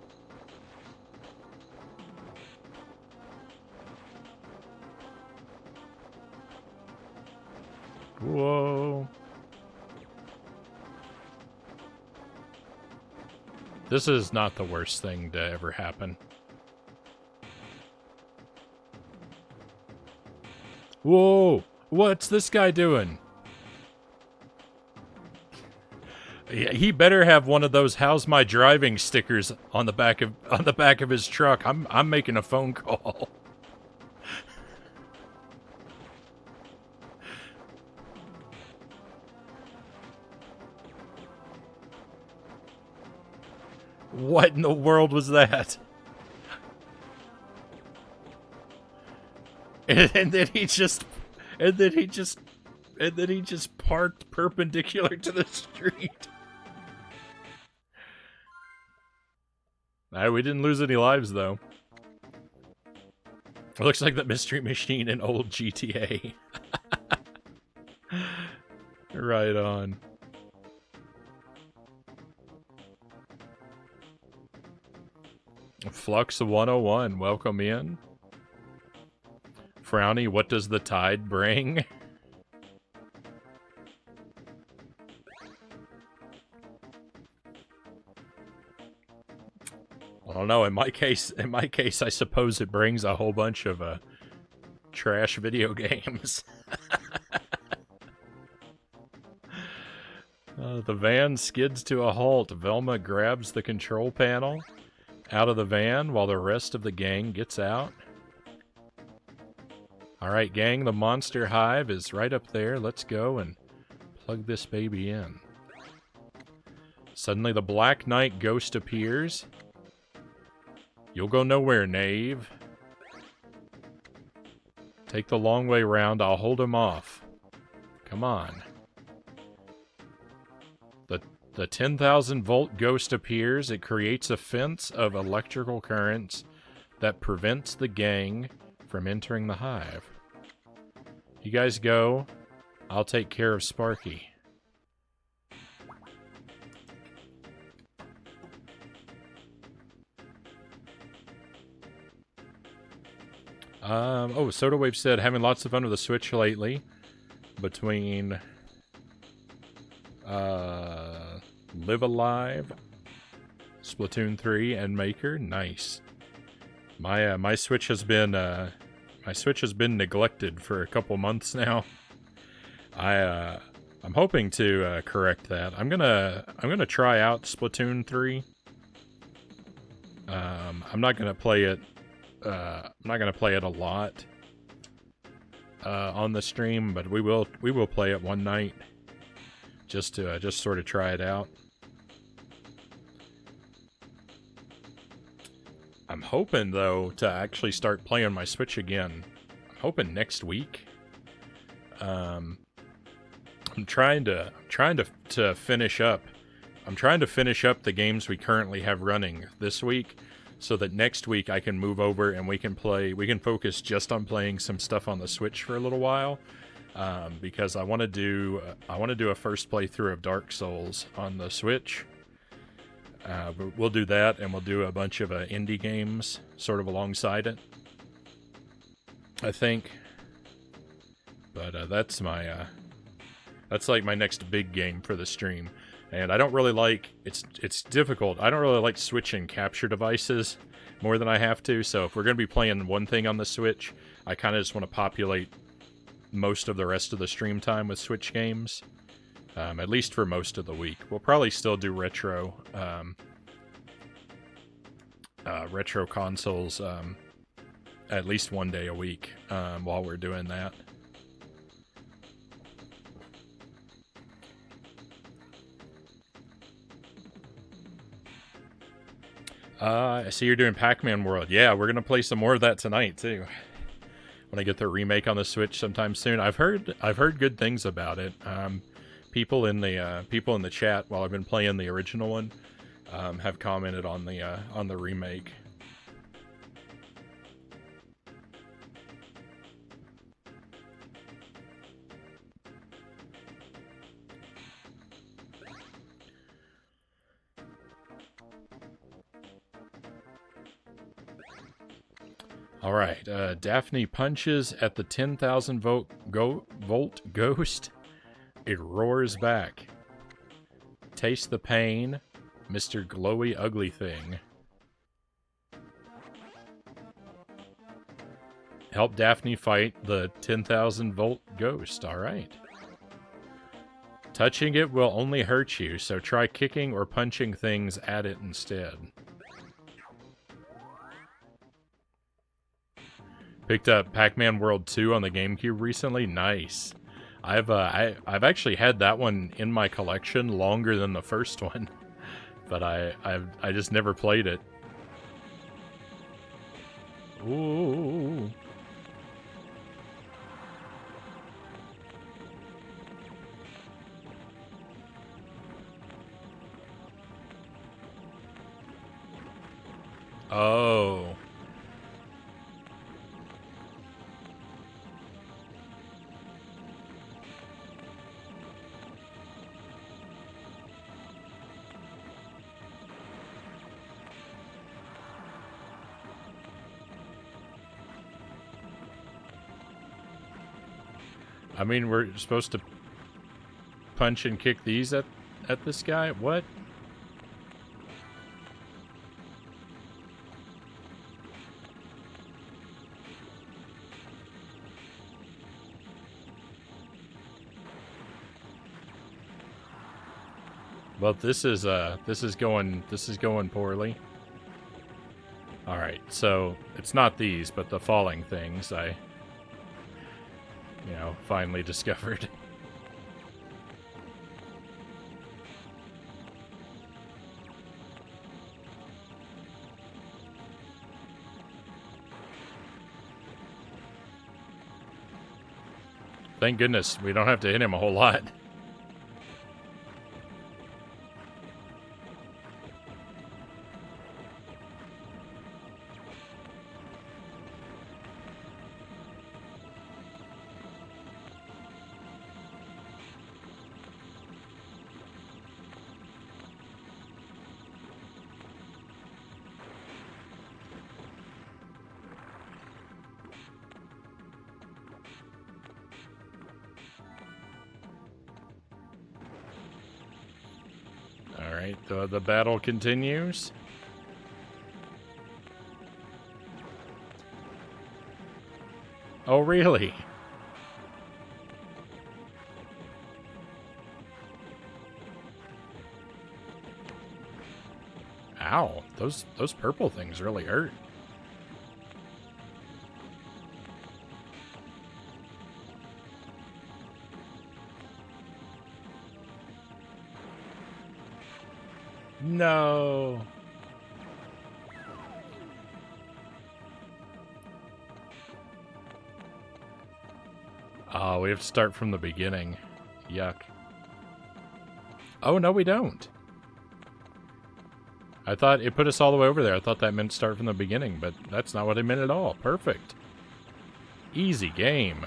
Whoa. This is not the worst thing to ever happen. Whoa! What's this guy doing? He better have one of those "How's my driving" stickers on the back of his truck. I'm making a phone call. What in the world was that? And then he just parked perpendicular to the street. We didn't lose any lives though. It looks like the mystery machine in old GTA. Right on. Flux 101, welcome in. Frownie, what does the tide bring? I don't know. In my case, I suppose it brings a whole bunch of trash video games. The van skids to a halt. Velma grabs the control panel out of the van while the rest of the gang gets out. Alright, gang, the monster hive is right up there. Let's go and plug this baby in. Suddenly the Black Knight ghost appears. You'll go nowhere, knave. Take the long way round. I'll hold him off. Come on. The 10,000 volt ghost appears. It creates a fence of electrical currents that prevents the gang from entering the hive. You guys go. I'll take care of Sparky. Oh, Soda Wave said, having lots of fun with the Switch lately. Between Live Alive, Splatoon 3, and Maker. Nice. My Switch has been neglected for a couple months now. I'm hoping to correct that. I'm gonna try out Splatoon 3. I'm not gonna play it. I'm not gonna play it a lot on the stream, but we will play it one night just to sort of try it out. I'm hoping though to actually start playing my Switch again. I'm hoping next week. I'm trying to finish up. I'm trying to finish up the games we currently have running this week, so that next week I can move over and we can focus just on playing some stuff on the Switch for a little while, because I want to do a first playthrough of Dark Souls on the Switch. But we'll do that, and we'll do a bunch of indie games sort of alongside it, I think. But that's like my next big game for the stream. And I don't really like, it's difficult. I don't really like switching capture devices more than I have to. So if we're going to be playing one thing on the Switch, I kind of just want to populate most of the rest of the stream time with Switch games. At least for most of the week. We'll probably still do retro consoles at least one day a week while we're doing that. I see you're doing Pac-Man World. Yeah, we're gonna play some more of that tonight too. When I get the remake on the Switch sometime soon. I've heard good things about it. People in the chat while I've been playing the original one have commented on the remake. All right, Daphne punches at the 10,000 volt ghost. It roars back. Taste the pain, Mr. Glowy Ugly Thing. Help Daphne fight the 10,000 volt ghost. All right. Touching it will only hurt you, so try kicking or punching things at it instead. Picked up Pac-Man World 2 on the GameCube recently. Nice. I've actually had that one in my collection longer than the first one, but I just never played it. Ooh. Oh. I mean, we're supposed to punch and kick these at this guy? What? Well, this is going poorly. All right, so it's not these, but the falling things I finally discovered. Thank goodness we don't have to hit him a whole lot. Alright, the battle continues. Oh, really? Ow, those purple things really hurt. No. Oh, we have to start from the beginning. Yuck. Oh, no, we don't. I thought it put us all the way over there. I thought that meant start from the beginning, but that's not what it meant at all. Perfect. Easy game.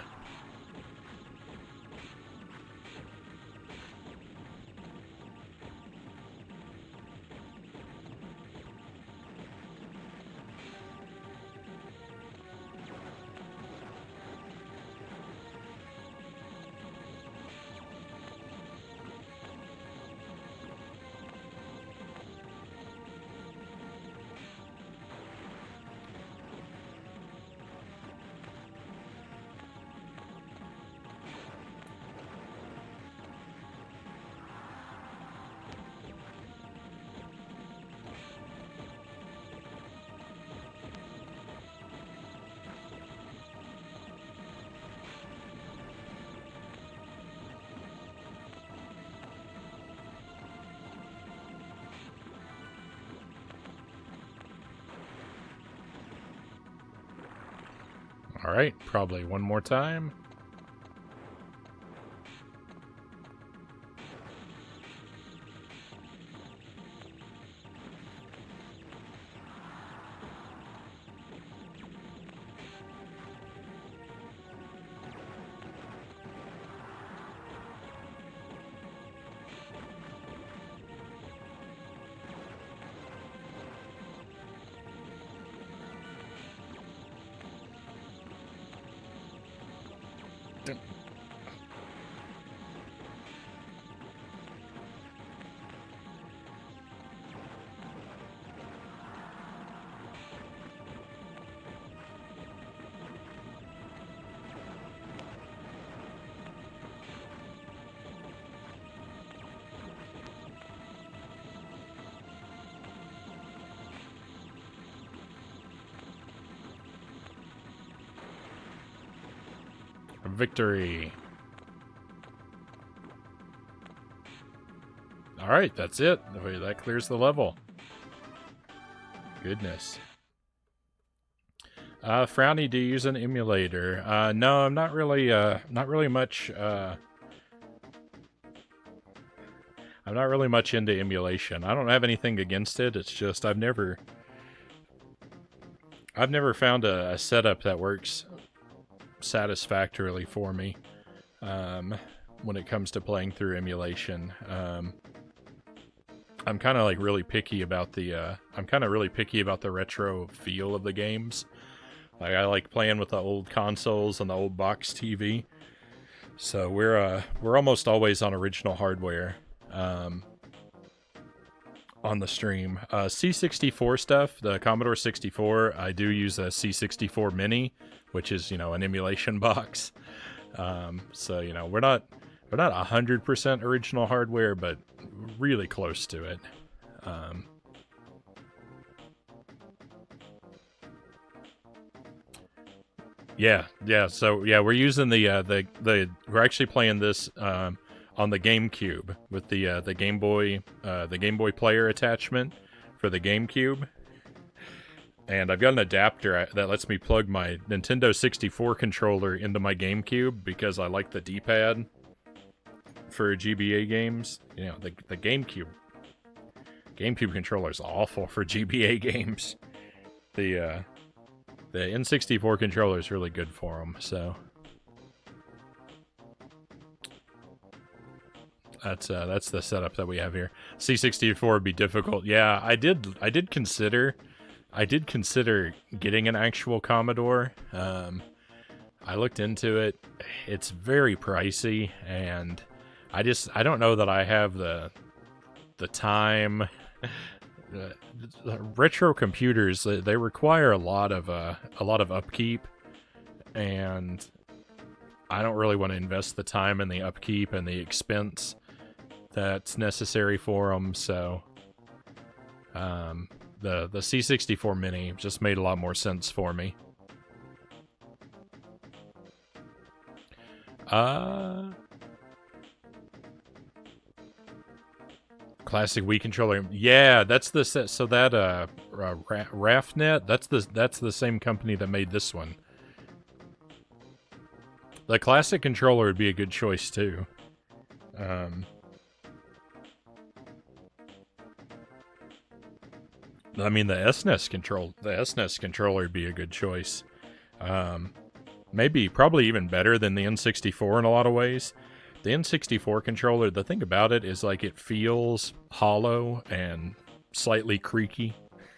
Alright, probably one more time. Victory. Alright, that's it. That clears the level. Goodness. Frownie, do you use an emulator? No, I'm not really much, I'm not really much into emulation. I don't have anything against it, it's just I've never found a setup that works satisfactorily for me, when it comes to playing through emulation. I'm kind of like really picky about the retro feel of the games. Like I like playing with the old consoles and the old box TV. So we're almost always on original hardware on the stream. C64 stuff, the Commodore 64, I do use a C64 Mini, which is, you know, an emulation box. So, you know, we're not 100% original hardware, but really close to it. Yeah. So yeah, we're using we're actually playing this on the GameCube with the Game Boy player attachment for the GameCube. And I've got an adapter that lets me plug my Nintendo 64 controller into my GameCube because I like the D-pad for GBA games. You know, the GameCube controller is awful for GBA games. The N64 controller is really good for them, so that's the setup that we have here. C64 would be difficult. Yeah, I did consider getting an actual Commodore. I looked into it. It's very pricey, and I don't know that I have the time. Retro computers, they require a lot of upkeep, and I don't really want to invest the time and the upkeep and the expense that's necessary for them. So the C64 Mini just made a lot more sense for me. Classic Wii controller. Yeah, that's the set. So that RAFnet, that's the same company that made this one. The classic controller would be a good choice too. I mean, the SNES controller would be a good choice. Probably even better than the N64 in a lot of ways. The N64 controller, the thing about it is like it feels hollow and slightly creaky.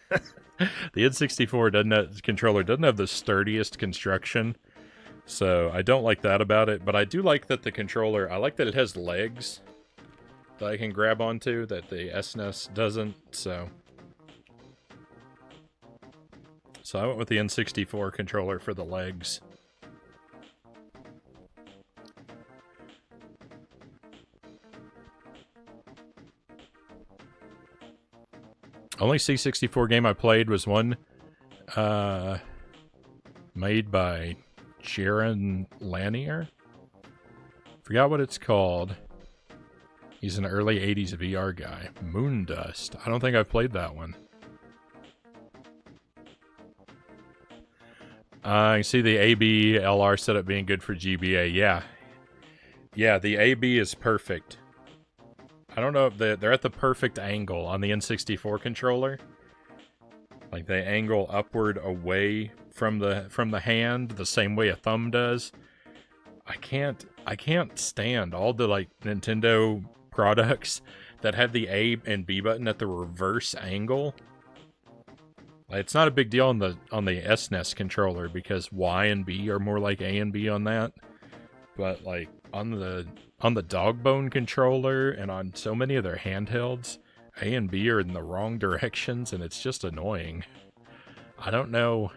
The N64 controller doesn't have the sturdiest construction, so I don't like that about it. But I do like that I like that it has legs that I can grab onto that the SNES doesn't. So I went with the N64 controller for the legs. Only C64 game I played was one made by Jaron Lanier. Forgot what it's called. He's an early 80s VR guy. Moondust. I don't think I've played that one. I see the AB LR setup being good for GBA. Yeah, the AB is perfect. I don't know if they're at the perfect angle on the N64 controller. Like they angle upward away from the hand the same way a thumb does. I can't stand all the like Nintendo products that have the A and B button at the reverse angle. Like, it's not a big deal on the SNES controller because Y and B are more like A and B on that. But like on the dog bone controller and on so many of their handhelds, A and B are in the wrong directions, and it's just annoying. I don't know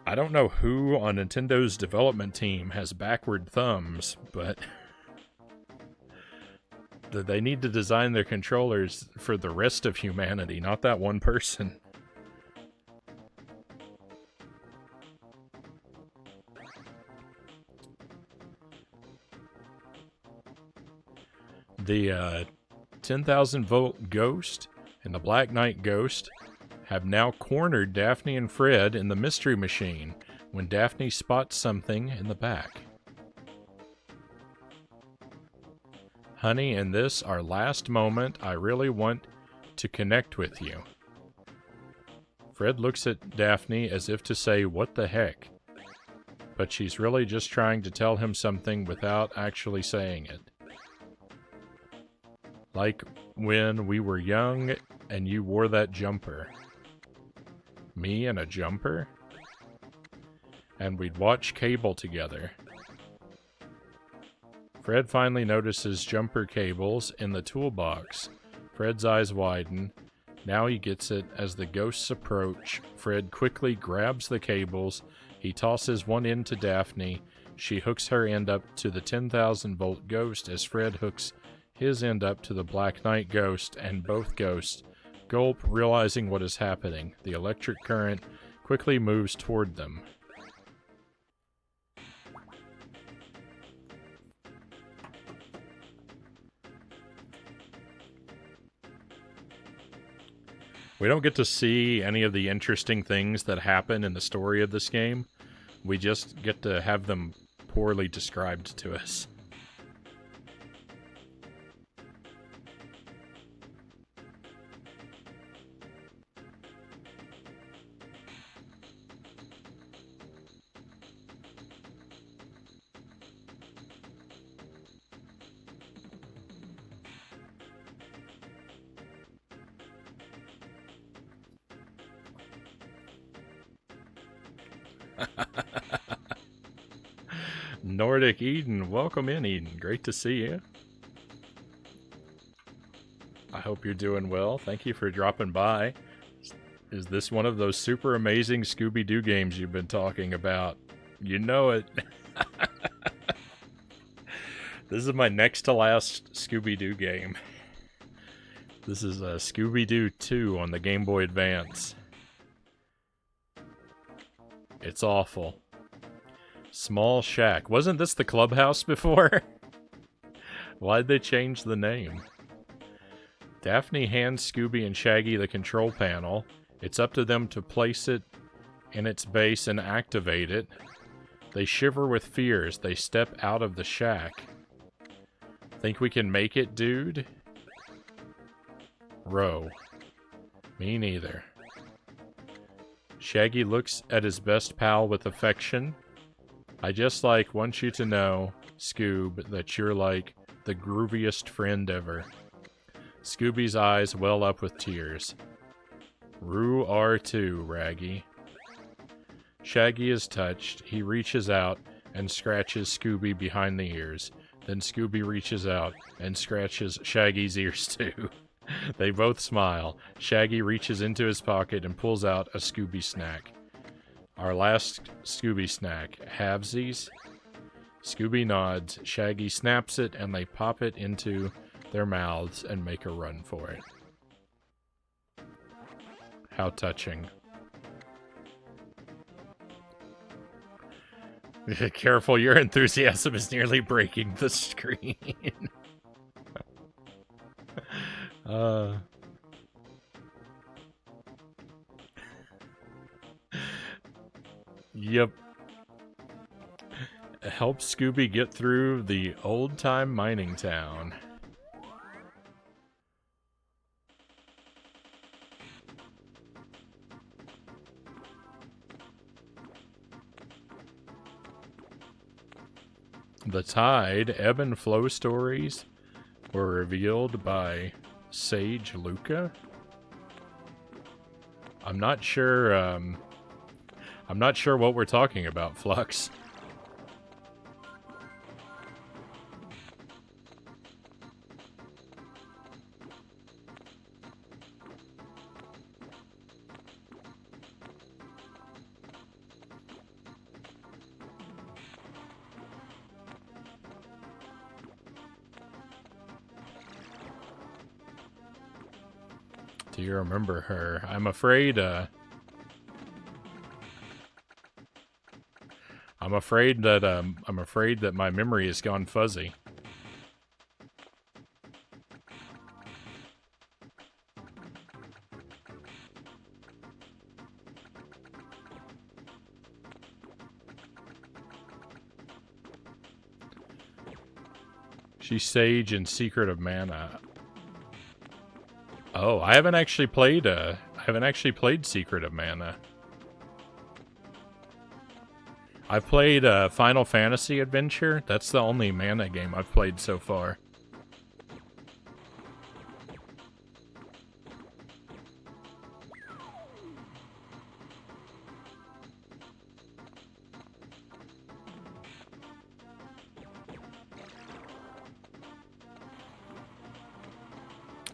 who on Nintendo's development team has backward thumbs, but they need to design their controllers for the rest of humanity, not that one person. The 10,000 volt ghost and the Black Knight ghost have now cornered Daphne and Fred in the mystery machine when Daphne spots something in the back. Honey, in this, our last moment, I really want to connect with you. Fred looks at Daphne as if to say, what the heck? But she's really just trying to tell him something without actually saying it. Like when we were young and you wore that jumper. Me and a jumper? And we'd watch cable together. Fred finally notices jumper cables in the toolbox. Fred's eyes widen. Now he gets it. As the ghosts approach, Fred quickly grabs the cables. He tosses one end to Daphne. She hooks her end up to the 10,000 volt ghost as Fred hooks his end up to the Black Knight ghost, and both ghosts gulp, realizing what is happening. The electric current quickly moves toward them. We don't get to see any of the interesting things that happen in the story of this game. We just get to have them poorly described to us. Nordic Eden, welcome in, Eden. Great to see you. I hope you're doing well. Thank you for dropping by. Is this one of those super amazing Scooby-Doo games you've been talking about? You know it. This is my next to last Scooby-Doo game. This is Scooby-Doo 2 on the Game Boy Advance. It's awful. Small Shack. Wasn't this the clubhouse before? Why'd they change the name? Daphne hands Scooby and Shaggy the control panel. It's up to them to place it in its base and activate it. They shiver with fears. They step out of the shack. Think we can make it, dude? Row. Me neither. Shaggy looks at his best pal with affection. I just want you to know, Scoob, that you're like the grooviest friend ever. Scooby's eyes well up with tears. Rue R2, Raggy. Shaggy is touched. He reaches out and scratches Scooby behind the ears. Then Scooby reaches out and scratches Shaggy's ears too. They both smile. Shaggy reaches into his pocket and pulls out a Scooby snack. Our last Scooby snack. Halvesies? Scooby nods. Shaggy snaps it and they pop it into their mouths and make a run for it. How touching. Careful, your enthusiasm is nearly breaking the screen. Yep. Help Scooby get through the old-time mining town. The Tide ebb and flow stories were revealed by Sage Luca. I'm not sure what we're talking about, Flux. Do you remember her? I'm afraid that my memory has gone fuzzy. She's Sage in Secret of Mana. Oh, I haven't actually played Secret of Mana. I've played Final Fantasy Adventure. That's the only Mana game I've played so far.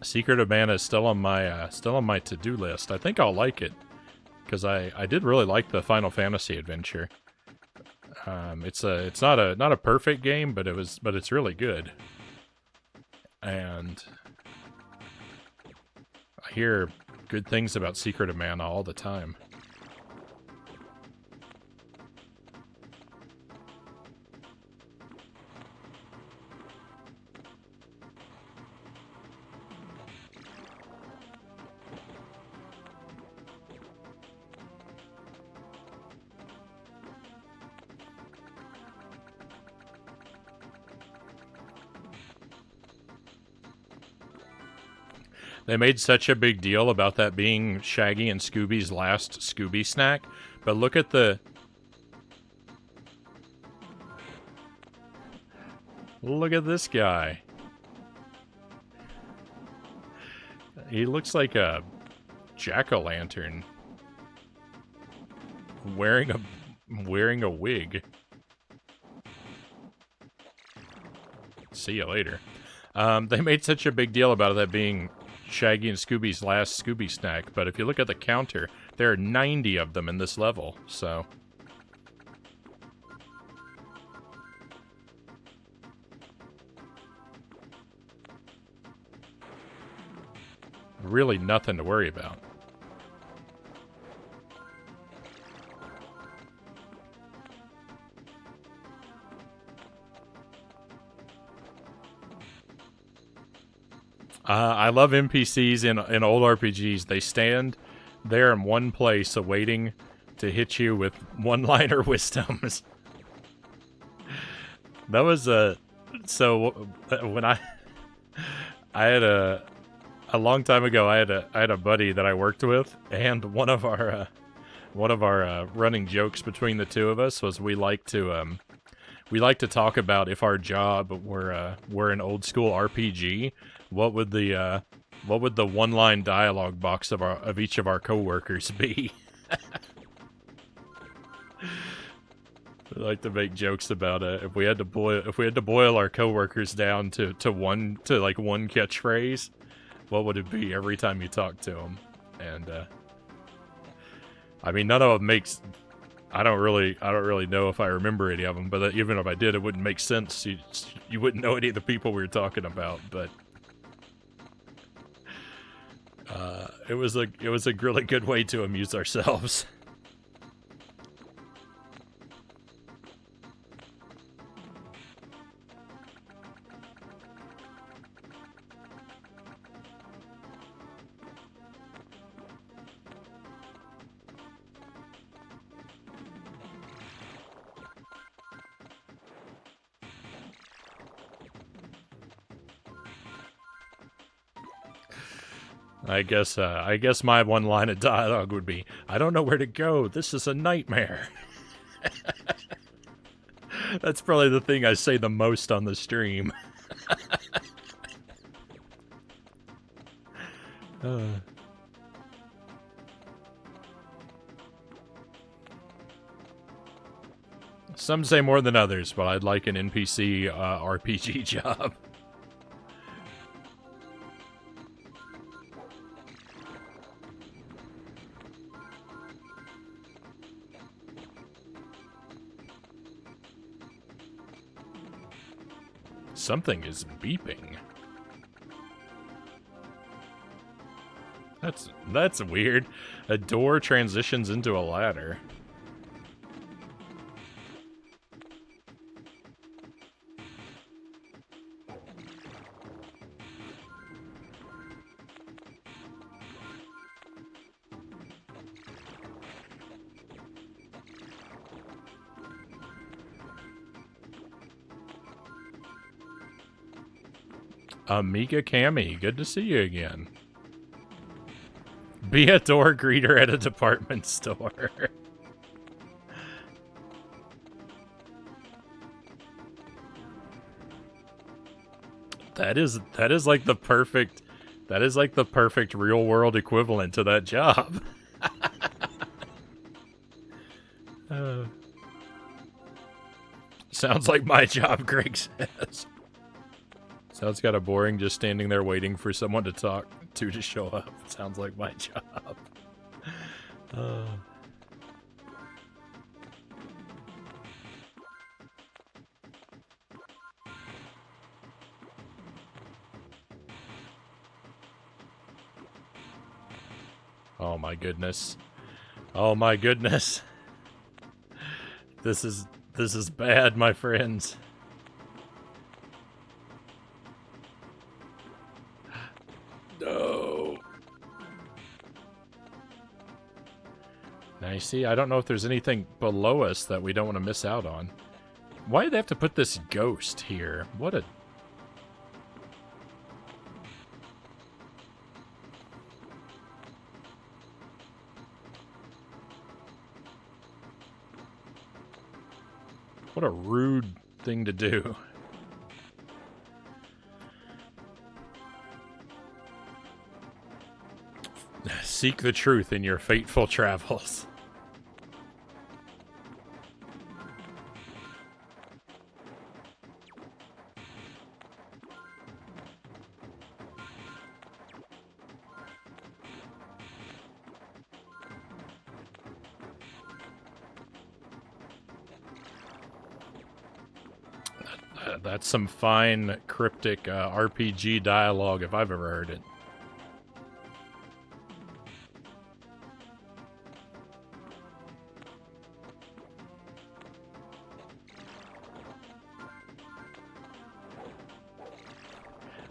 Secret of Mana is still on my to-do list. I think I'll like it because I did really like the Final Fantasy Adventure. It's not a perfect game, but it's really good. And I hear good things about Secret of Mana all the time. They made such a big deal about that being Shaggy and Scooby's last Scooby snack, but look at the... Look at this guy. He looks like a jack-o'-lantern wearing a wig. See you later. They made such a big deal about that being Shaggy and Scooby's last Scooby snack, but if you look at the counter, there are 90 of them in this level, so... Really nothing to worry about. I love NPCs in old RPGs. They stand there in one place awaiting to hit you with one-liner wisdoms. That was so when I had a long time ago, I had a buddy that I worked with, and one of our running jokes between the two of us was we like to talk about if our job were an old school RPG. What would the one-line dialogue box of each of our coworkers be? We like to make jokes about if we had to boil our coworkers down to one catchphrase, what would it be every time you talk to them? And I mean, none of them makes. I don't really know if I remember any of them, but even if I did, it wouldn't make sense. You wouldn't know any of the people we were talking about, but. It was a really good way to amuse ourselves. I guess my one line of dialogue would be, I don't know where to go. This is a nightmare. That's probably the thing I say the most on the stream. Some say more than others, but I'd like an NPC RPG job. Something is beeping. That's weird. A door transitions into a ladder. Amiga Cammy, good to see you again. Be a door greeter at a department store. That is like the perfect real world equivalent to that job. Sounds like my job, Greg says. Sounds kind of boring just standing there waiting for someone to talk to show up. Sounds like my job. Oh my goodness. Oh my goodness. This is bad, my friends. No. Now you see, I don't know if there's anything below us that we don't want to miss out on. Why did they have to put this ghost here? What a... What a rude thing to do. Seek the truth in your fateful travels. That's some fine, cryptic RPG dialogue if I've ever heard it.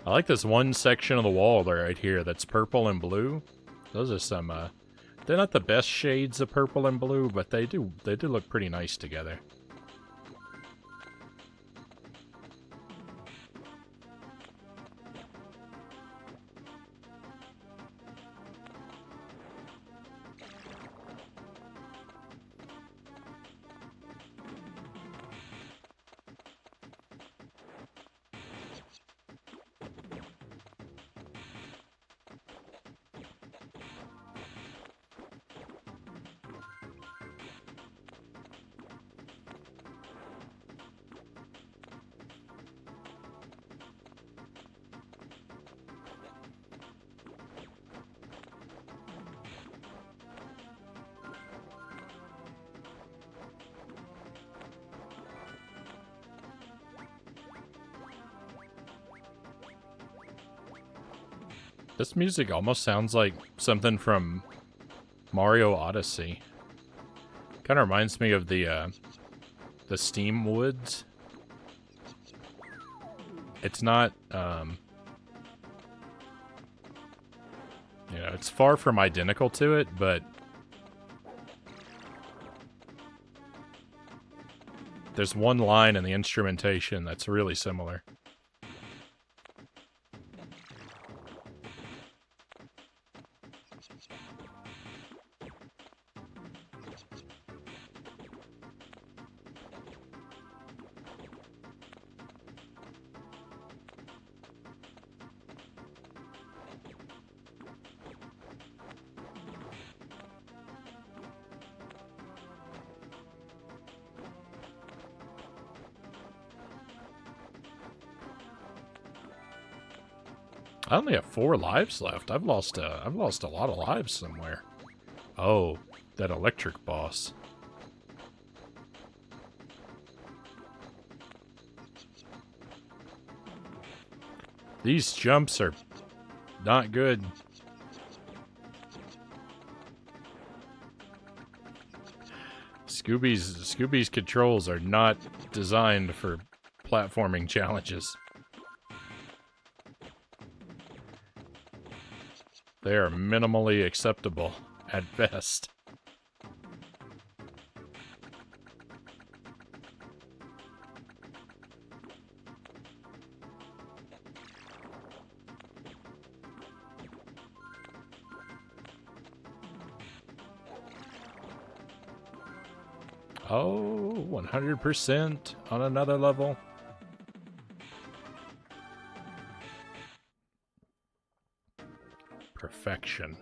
I like this one section of the wall right here that's purple and blue. Those are some, they're not the best shades of purple and blue, but they do look pretty nice together. This music almost sounds like something from Mario Odyssey. Kind of reminds me of the Steam Woods. It's not, you know, it's far from identical to it, but there's one line in the instrumentation that's really similar. I only have 4 lives left. I've lost a lot of lives somewhere. Oh, that electric boss. These jumps are not good. Scooby's controls are not designed for platforming challenges. They are minimally acceptable at best. Oh, 100% on another level. Perfection.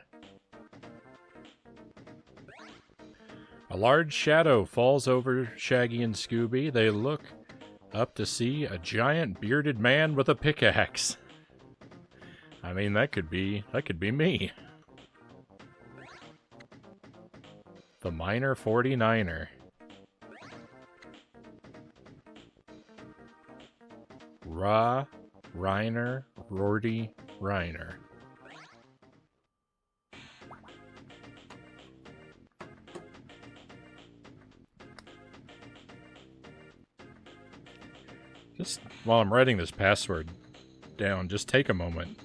A large shadow falls over Shaggy and Scooby. They look up to see a giant bearded man with a pickaxe. I mean, that could be me. The Miner 49er. Reiner, Rorty, Reiner. Just while I'm writing this password down, just take a moment.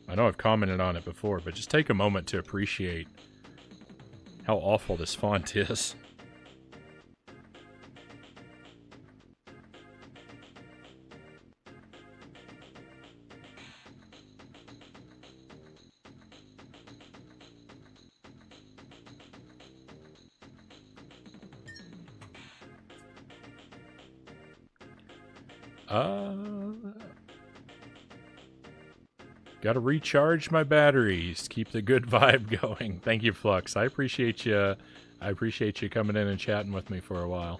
I know I've commented on it before, but just take a moment to appreciate how awful this font is. Gotta recharge my batteries. Keep the good vibe going. Thank you, Flux. I appreciate you. I appreciate you coming in and chatting with me for a while.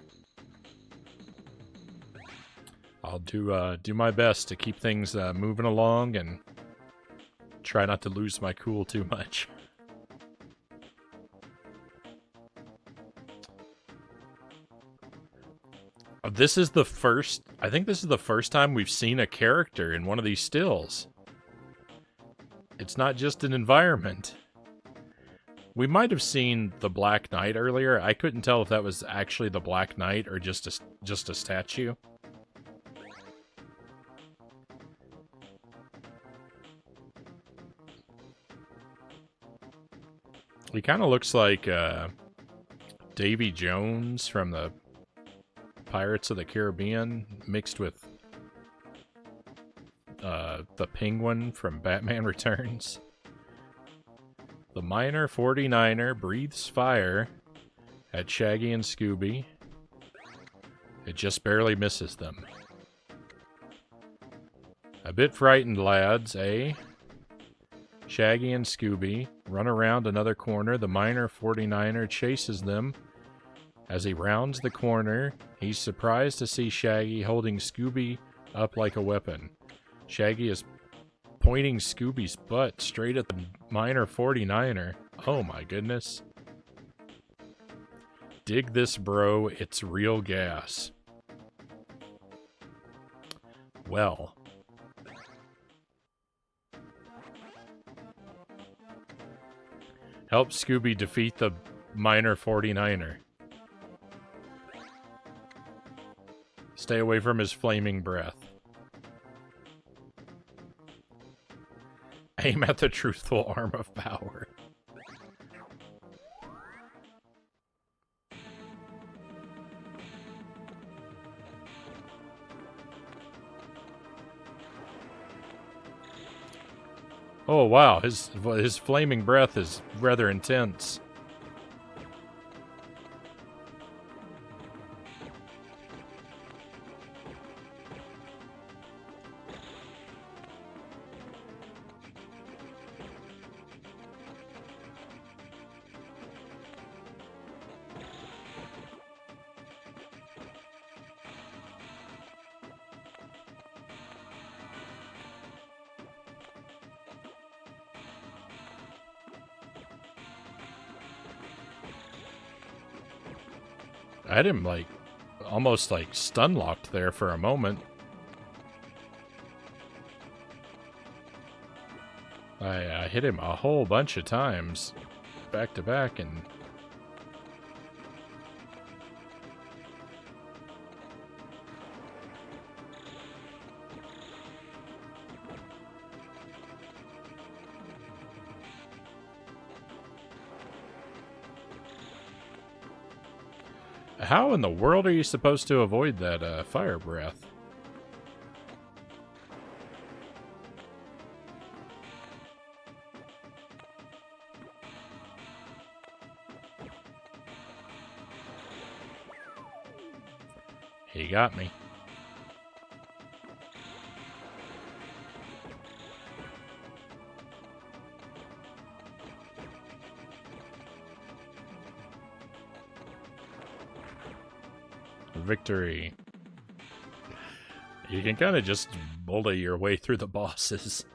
I'll do my best to keep things moving along and try not to lose my cool too much. This is the first. I think this is the first time we've seen a character in one of these stills. It's not just an environment. We might have seen the Black Knight earlier. I couldn't tell if that was actually the Black Knight or just a statue. He kind of looks like Davy Jones from the Pirates of the Caribbean mixed with the Penguin from Batman Returns. The Miner 49er breathes fire at Shaggy and Scooby. It just barely misses them. A bit frightened lads, eh? Shaggy and Scooby run around another corner. The Miner 49er chases them. As he rounds the corner, he's surprised to see Shaggy holding Scooby up like a weapon. Shaggy is pointing Scooby's butt straight at the Miner 49er. Oh my goodness. Dig this, bro. It's real gas. Well. Help Scooby defeat the Miner 49er. Stay away from his flaming breath. Aim at the truthful arm of power. Oh wow, his flaming breath is rather intense. I had him, like, almost, like, stun-locked there for a moment. I hit him a whole bunch of times, back to back, and... How in the world are you supposed to avoid that fire breath? He got me. Victory. You can kind of just bully your way through the bosses.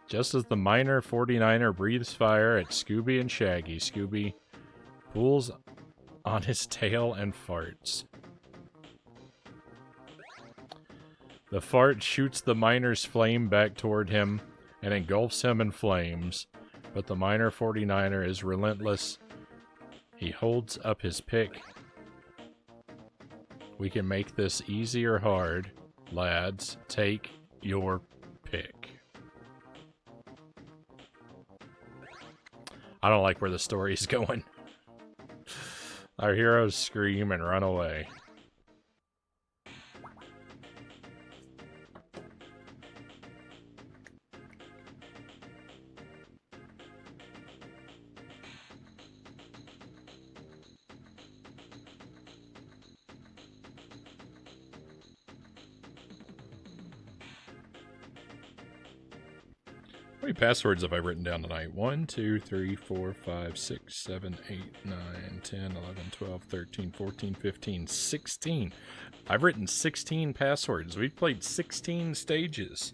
Just as the minor 49er breathes fire at Scooby and Shaggy, Scooby pulls on his tail and farts. The fart shoots the miner's flame back toward him and engulfs him in flames, but the minor 49er is relentless. He holds up his pick. We can make this easy or hard. Lads, take your pick. I don't like where the story's going. Our heroes scream and run away. How many passwords have I written down tonight? 1, 2, 3, 4, 5, 6, 7, 8, 9, 10, 11, 12, 13, 14, 15, 16. I've written 16 passwords. We've played 16 stages.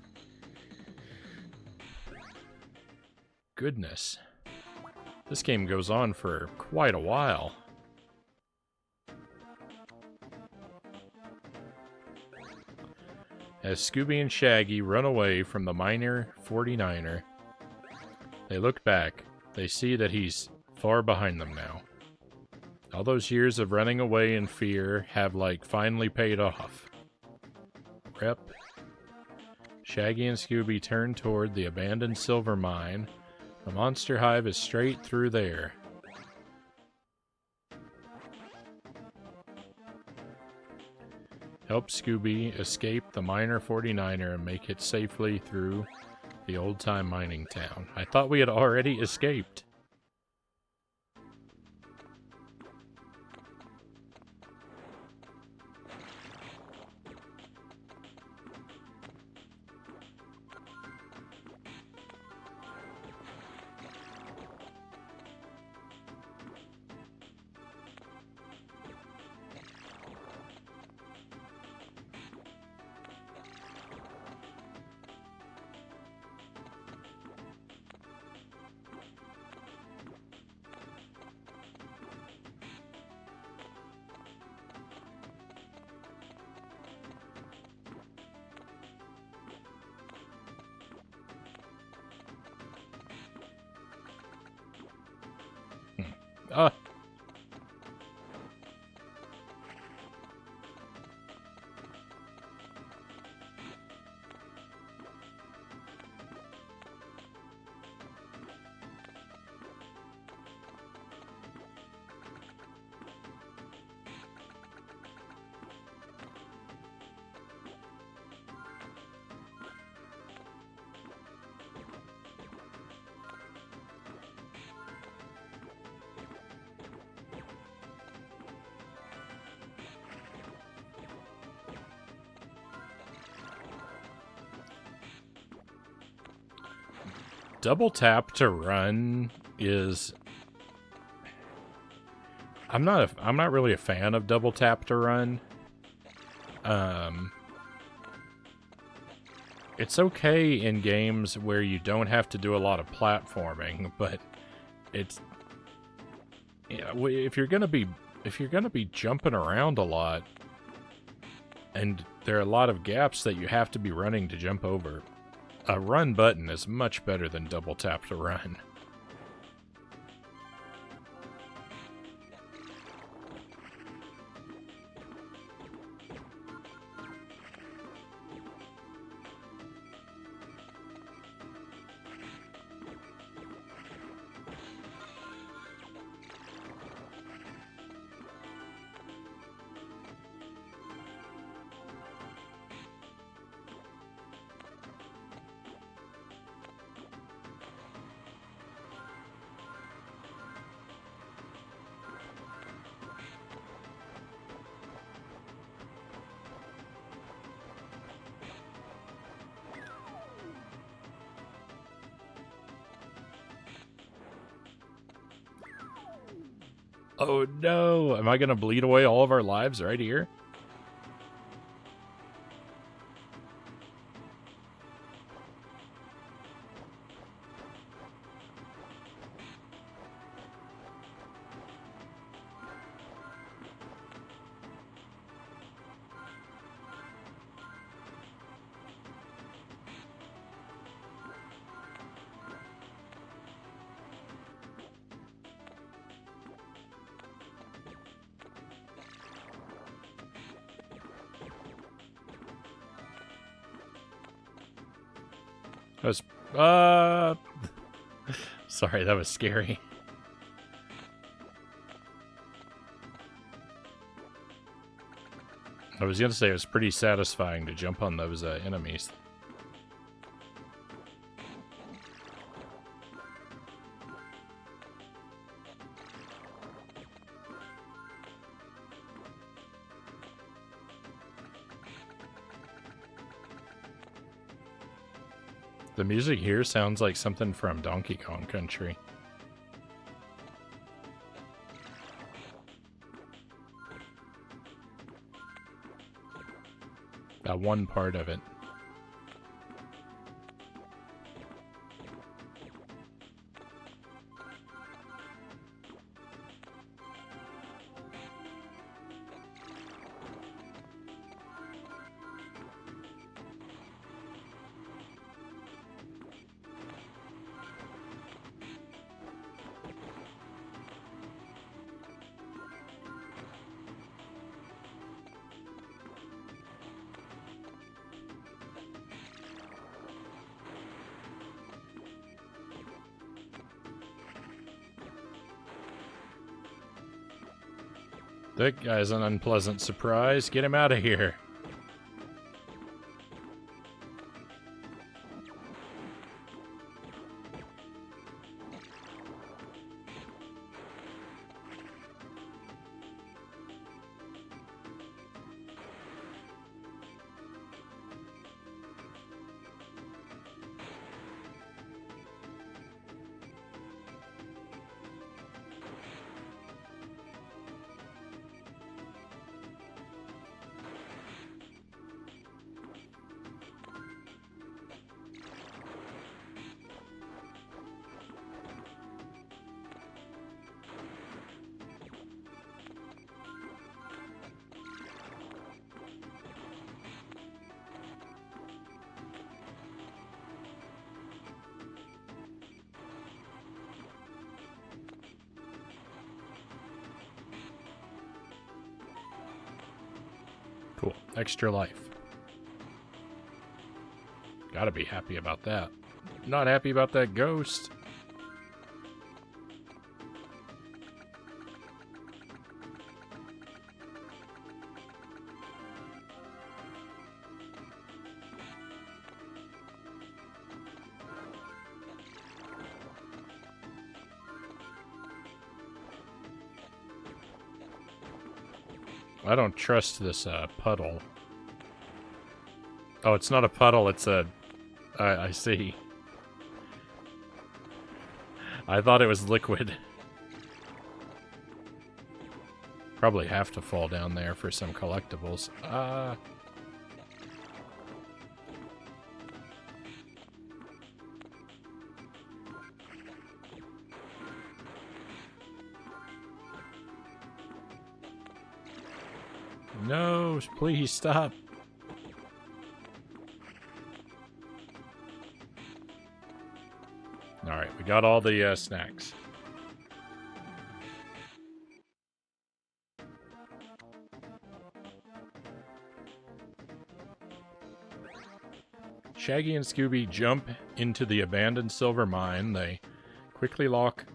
Goodness. This game goes on for quite a while. As Scooby and Shaggy run away from the minor 49er, they look back. They see that he's far behind them now. All those years of running away in fear have, finally paid off. Rep. Shaggy and Scooby turn toward the abandoned silver mine. The monster hive is straight through there. Help Scooby escape the minor 49er and make it safely through the old-time mining town. I thought we had already escaped. Ah. Double tap to run is... I'm not really a fan of double tap to run. It's okay in games where you don't have to do a lot of platforming, but it's if you're gonna be jumping around a lot, and there are a lot of gaps that you have to be running to jump over, a run button is much better than double tap to run. Oh no! Am I gonna bleed away all of our lives right here? That was, sorry, that was scary. I was gonna say it was pretty satisfying to jump on those enemies. The music here sounds like something from Donkey Kong Country. That one part of it. That guy's an unpleasant surprise. Get him out of here. Cool. Extra life. Gotta be happy about that. Not happy about that ghost. I don't trust this puddle. Oh, it's not a puddle, it's a... I see. I thought it was liquid. Probably have to fall down there for some collectibles. No, please stop. Alright, we got all the snacks. Shaggy and Scooby jump into the abandoned silver mine. They quickly lock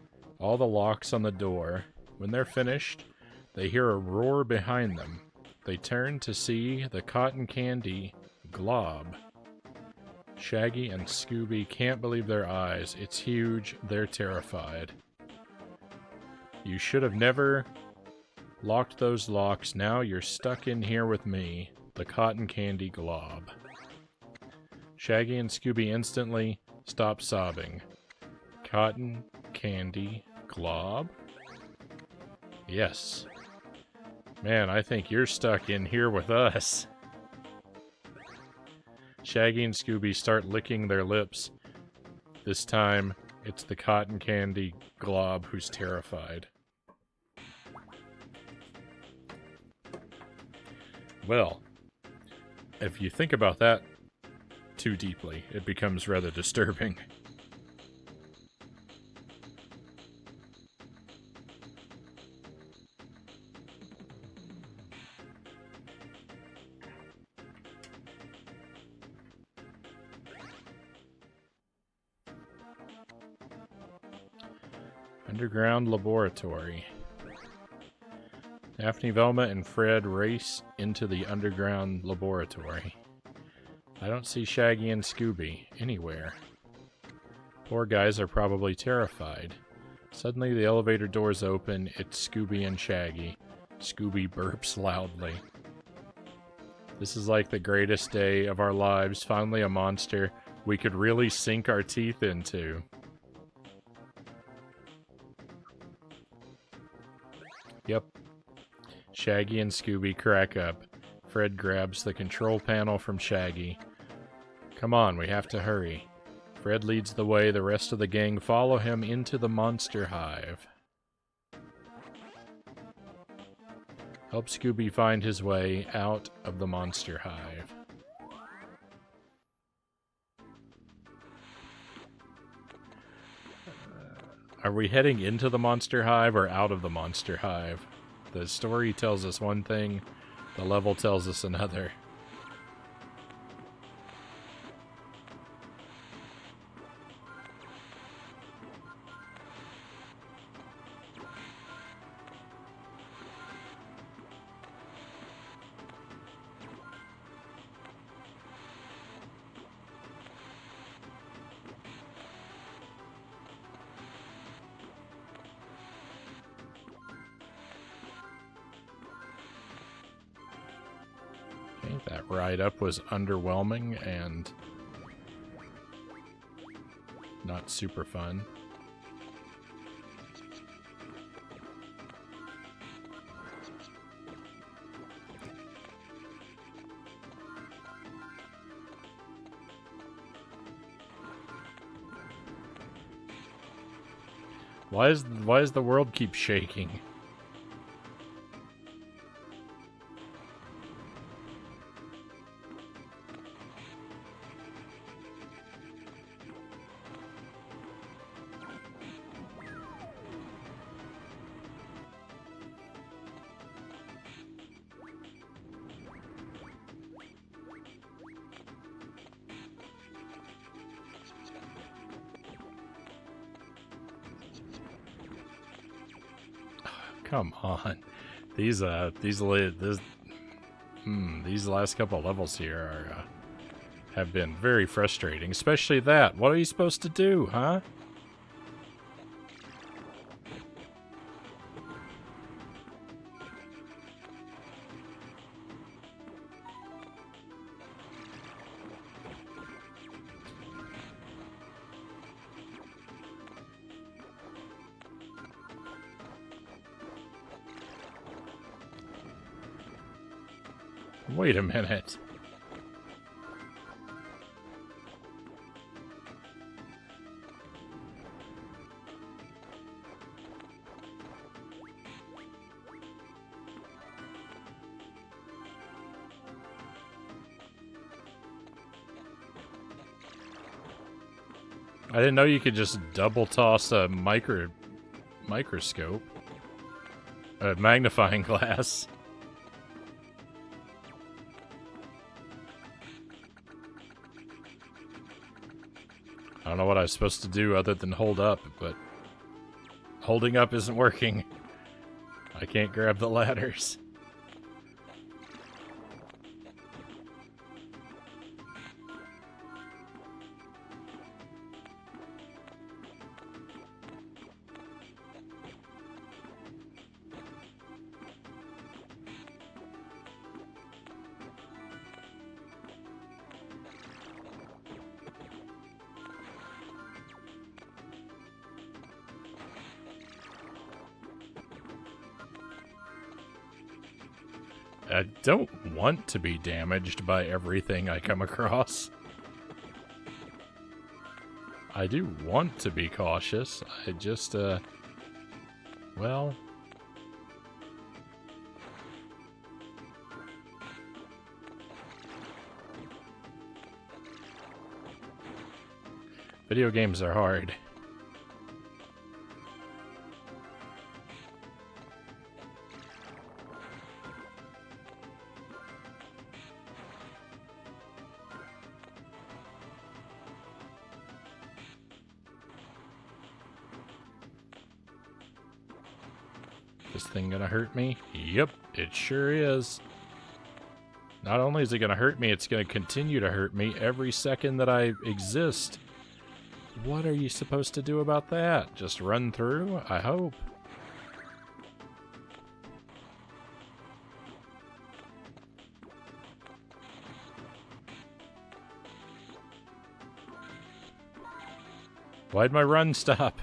all the locks on the door. When they're finished, they hear a roar behind them. They turn to see the cotton candy glob. Shaggy and Scooby can't believe their eyes. It's huge. They're terrified. You should have never locked those locks. Now you're stuck in here with me, the cotton candy glob. Shaggy and Scooby instantly stop sobbing. Cotton candy glob? Yes. Man, I think you're stuck in here with us. Shaggy and Scooby start licking their lips. This time, it's the cotton candy glob who's terrified. Well, if you think about that too deeply, it becomes rather disturbing. Underground laboratory. Daphne, Velma, and Fred race into the underground laboratory. I don't see Shaggy and Scooby anywhere. Poor guys are probably terrified. Suddenly the elevator doors open. It's Scooby and Shaggy. Scooby burps loudly. This is like the greatest day of our lives. Finally a monster we could really sink our teeth into. Yep. Shaggy and Scooby crack up. Fred grabs the control panel from Shaggy. Come on, we have to hurry. Fred leads the way. The rest of the gang follow him into the monster hive. Help Scooby find his way out of the monster hive. Are we heading into the monster hive or out of the monster hive? The story tells us one thing, the level tells us another. That ride up was underwhelming and not super fun. Why does the world keep shaking? Come on, these last couple levels here are have been very frustrating. Especially that. What are you supposed to do, huh? Wait a minute. I didn't know you could just double toss a microscope. A magnifying glass. I don't know what I was supposed to do other than hold up, but holding up isn't working. I can't grab the ladders. I don't want to be damaged by everything I come across. I do want to be cautious. I just, well... Video games are hard. This thing gonna hurt me? Yep, it sure is. Not only is it gonna hurt me, it's gonna continue to hurt me every second that I exist. What are you supposed to do about that? Just run through? I hope. Why'd my run stop?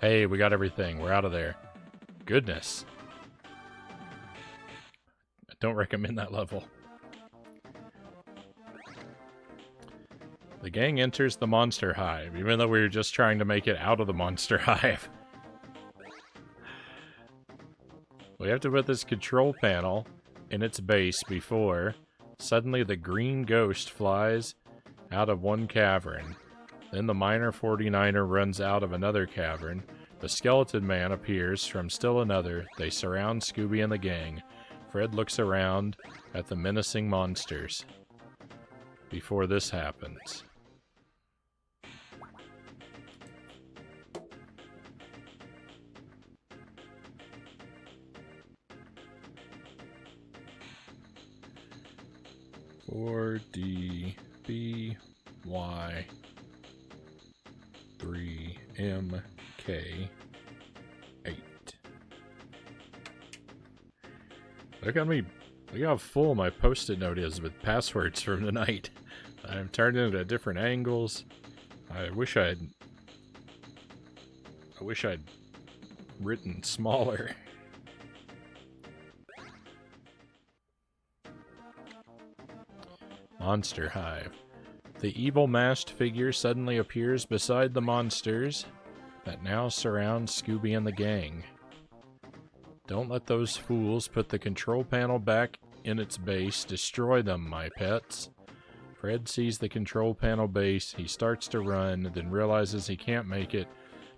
Hey, we got everything. We're out of there. Goodness. I don't recommend that level. The gang enters the monster hive, even though we were just trying to make it out of the monster hive. We have to put this control panel in its base before suddenly the green ghost flies out of one cavern. Then the minor 49er runs out of another cavern. The skeleton man appears from still another. They surround Scooby and the gang. Fred looks around at the menacing monsters. Before this happens. Four D B Y 3 M K 8. Look at me. Look how full my post-it note is with passwords from tonight. I'm turned into different angles. I wish I'd written smaller. Monster Hive. The evil masked figure suddenly appears beside the monsters that now surround Scooby and the gang. Don't let those fools put the control panel back in its base. Destroy them, my pets. Fred sees the control panel base. He starts to run, then realizes he can't make it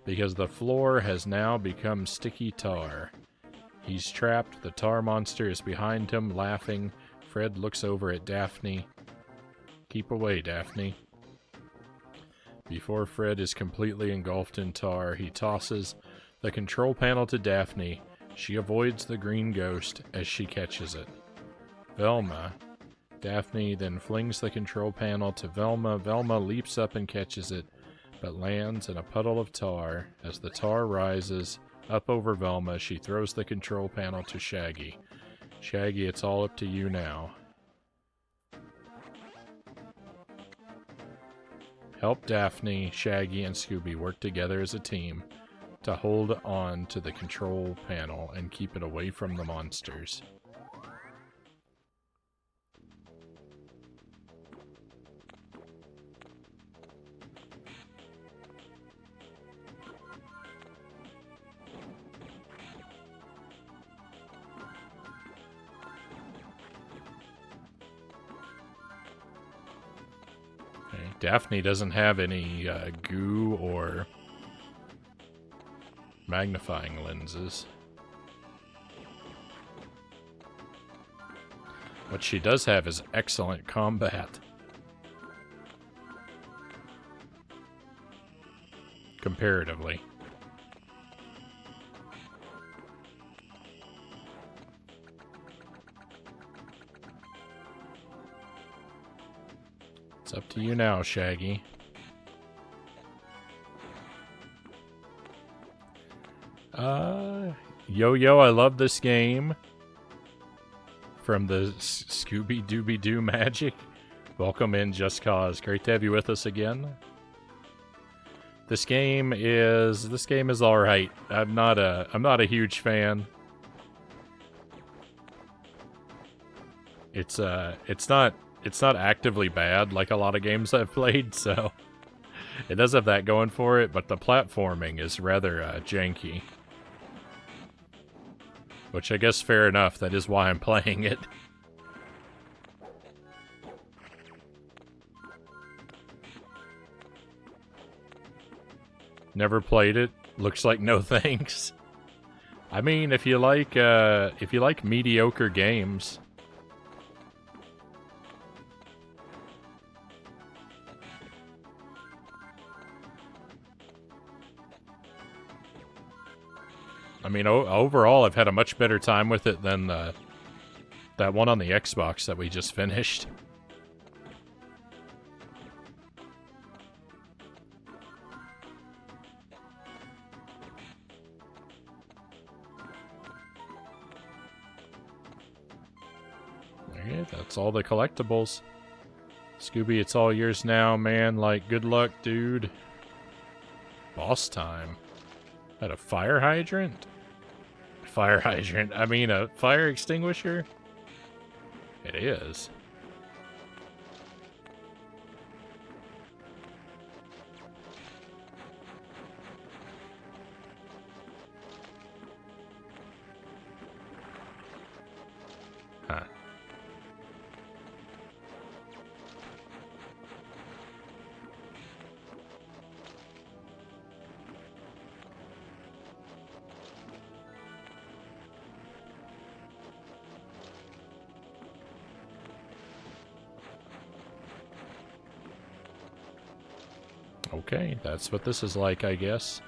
because the floor has now become sticky tar. He's trapped. The tar monster is behind him, laughing. Fred looks over at Daphne. Keep away, Daphne. Before Fred is completely engulfed in tar, he tosses the control panel to Daphne. She avoids the green ghost as she catches it. Velma. Daphne then flings the control panel to Velma. Velma leaps up and catches it, but lands in a puddle of tar. As the tar rises up over Velma, she throws the control panel to Shaggy. Shaggy, it's all up to you now. Help Daphne, Shaggy, and Scooby work together as a team to hold on to the control panel and keep it away from the monsters. Daphne doesn't have any goo or magnifying lenses. What she does have is excellent combat. Comparatively. It's up to you now, Shaggy. Yo-Yo, I love this game. From the Scooby-Dooby-Doo magic. Welcome in, Just Cause. Great to have you with us again. This game is all right. I'm not a huge fan. It's not actively bad like a lot of games I've played, so it does have that going for it, but the platforming is rather janky. Which I guess fair enough, that is why I'm playing it. Never played it. Looks like no thanks. I mean, if you like mediocre games. I mean, overall, I've had a much better time with it than that one on the Xbox that we just finished. Okay, that's all the collectibles. Scooby, it's all yours now, man. Like, good luck, dude. Boss time. At a fire hydrant? Fire hydrant. I mean, a fire extinguisher? It is. Huh. Okay, that's what this is like, I guess.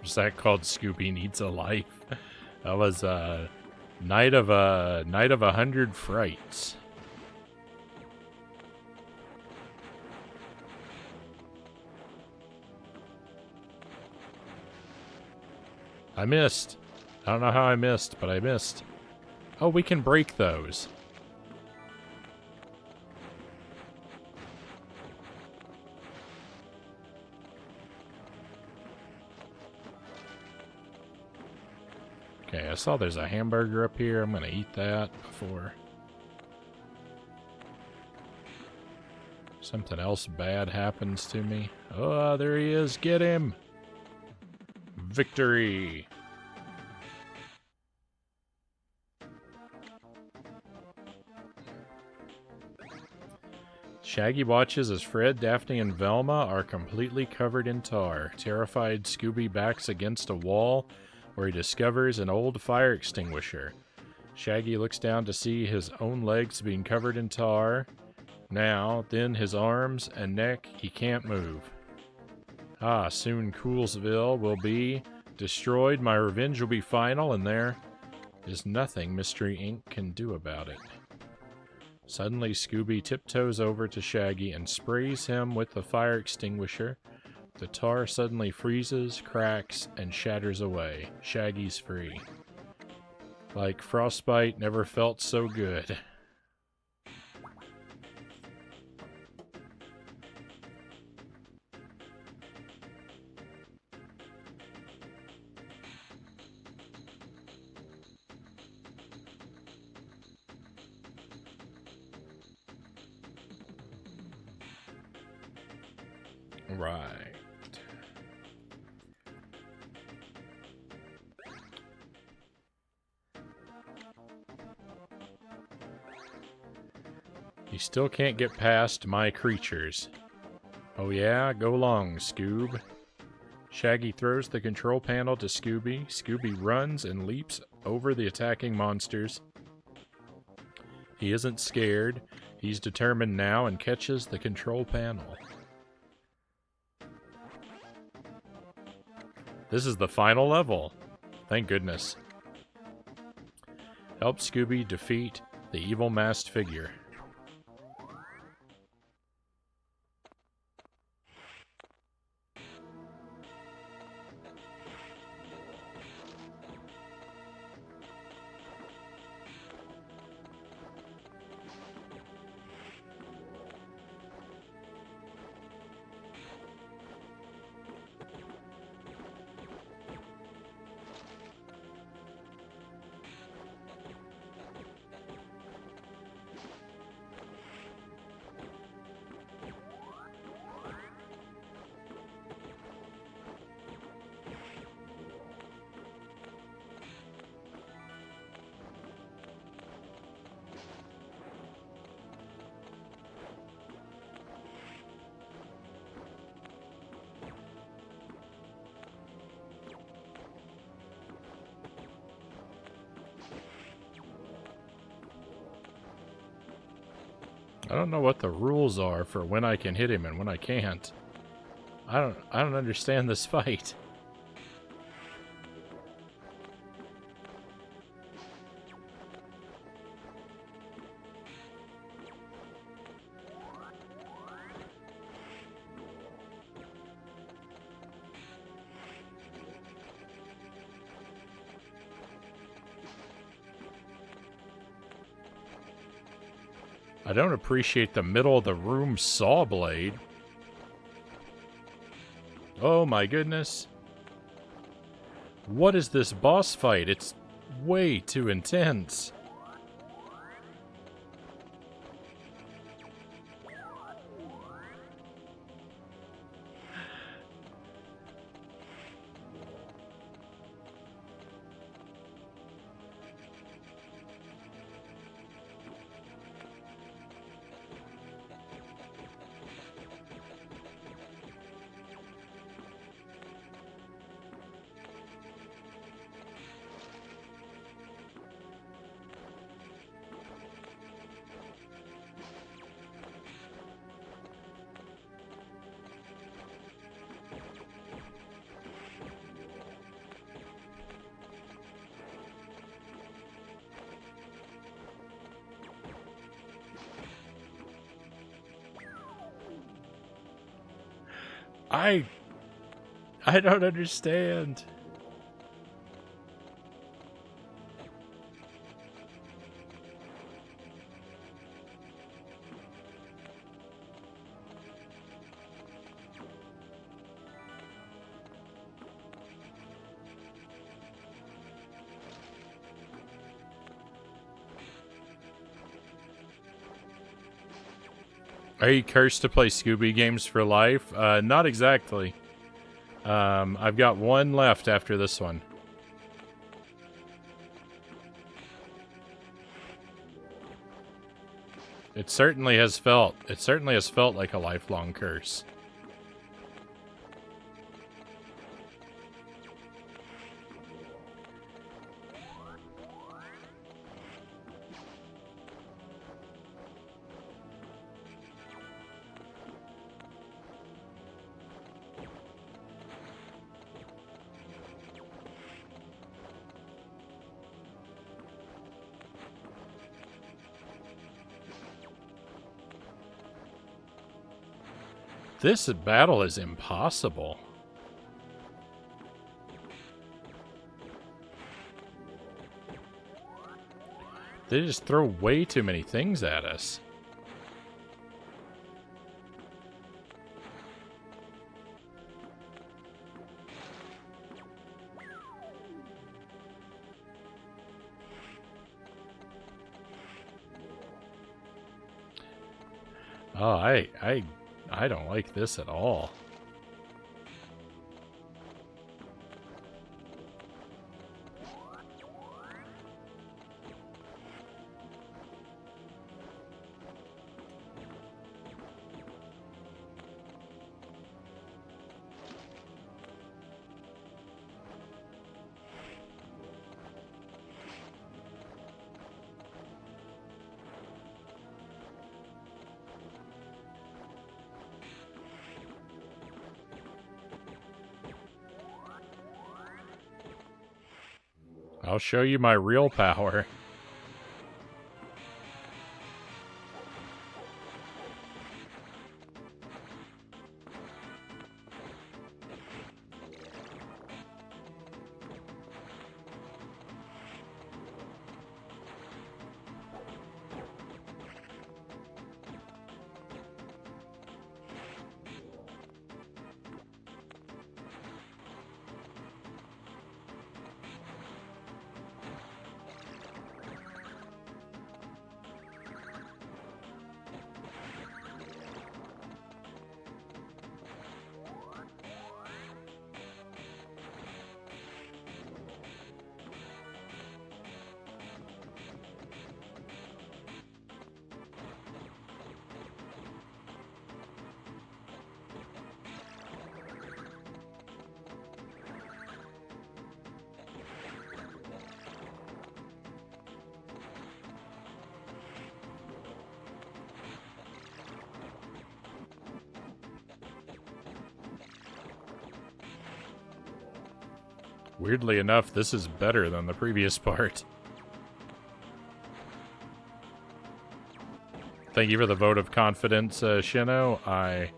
Was that called Scooby Needs a Life? That was Night of 100 Frights. I missed. I don't know how I missed, but I missed. Oh, we can break those. Okay, I saw there's a hamburger up here. I'm gonna eat that before something else bad happens to me. Oh, there he is. Get him. Victory. Shaggy watches as Fred, Daphne, and Velma are completely covered in tar. Terrified, Scooby backs against a wall where he discovers an old fire extinguisher. Shaggy looks down to see his own legs being covered in tar. Now, then his arms and neck, he can't move. Ah, soon Coolsville will be destroyed, my revenge will be final, and there is nothing Mystery Inc. can do about it. Suddenly, Scooby tiptoes over to Shaggy and sprays him with the fire extinguisher. The tar suddenly freezes, cracks, and shatters away. Shaggy's free. Like frostbite never felt so good. Right. You still can't get past my creatures. Oh yeah? Go long, Scoob. Shaggy throws the control panel to Scooby. Scooby runs and leaps over the attacking monsters. He isn't scared. He's determined now and catches the control panel. This is the final level. Thank goodness. Help Scooby defeat the evil masked figure. I don't know what the rules are for when I can hit him and when I can't. I don't understand this fight. I don't appreciate the middle of the room saw blade. Oh my goodness. What is this boss fight? It's way too intense. I don't understand. Are you cursed to play Scooby games for life? Not exactly. I've got one left after this one. It certainly has felt like a lifelong curse. This battle is impossible. They just throw way too many things at us. Oh, I don't like this at all. I'll show you my real power. Weirdly enough, this is better than the previous part. Thank you for the vote of confidence, Shino. I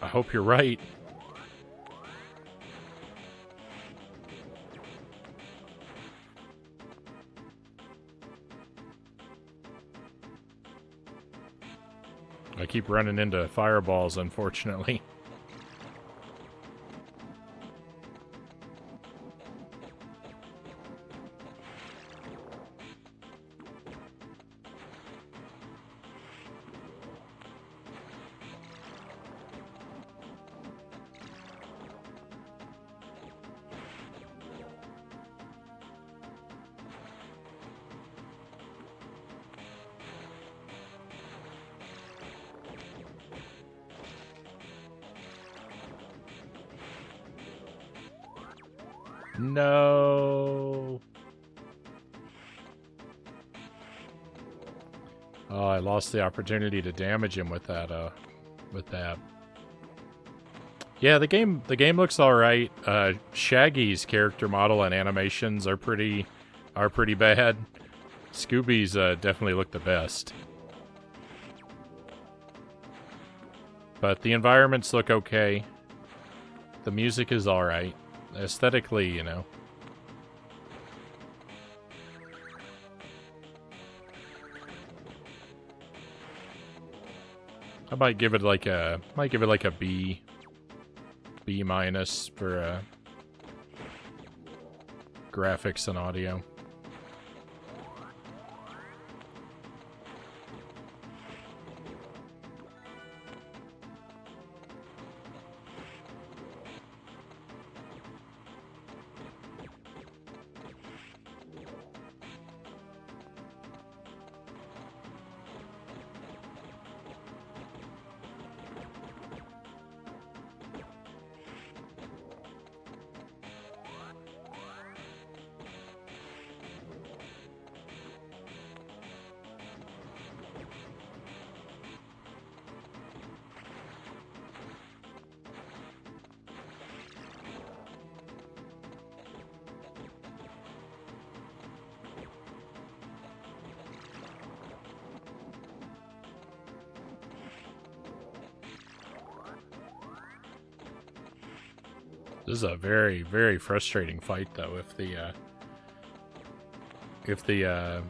hope you're right. I keep running into fireballs, unfortunately. No. Oh, I lost the opportunity to damage him with that. Yeah, the game looks all right. Shaggy's character model and animations are pretty bad. Scooby's definitely look the best. But the environments look okay. The music is all right. Aesthetically, you know. I might give it like a B minus for graphics and audio. This is a very, very frustrating fight, though. If the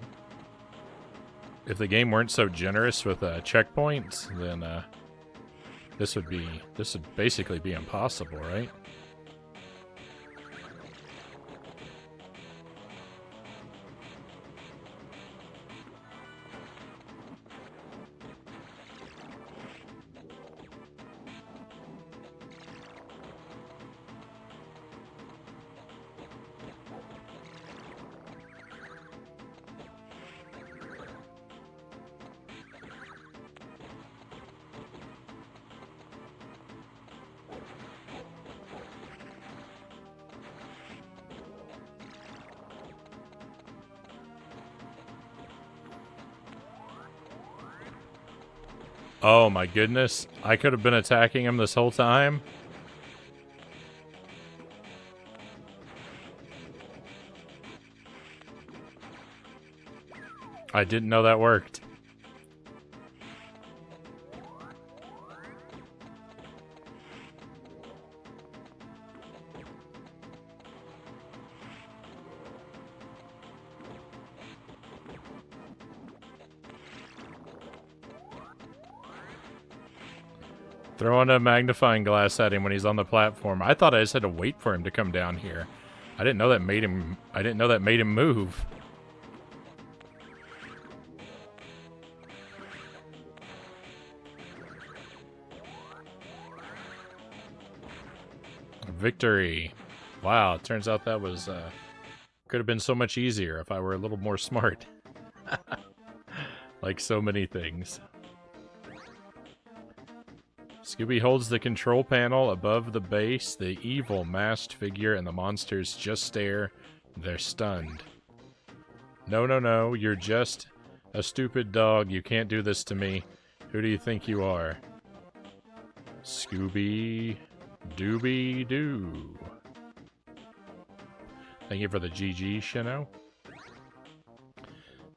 game weren't so generous with checkpoints, then this would basically be impossible, right? Oh my goodness. I could have been attacking him this whole time. I didn't know that worked. Throwing a magnifying glass at him when he's on the platform. I thought I just had to wait for him to come down here. I didn't know that made him move. Victory. Wow, it turns out that was could have been so much easier if I were a little more smart. Like so many things. Scooby holds the control panel above the base. The evil masked figure and the monsters just stare. They're stunned. No, no, no. You're just a stupid dog. You can't do this to me. Who do you think you are? Scooby-Dooby-Doo. Thank you for the GG, Shino.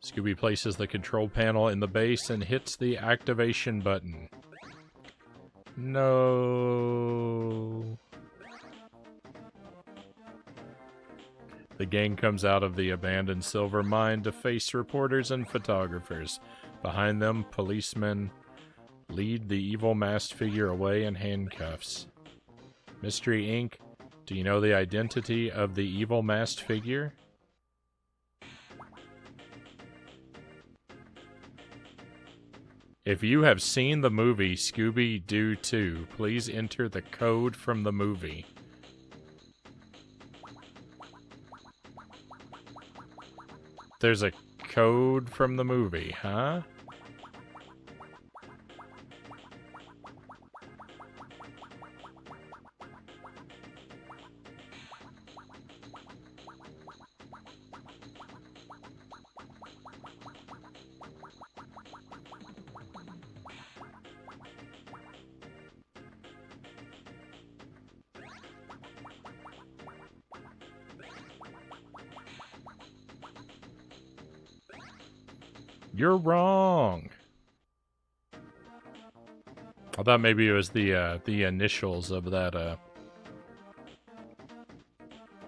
Scooby places the control panel in the base and hits the activation button. No. The gang comes out of the abandoned silver mine to face reporters and photographers. Behind them, policemen lead the evil masked figure away in handcuffs. Mystery Inc., do you know the identity of the evil masked figure? If you have seen the movie Scooby-Doo 2, please enter the code from the movie. There's a code from the movie, huh? You're wrong. I thought maybe it was the initials of that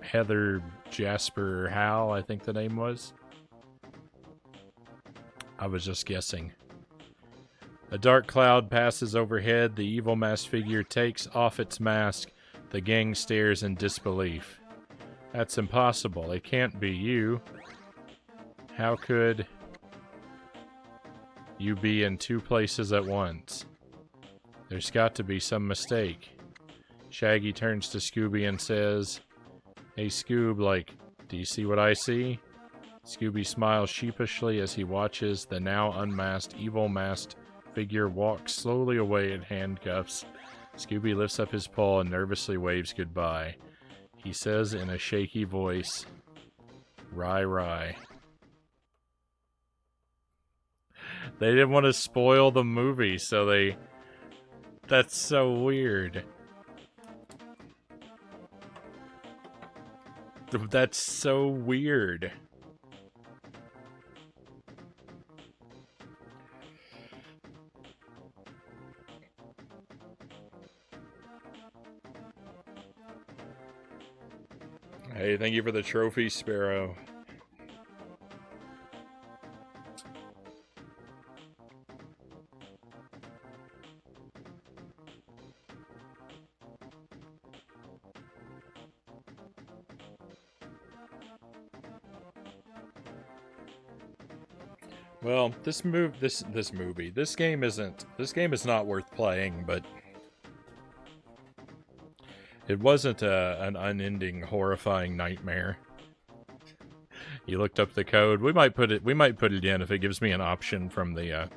Heather Jasper Hal, I think the name was. I was just guessing. A dark cloud passes overhead. The evil masked figure takes off its mask. The gang stares in disbelief. That's impossible. It can't be you. How could you be in two places at once? There's got to be some mistake. Shaggy turns to Scooby and says, "Hey Scoob, like, do you see what I see?" Scooby smiles sheepishly as he watches the now unmasked, evil masked figure walk slowly away in handcuffs. Scooby lifts up his paw and nervously waves goodbye. He says in a shaky voice, "Rye, rye." They didn't want to spoil the movie, so they... That's so weird. That's so weird. Hey, thank you for the trophy, Sparrow. Well, this game is not worth playing, but it wasn't an unending, horrifying nightmare. You looked up the code. We might put it in if it gives me an option from the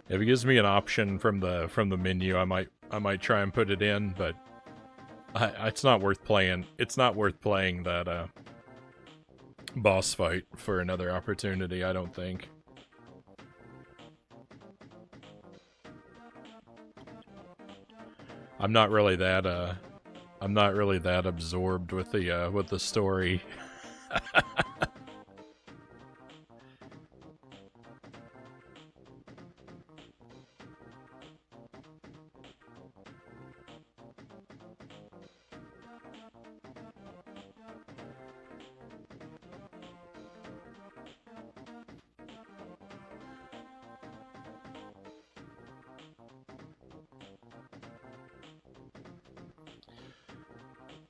if it gives me an option from the menu, I might try and put it in, but it's not worth playing. It's not worth playing that boss fight for another opportunity, I don't think. I'm not really that absorbed with the story.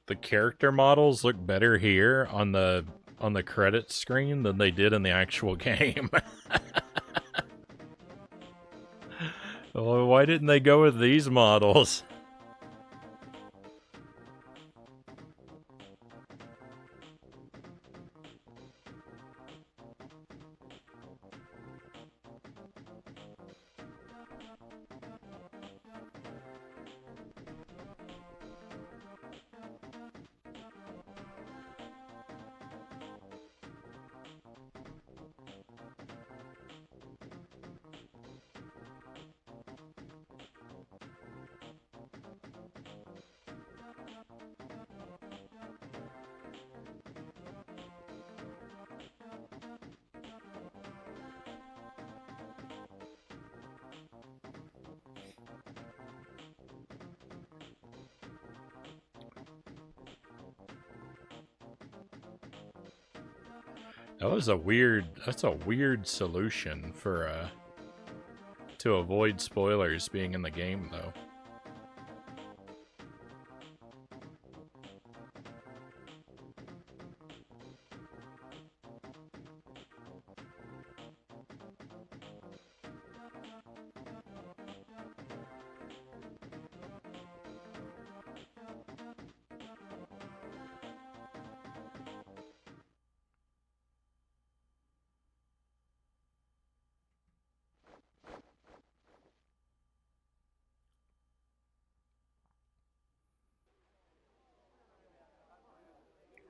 The character models look better here on the credits screen than they did in the actual game. Well, why didn't they go with these models? That was a weird. That's a weird solution for to avoid spoilers being in the game, though.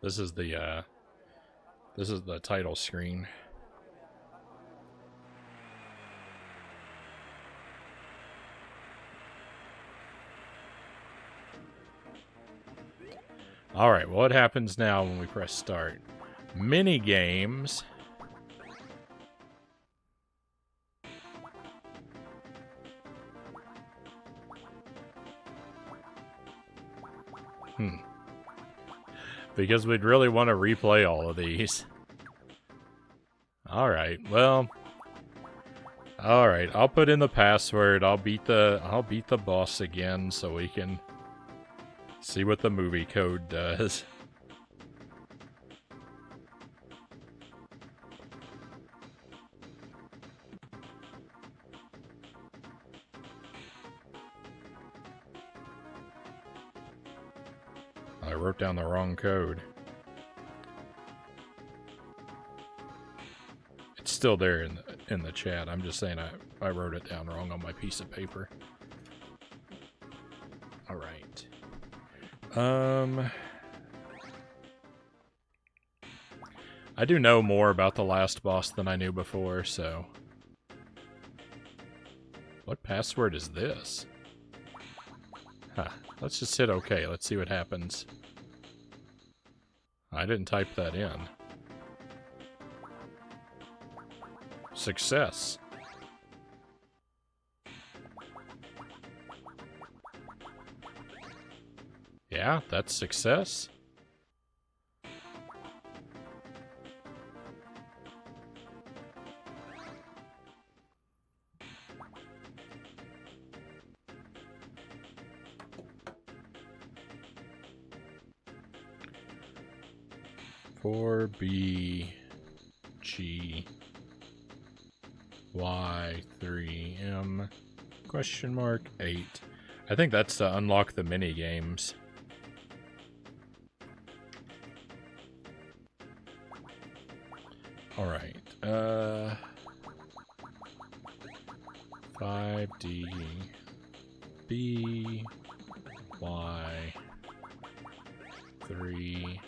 This is the title screen. Alright, well, what happens now when we press start? Mini games. Because we'd really want to replay all of these. Alright, well. Alright, I'll put in the password. I'll beat the boss again so we can see what the movie code does. I wrote down the wrong code. It's still there in the chat. I'm just saying I wrote it down wrong on my piece of paper. All right. I do know more about the last boss than I knew before, so. What password is this? Huh. Let's just hit OK. Let's see what happens. I didn't type that in. Success. Yeah, that's success. Four B G Y 3 M question mark 8. I think that's to unlock the mini games. All right. 5D B Y 3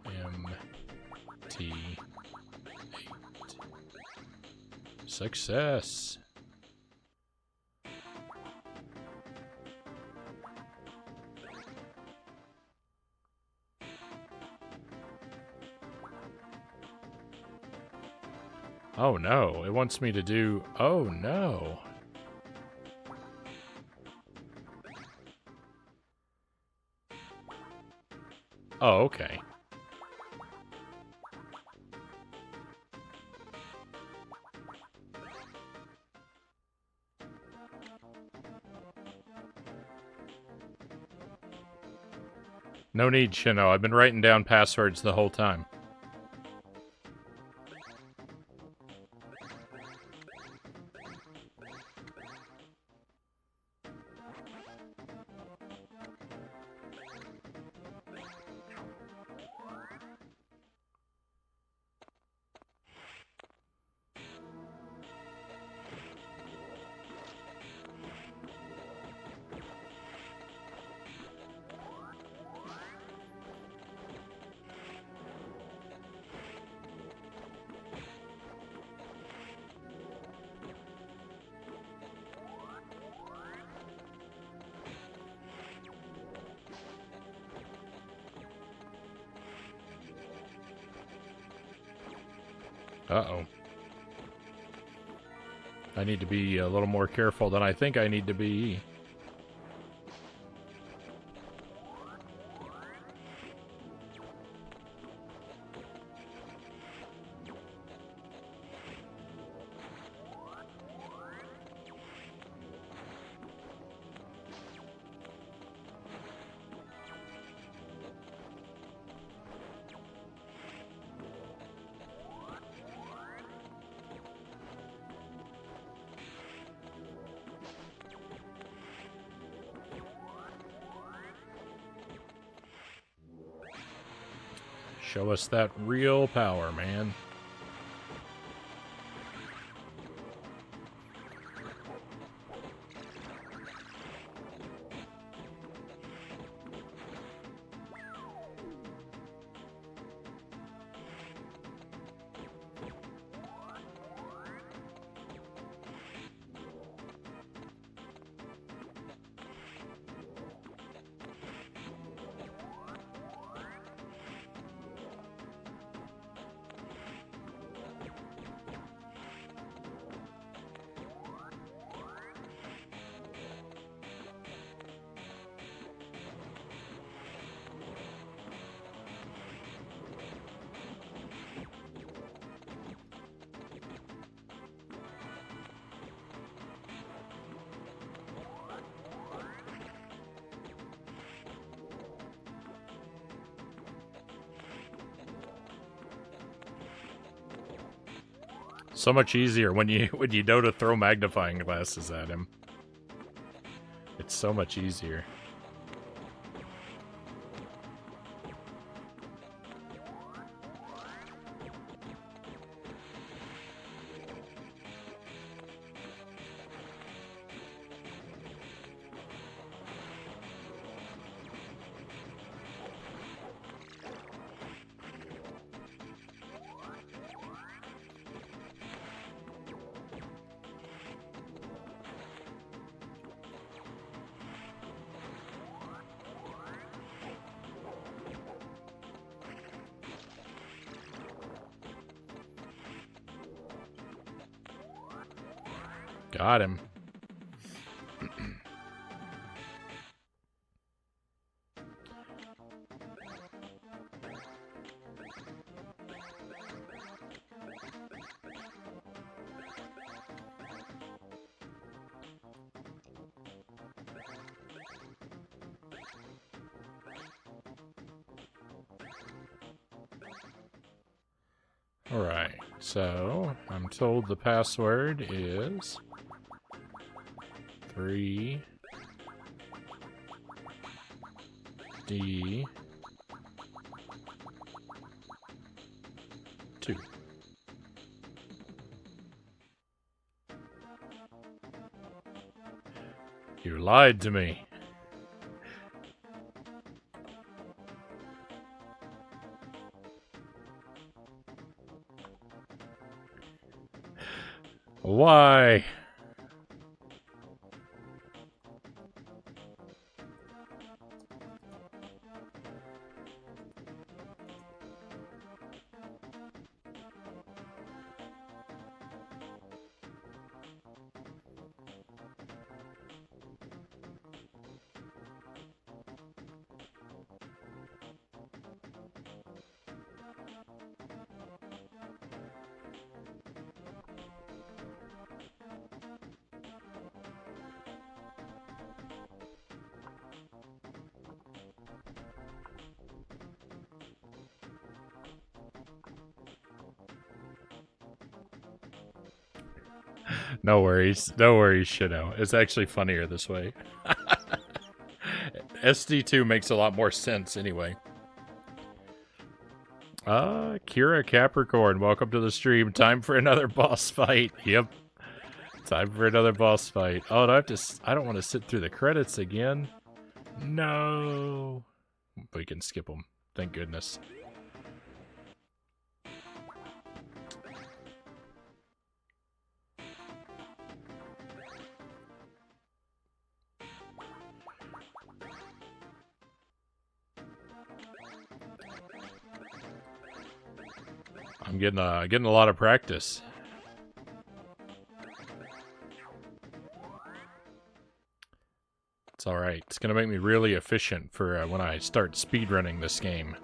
M T 8. Success. Oh no, it wants me to do... Oh no. Oh, okay. No need, Shino. I've been writing down passwords the whole time. Uh-oh. I need to be a little more careful than I think I need to be. Show us that real power, man. So much easier when you know to throw magnifying glasses at him. It's so much easier. Got him. Alright, so I'm told the password is 3 D 2. You lied to me. Why? No worries, Shino. It's actually funnier this way. SD2 makes a lot more sense anyway. Kira Capricorn, welcome to the stream. Time for another boss fight. Yep. Time for another boss fight. Oh, I don't want to sit through the credits again. No. We can skip them. Thank goodness. I'm getting a lot of practice. It's all right. It's gonna make me really efficient for when I start speedrunning this game.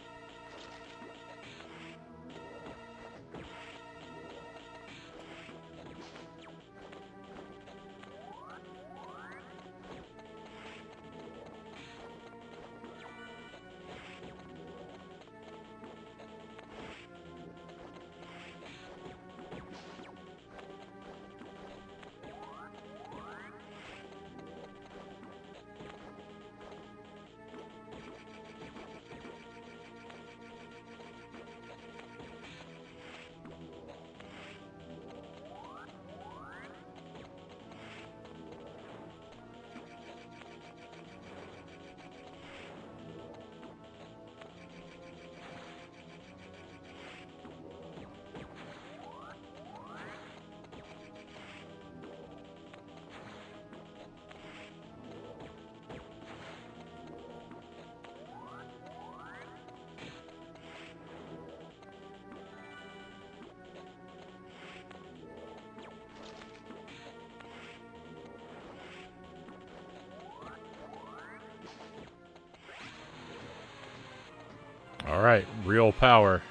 Alright, real power.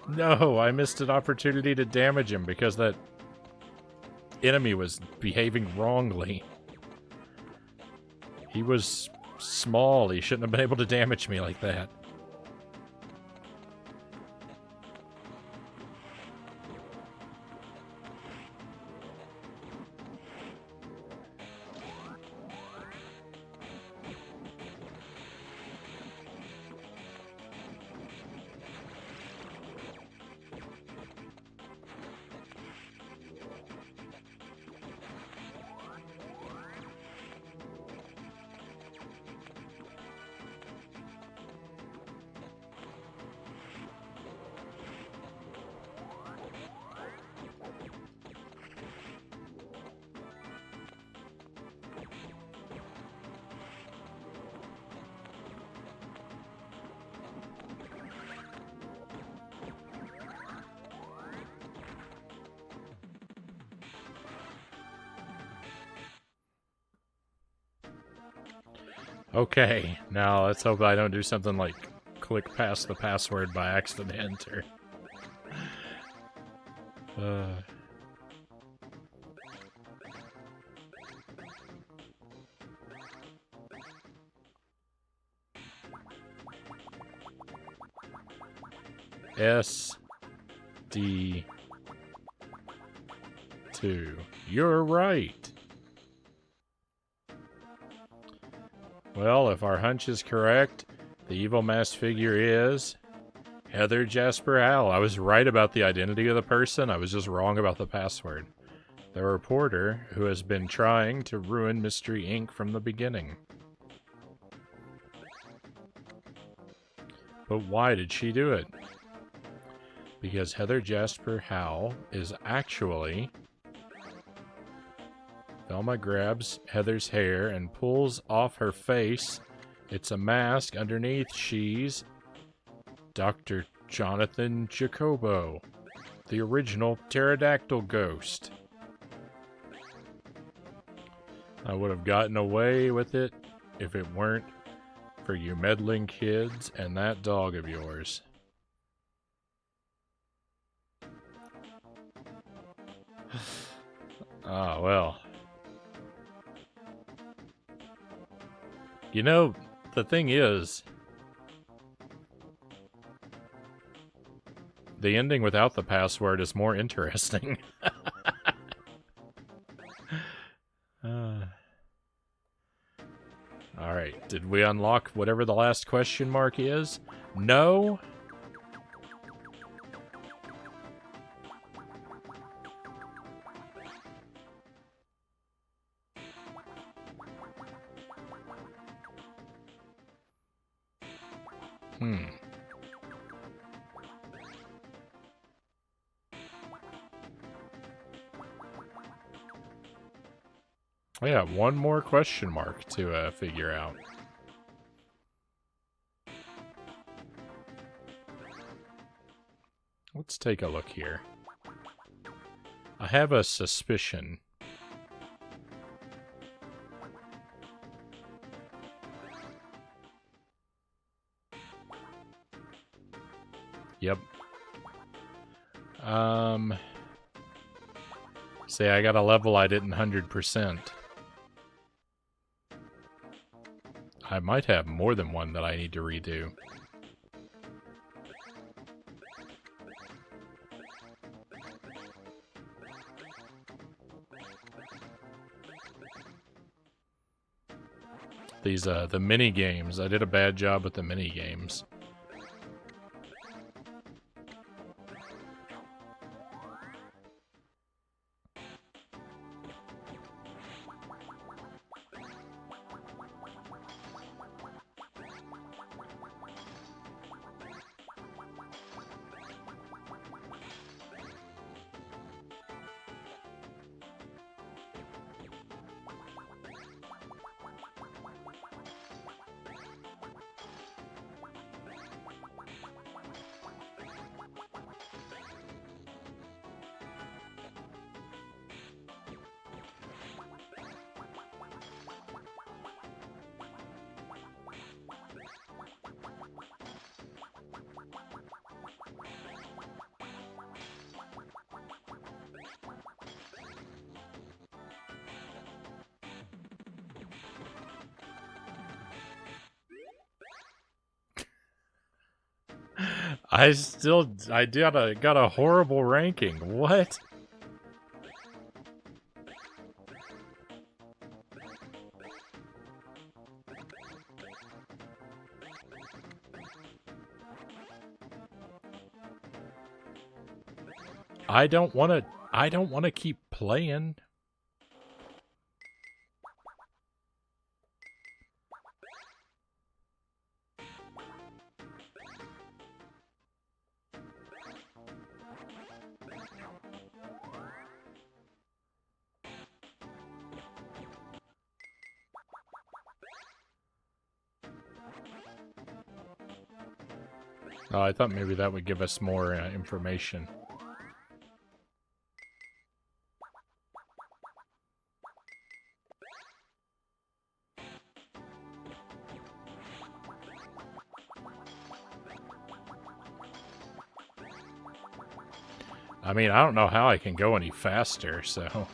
No, I missed an opportunity to damage him because that enemy was behaving wrongly. He was small. He shouldn't have been able to damage me like that. Okay, now let's hope I don't do something like click past the password by accident or... SD2. You're right. Well, if our hunch is correct, the evil masked figure is Heather Jasper Howell. I was right about the identity of the person. I was just wrong about the password. The reporter who has been trying to ruin Mystery Inc. from the beginning. But why did she do it? Because Heather Jasper Howell is actually... Velma grabs Heather's hair and pulls off her face. It's a mask. Underneath, she's Dr. Jonathan Jacobo, the original pterodactyl ghost. I would have gotten away with it if it weren't for you meddling kids and that dog of yours. Ah, well. You know, the thing is, the ending without the password is more interesting. Alright, did we unlock whatever the last question mark is? No? Yeah, one more question mark to figure out. Let's take a look here. I have a suspicion. Yep. Say I got a level I didn't 100%. I might have more than one that I need to redo. these the mini games. I did a bad job with the mini games. I got a horrible ranking. What? I don't want to keep playing. Oh, I thought maybe that would give us more information. I mean, I don't know how I can go any faster, so...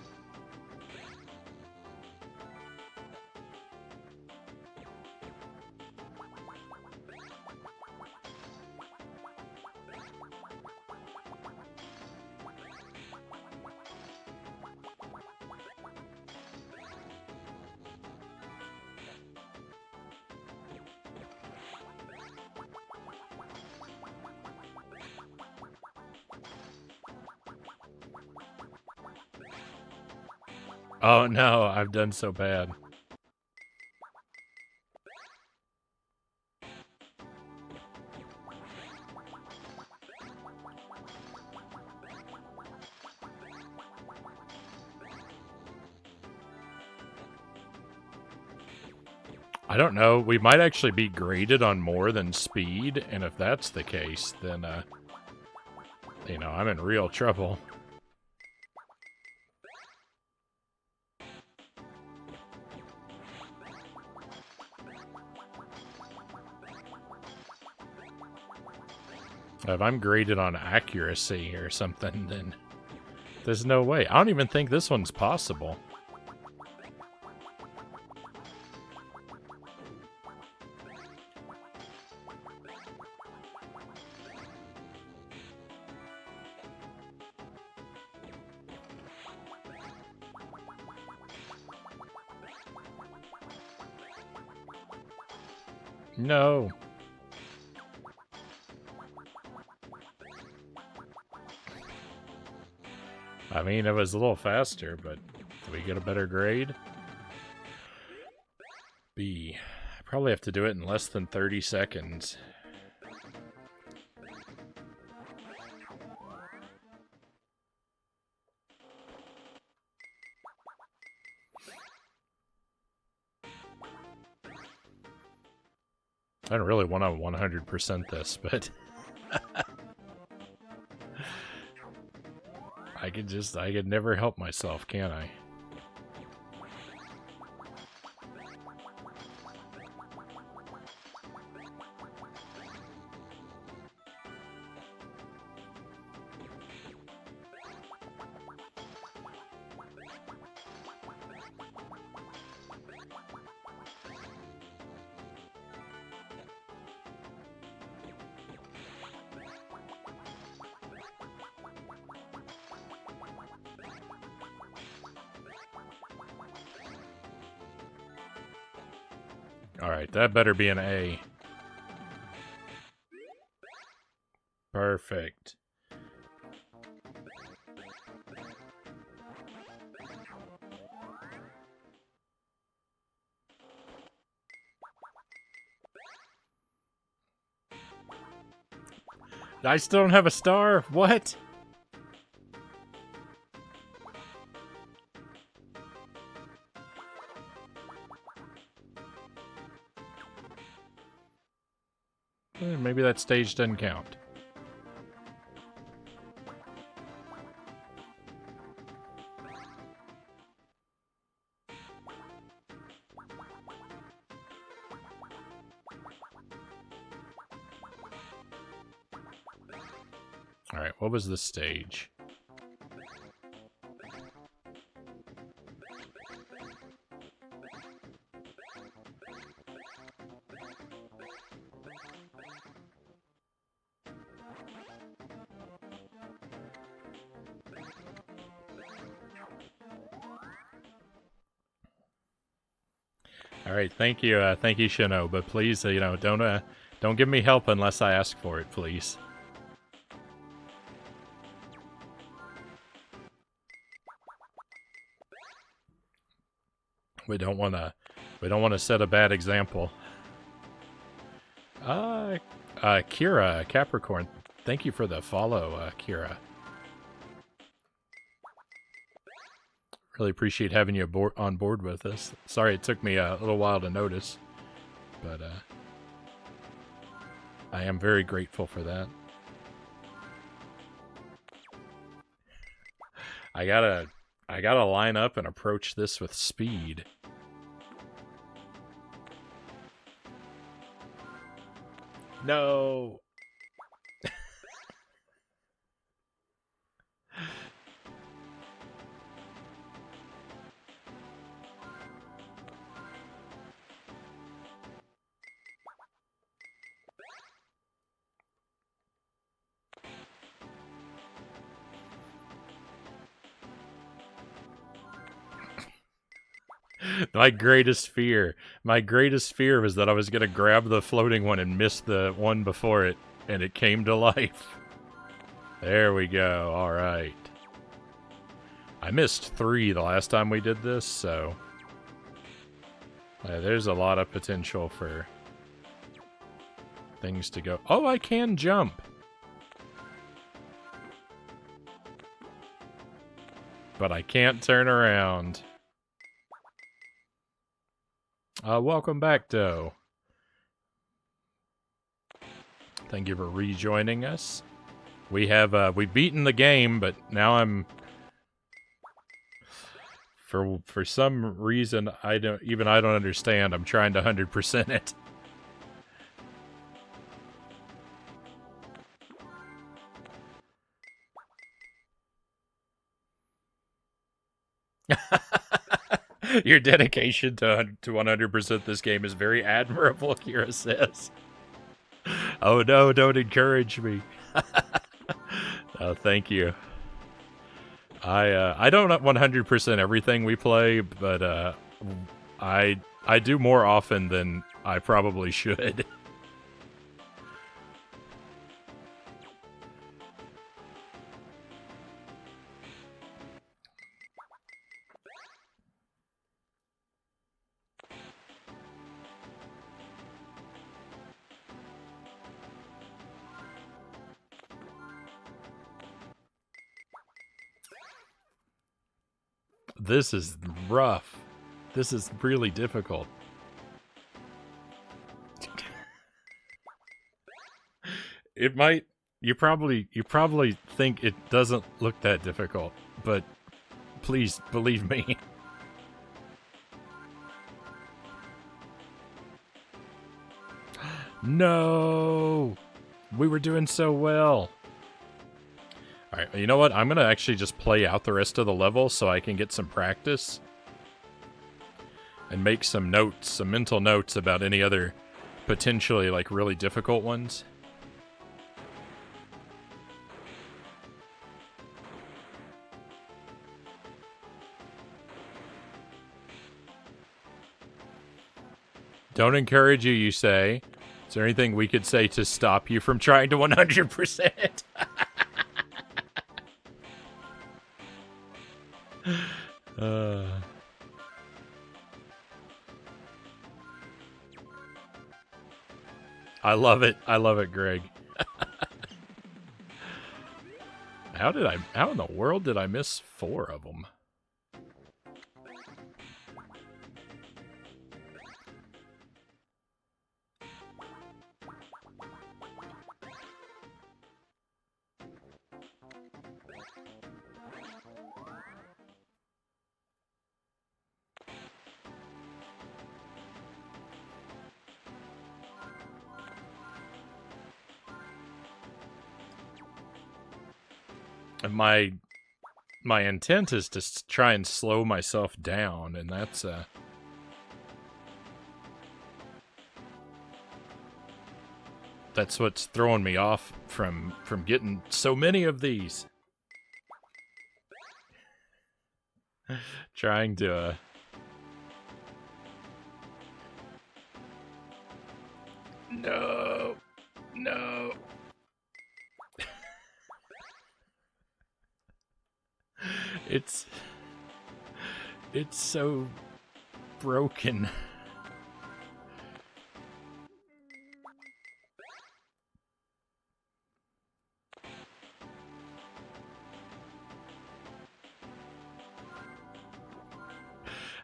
Oh no, I've done so bad. I don't know, we might actually be graded on more than speed, and if that's the case, then, you know, I'm in real trouble. If I'm graded on accuracy or something, then there's no way. I don't even think this one's possible. No. I mean, it was a little faster, but did we get a better grade? B. I probably have to do it in less than 30 seconds. I don't really want to 100% this, but... I could never help myself, can I? Alright, that better be an A. Perfect. I still don't have a star? What? Maybe that stage doesn't count. Alright, what was the stage? All right, thank you, Shino. But please, don't give me help unless I ask for it, please. We don't want to set a bad example. Kira Capricorn, thank you for the follow, Kira. Really appreciate having you on board with us. Sorry it took me a little while to notice, but I am very grateful for that. I gotta line up and approach this with speed. No. My greatest fear was that I was going to grab the floating one and miss the one before it, and it came to life. There we go. All right. I missed 3 the last time we did this, so there's a lot of potential for things to go. Oh, I can jump. But I can't turn around. Welcome back, Doe. Thank you for rejoining us. We have we've beaten the game, but now I'm for some reason I don't understand. I'm trying to 100% it. Your dedication to 100% this game is very admirable, Kira says. Oh no, don't encourage me. Oh, thank you. I don't 100% everything we play, but I do more often than I probably should. This is rough. This is really difficult. It might. You probably think it doesn't look that difficult, but please believe me. No! We were doing so well. Alright, you know what? I'm gonna actually just play out the rest of the level so I can get some practice. And make some notes, some mental notes about any other potentially, like, really difficult ones. Don't encourage you, you say. Is there anything we could say to stop you from trying to 100%? I love it. I love it, Greg. How in the world did I miss 4 of them? And my intent is to try and slow myself down, and that's what's throwing me off from getting so many of these. Trying to No. No. It's so broken.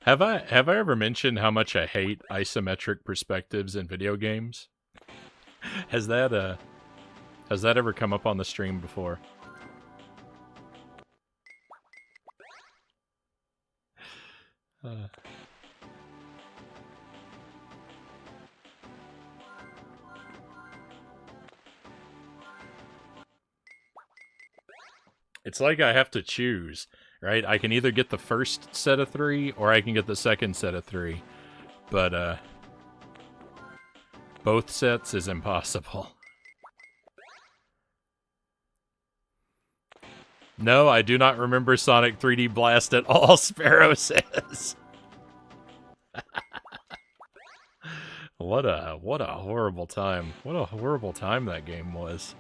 Have I ever mentioned how much I hate isometric perspectives in video games? Has that ever come up on the stream before? It's like I have to choose, right? I can either get the first set of 3 or I can get the second set of 3. But both sets is impossible. No, I do not remember Sonic 3D Blast at all, Sparrow says. What a horrible time. What a horrible time that game was.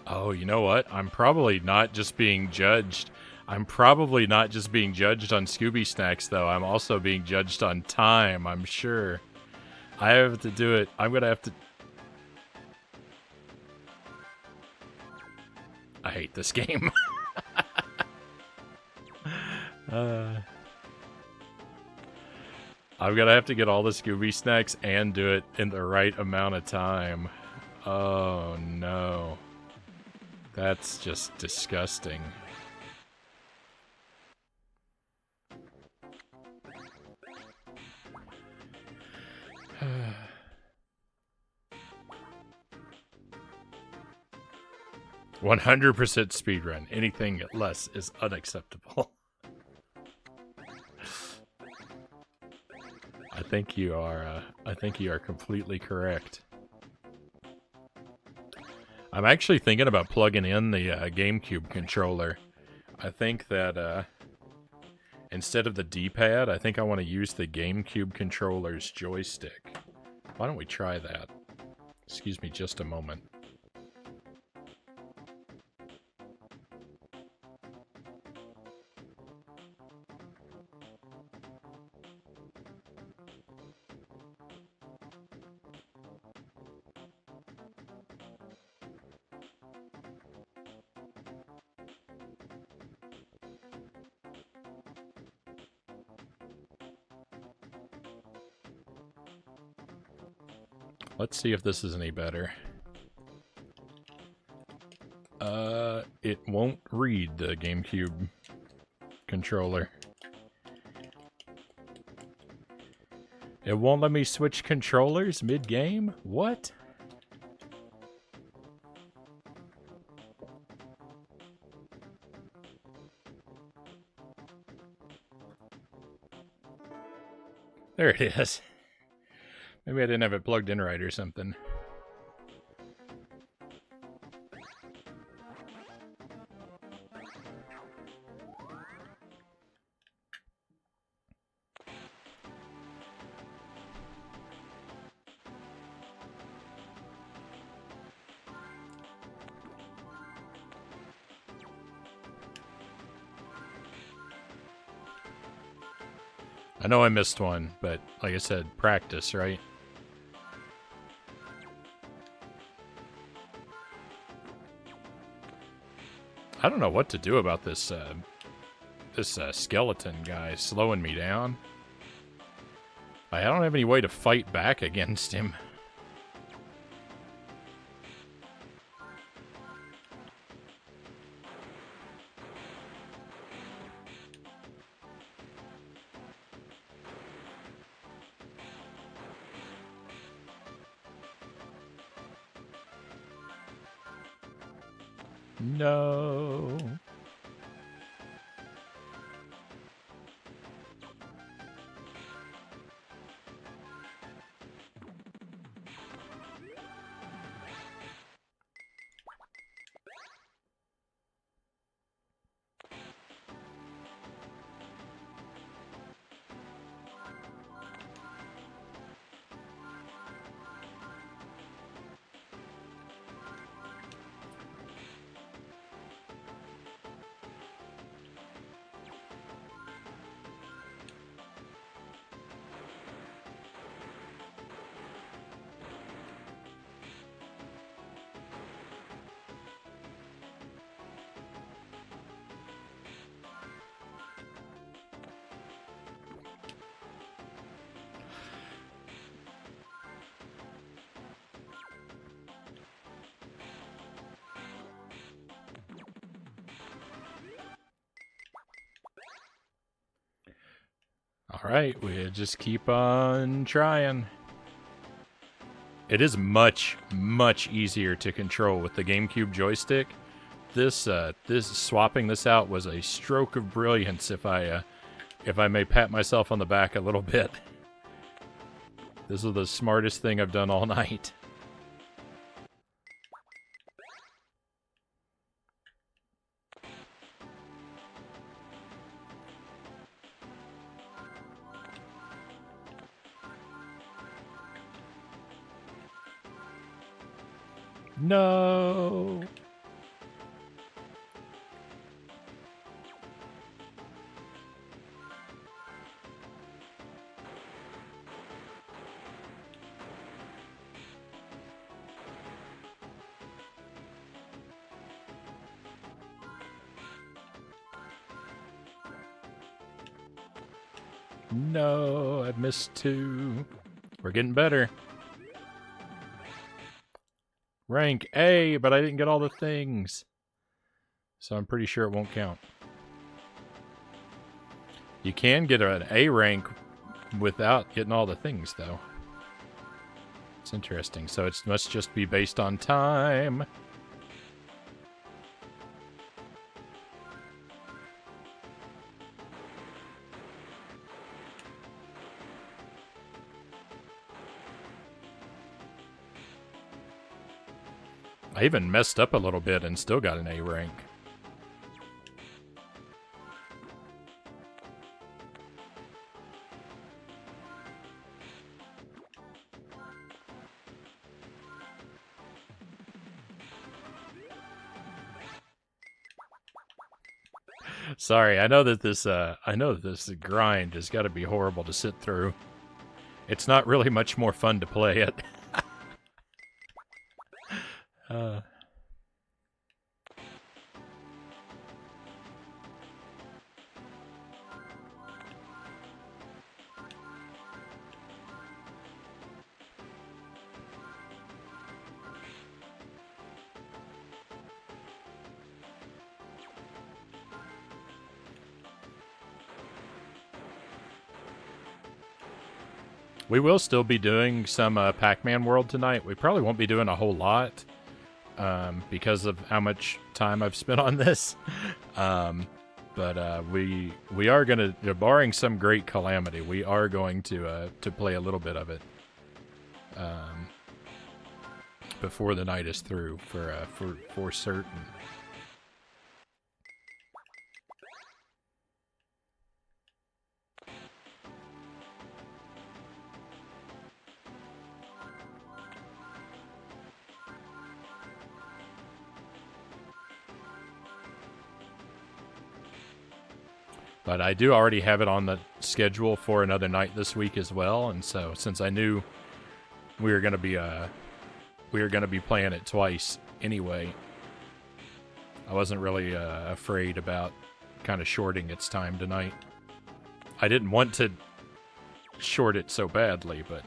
Oh, you know what? I'm probably not just being judged. I'm probably not just being judged on Scooby Snacks, though. I'm also being judged on time, I'm sure. I have to do it. I'm gonna have to... I hate this game. I'm gonna have to get all the Scooby Snacks and do it in the right amount of time. Oh, no. That's just disgusting. "100% speedrun. Anything less is unacceptable." I think you are completely correct. I'm actually thinking about plugging in the GameCube controller. I think that instead of the D-pad, I think I want to use the GameCube controller's joystick. Why don't we try that? Excuse me just a moment. Let's see if this is any better. It won't read the GameCube controller. It won't let me switch controllers mid-game? What? There it is. Maybe I didn't have it plugged in right or something. I know I missed one, but like I said, practice, right? I don't know what to do about this skeleton guy slowing me down. I don't have any way to fight back against him. No. Alright, we just keep on trying. It is much, much easier to control with the GameCube joystick. This swapping this out was a stroke of brilliance, if I may pat myself on the back a little bit. This is the smartest thing I've done all night. No. No, I've missed two. We're getting better. Rank A, but I didn't get all the things. So I'm pretty sure it won't count. You can get an A rank without getting all the things, though. It's interesting. So it must just be based on time. I even messed up a little bit and still got an A rank. Sorry, I know that this grind has got to be horrible to sit through. It's not really much more fun to play it. We will still be doing some Pac-Man World tonight. We probably won't be doing a whole lot because of how much time I've spent on this. But we are going to, barring some great calamity, we are going to play a little bit of it before the night is through for certain. But I do already have it on the schedule for another night this week as well, and so since I knew we were gonna be playing it twice anyway, I wasn't really afraid about kind of shorting its time tonight. I didn't want to short it so badly, but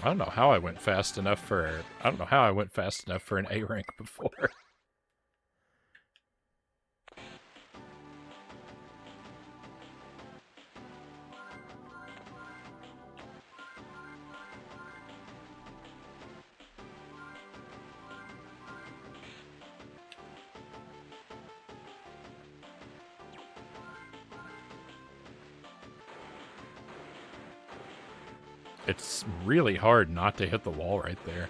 I don't know how I went fast enough for an A rank before. It's really hard not to hit the wall right there.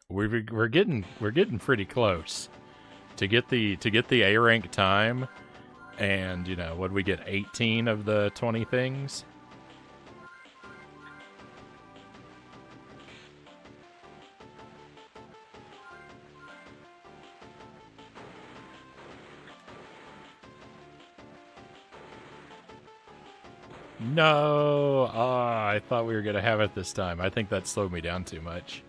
We're getting pretty close. To get the A rank time, and what we get 18 of the 20 things. No, I thought we were gonna have it this time. I think that slowed me down too much.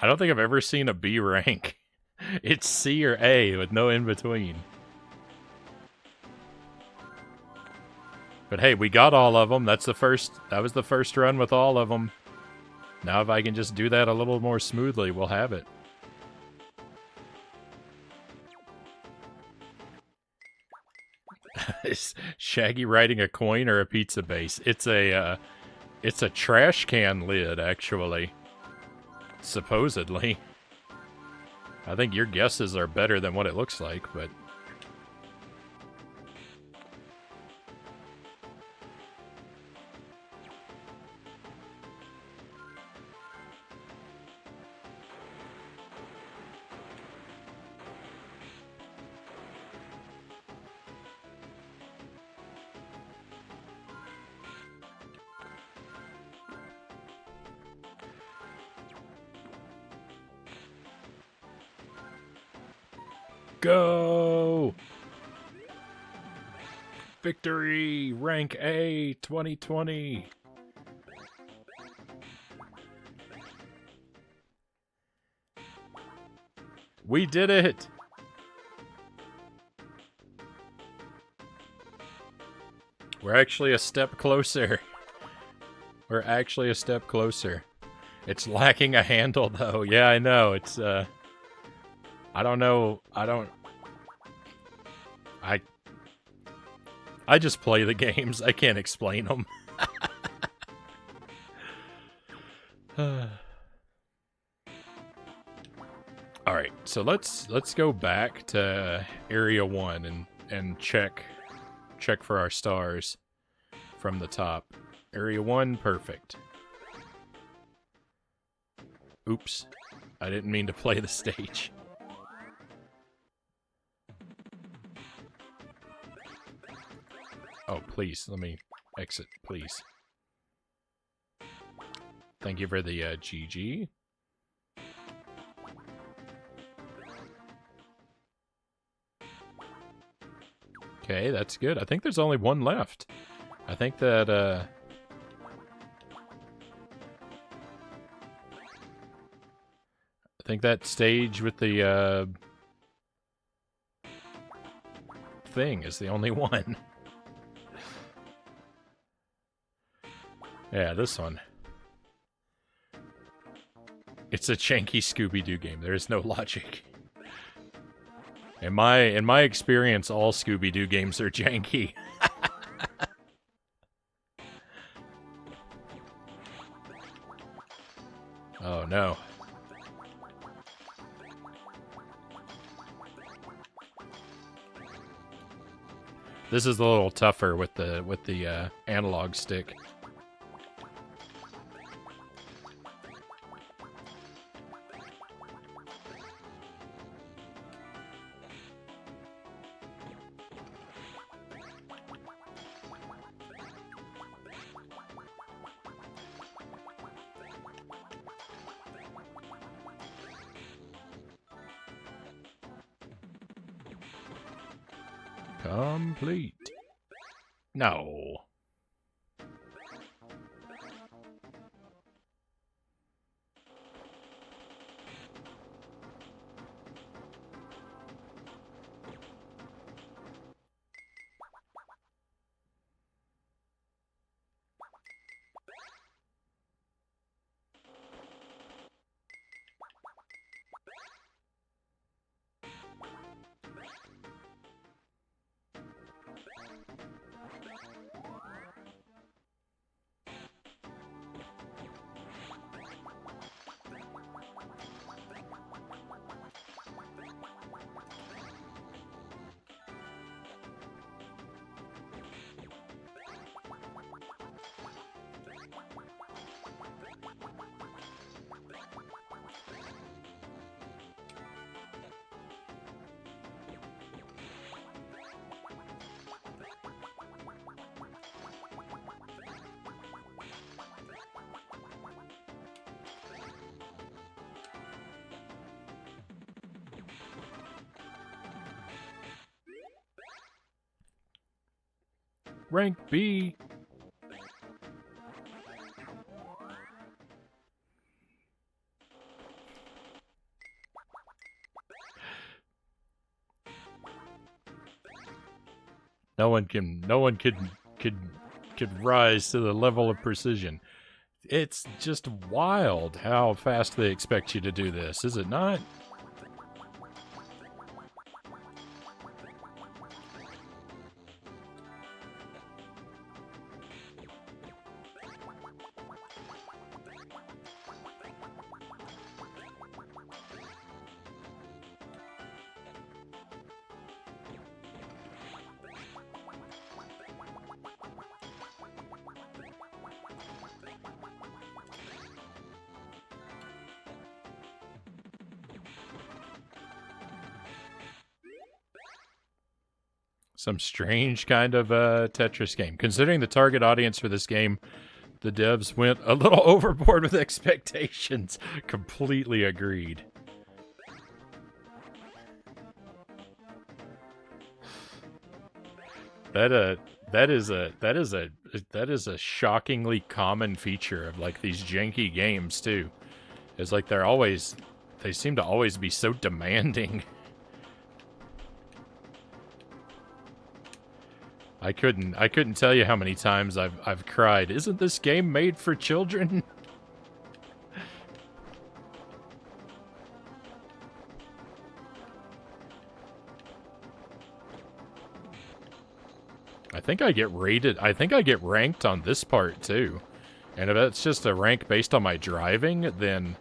I don't think I've ever seen a B rank. It's C or A with no in between. But hey, we got all of them. That was the first run with all of them. Now if I can just do that a little more smoothly, we'll have it. Is Shaggy riding a coin or a pizza base? It's a trash can lid, actually. Supposedly. I think your guesses are better than what it looks like, but... Go! Victory! Rank A 2020! We did it! We're actually a step closer. We're actually a step closer. It's lacking a handle, though. Yeah, I know. It's, I don't know. I just play the games. I can't explain them. All right, so let's go back to Area 1 and check for our stars from the top. Area 1, perfect. Oops. I didn't mean to play the stage. Oh, please, let me exit, please. Thank you for the GG. Okay, that's good. I think there's only one left. I think that, I think that stage with the, thing is the only one. Yeah, this one. It's a janky Scooby-Doo game. There is no logic. In my experience, all Scooby-Doo games are janky. Oh no. This is a little tougher with the analog stick. Complete. No. Rank B. No one could rise to the level of precision. It's just wild how fast they expect you to do this, is it not? Some strange kind of Tetris game. Considering the target audience for this game, the devs went a little overboard with expectations. Completely agreed. That is a shockingly common feature of like these janky games too. It's like they seem to always be so demanding. I couldn't tell you how many times I've cried. Isn't this game made for children? I think I get ranked on this part too. And if that's just a rank based on my driving, then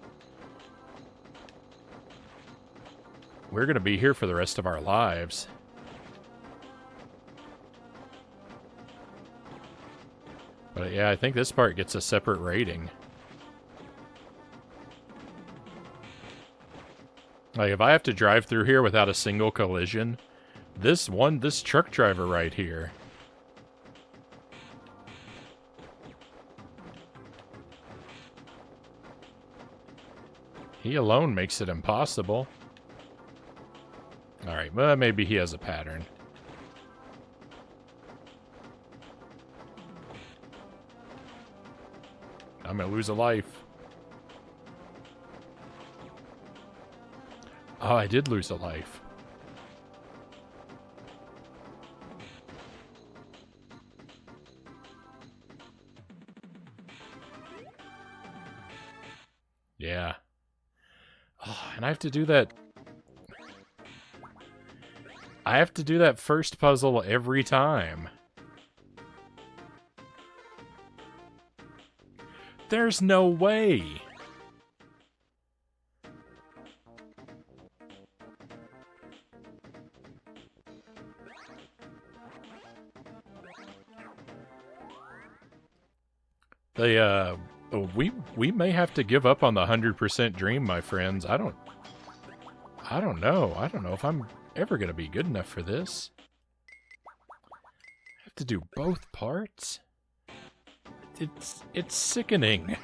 we're gonna be here for the rest of our lives. But yeah, I think this part gets a separate rating. Like, if I have to drive through here without a single collision, this truck driver right here, He alone makes it impossible. Alright, well, maybe he has a pattern. I'm gonna lose a life. Oh, I did lose a life. Yeah. Oh, and I have to do that. I have to do that first puzzle every time. There's no way. We may have to give up on the 100% dream, my friends. I don't know. I don't know if I'm ever gonna be good enough for this. I have to do both parts? It's sickening.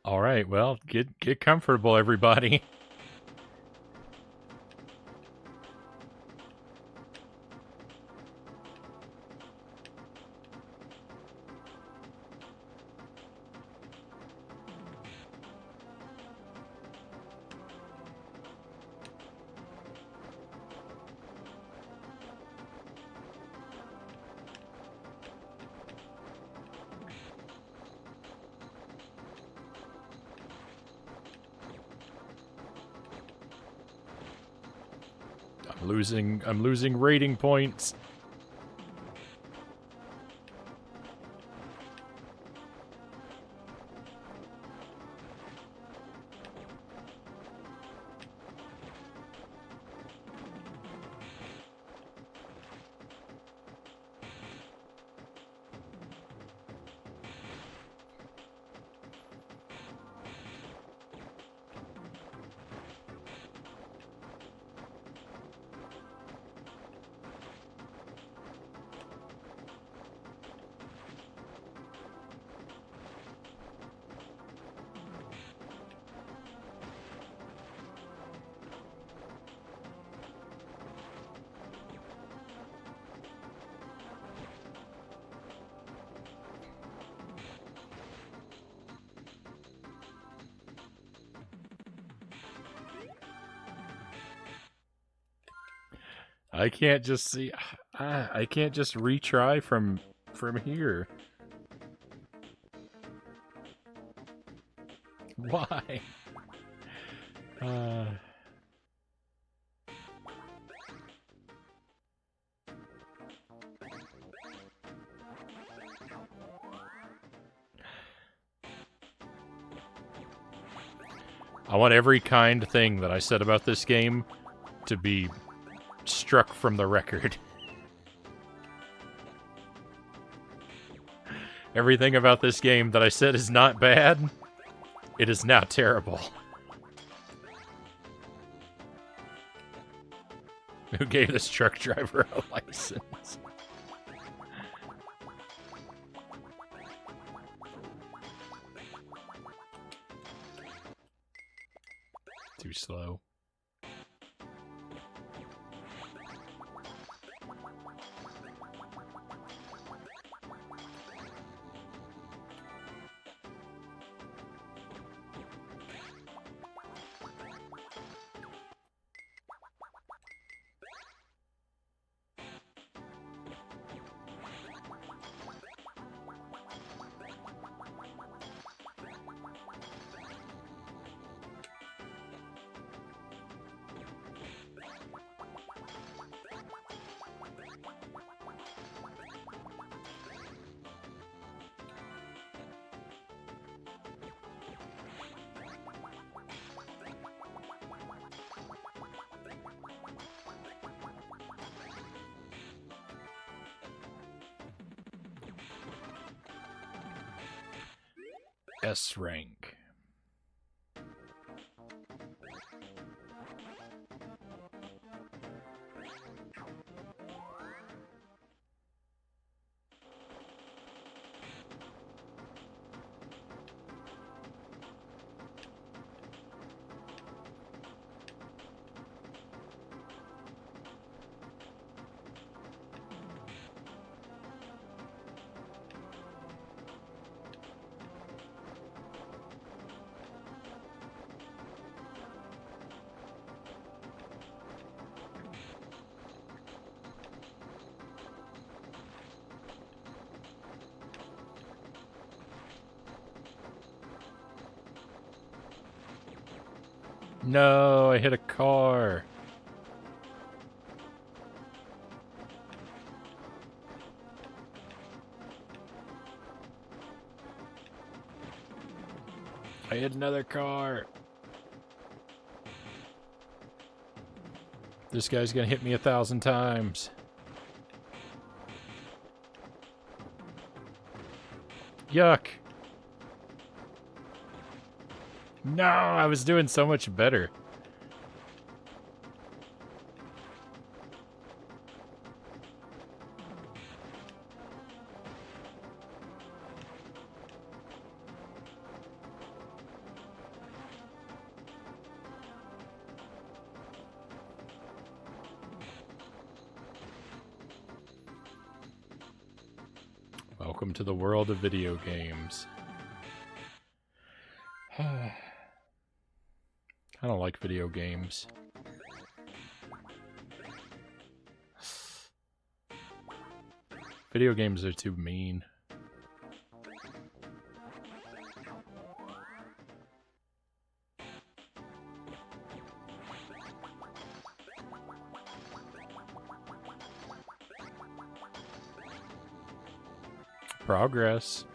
All right, well, get comfortable, everybody. I'm losing rating points. I can't just see. I can't just retry from here. Why? I want every kind thing that I said about this game to be struck from the record. Everything about this game that I said is not bad, it is now terrible. Who gave this truck driver a license? Too slow. S rank. No, I hit a car. I hit another car. This guy's gonna hit me 1,000 times. Yuck. No, I was doing so much better. Welcome to the world of video games. I don't like video games. Video games are too mean. Progress.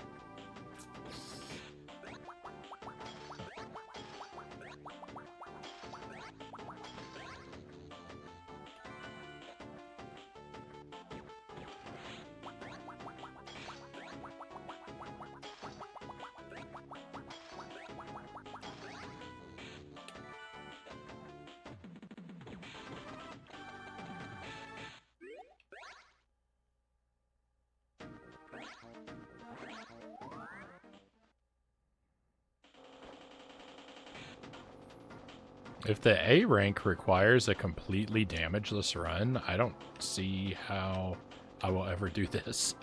If the A rank requires a completely damageless run, I don't see how I will ever do this.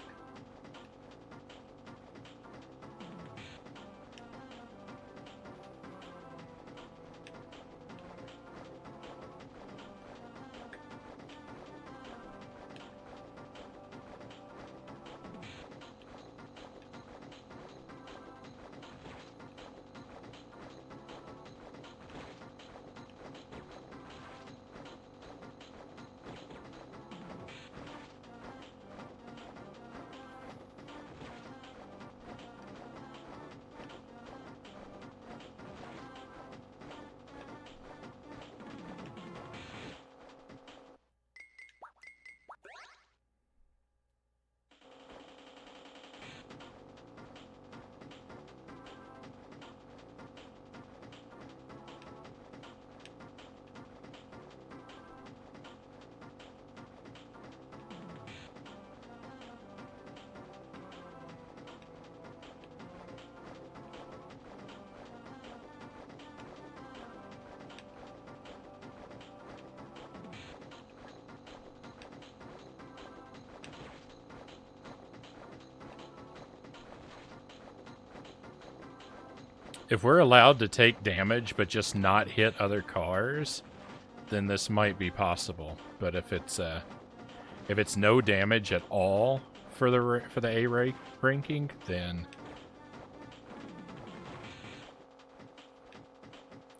If we're allowed to take damage but just not hit other cars, then this might be possible. But if it's no damage at all for the A ranking, then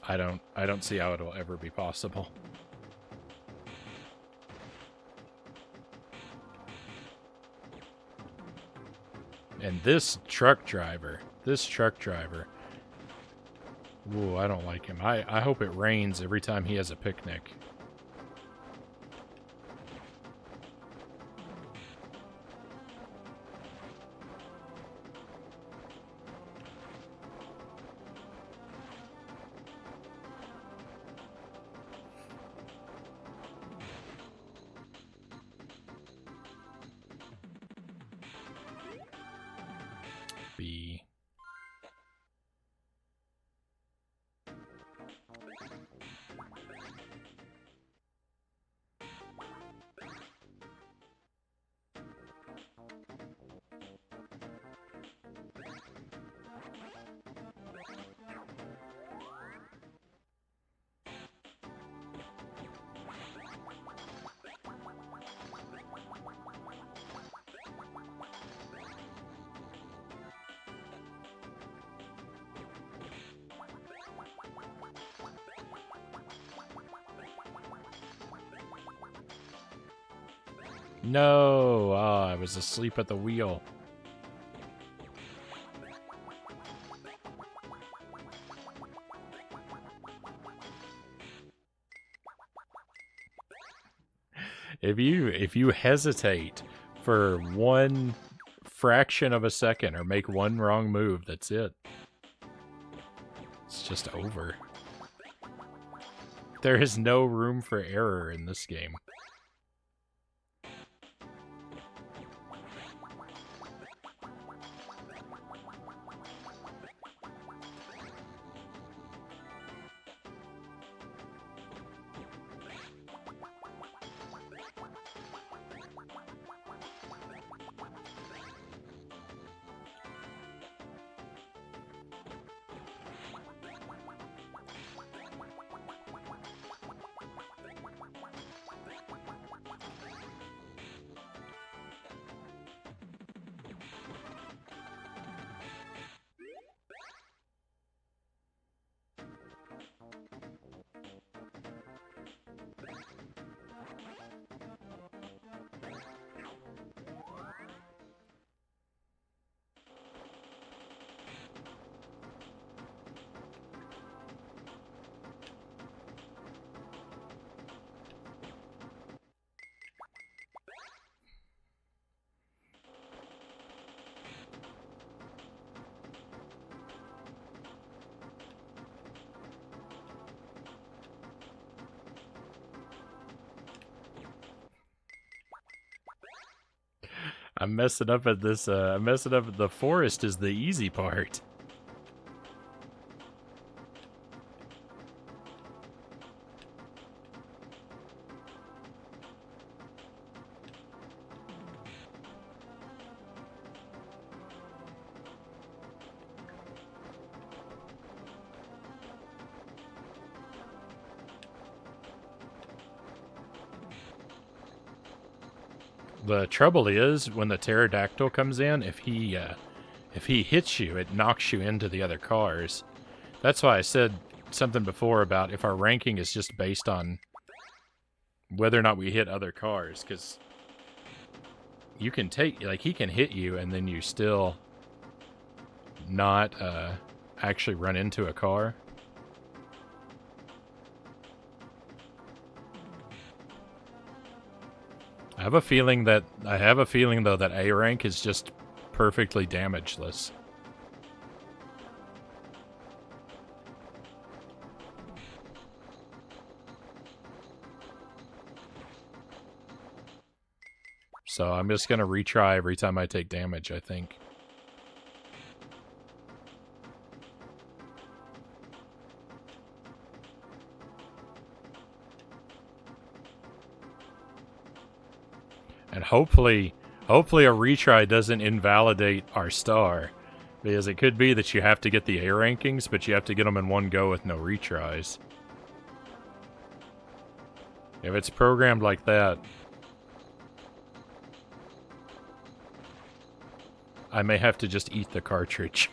I don't see how it'll ever be possible. And this truck driver, ooh, I don't like him. I hope it rains every time he has a picnic. No! Oh, I was asleep at the wheel. If you hesitate for one fraction of a second or make one wrong move, that's it. It's just over. There is no room for error in this game. I'm messing up at this, I'm messing up at the forest is the easy part. The trouble is, when the pterodactyl comes in, if he hits you, it knocks you into the other cars. That's why I said something before about if our ranking is just based on whether or not we hit other cars, because you can take, like, he can hit you and then you still not actually run into a car. I have a feeling though that A rank is just perfectly damageless. So I'm just gonna retry every time I take damage, I think. And hopefully a retry doesn't invalidate our star. Because it could be that you have to get the A rankings, but you have to get them in one go with no retries. If it's programmed like that, I may have to just eat the cartridge.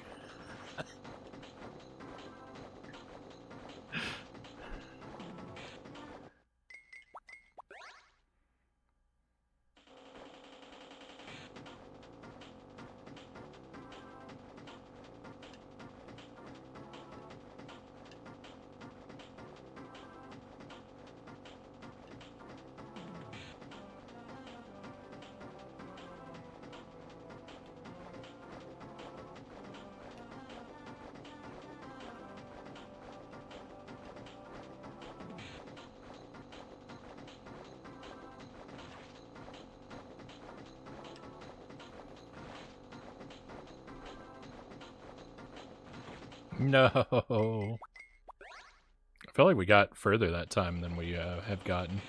No. I feel like we got further that time than we have gotten.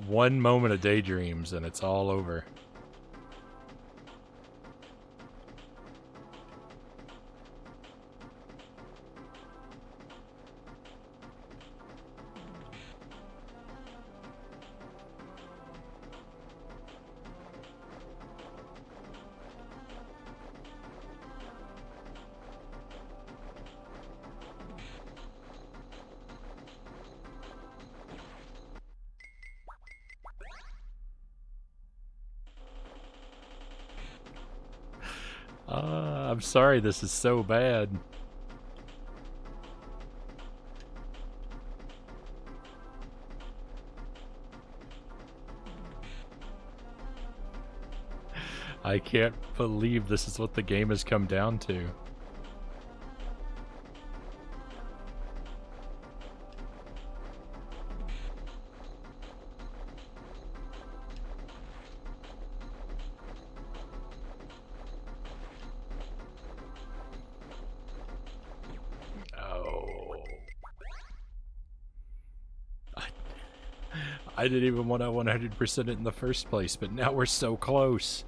One moment of daydreams and it's all over. I'm sorry this is so bad. I can't believe this is what the game has come down to. Oh. I didn't even want to 100% it in the first place, but now we're so close.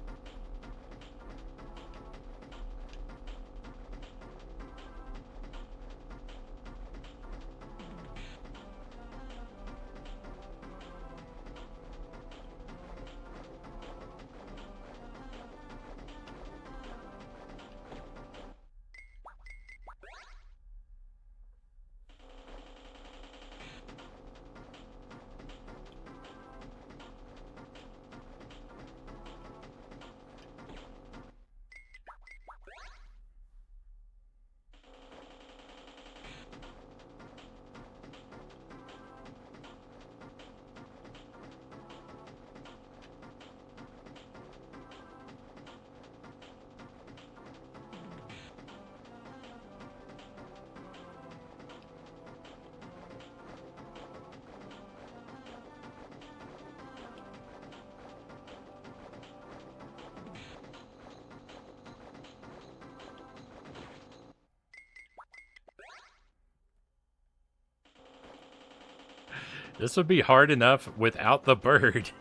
This would be hard enough without the bird.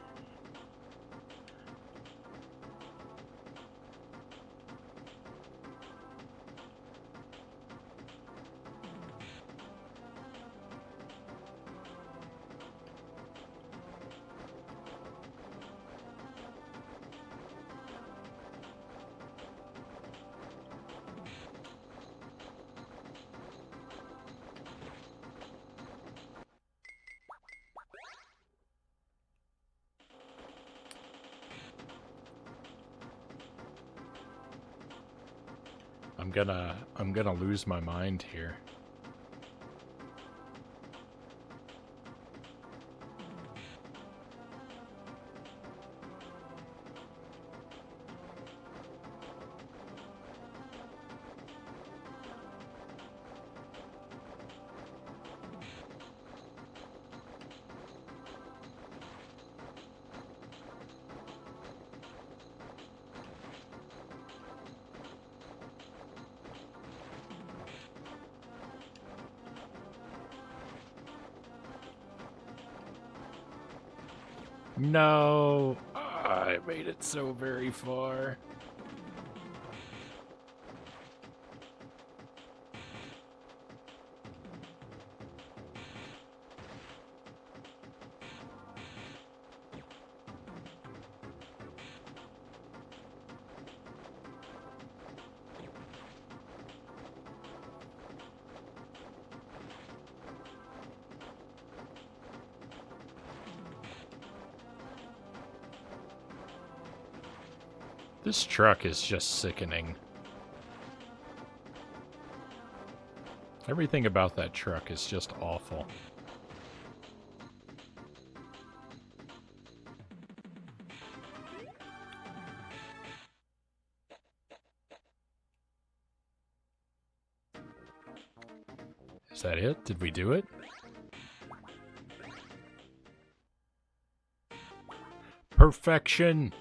I'm gonna lose my mind here. No, I made it so very far. This truck is just sickening. Everything about that truck is just awful. Is that it? Did we do it? Perfection!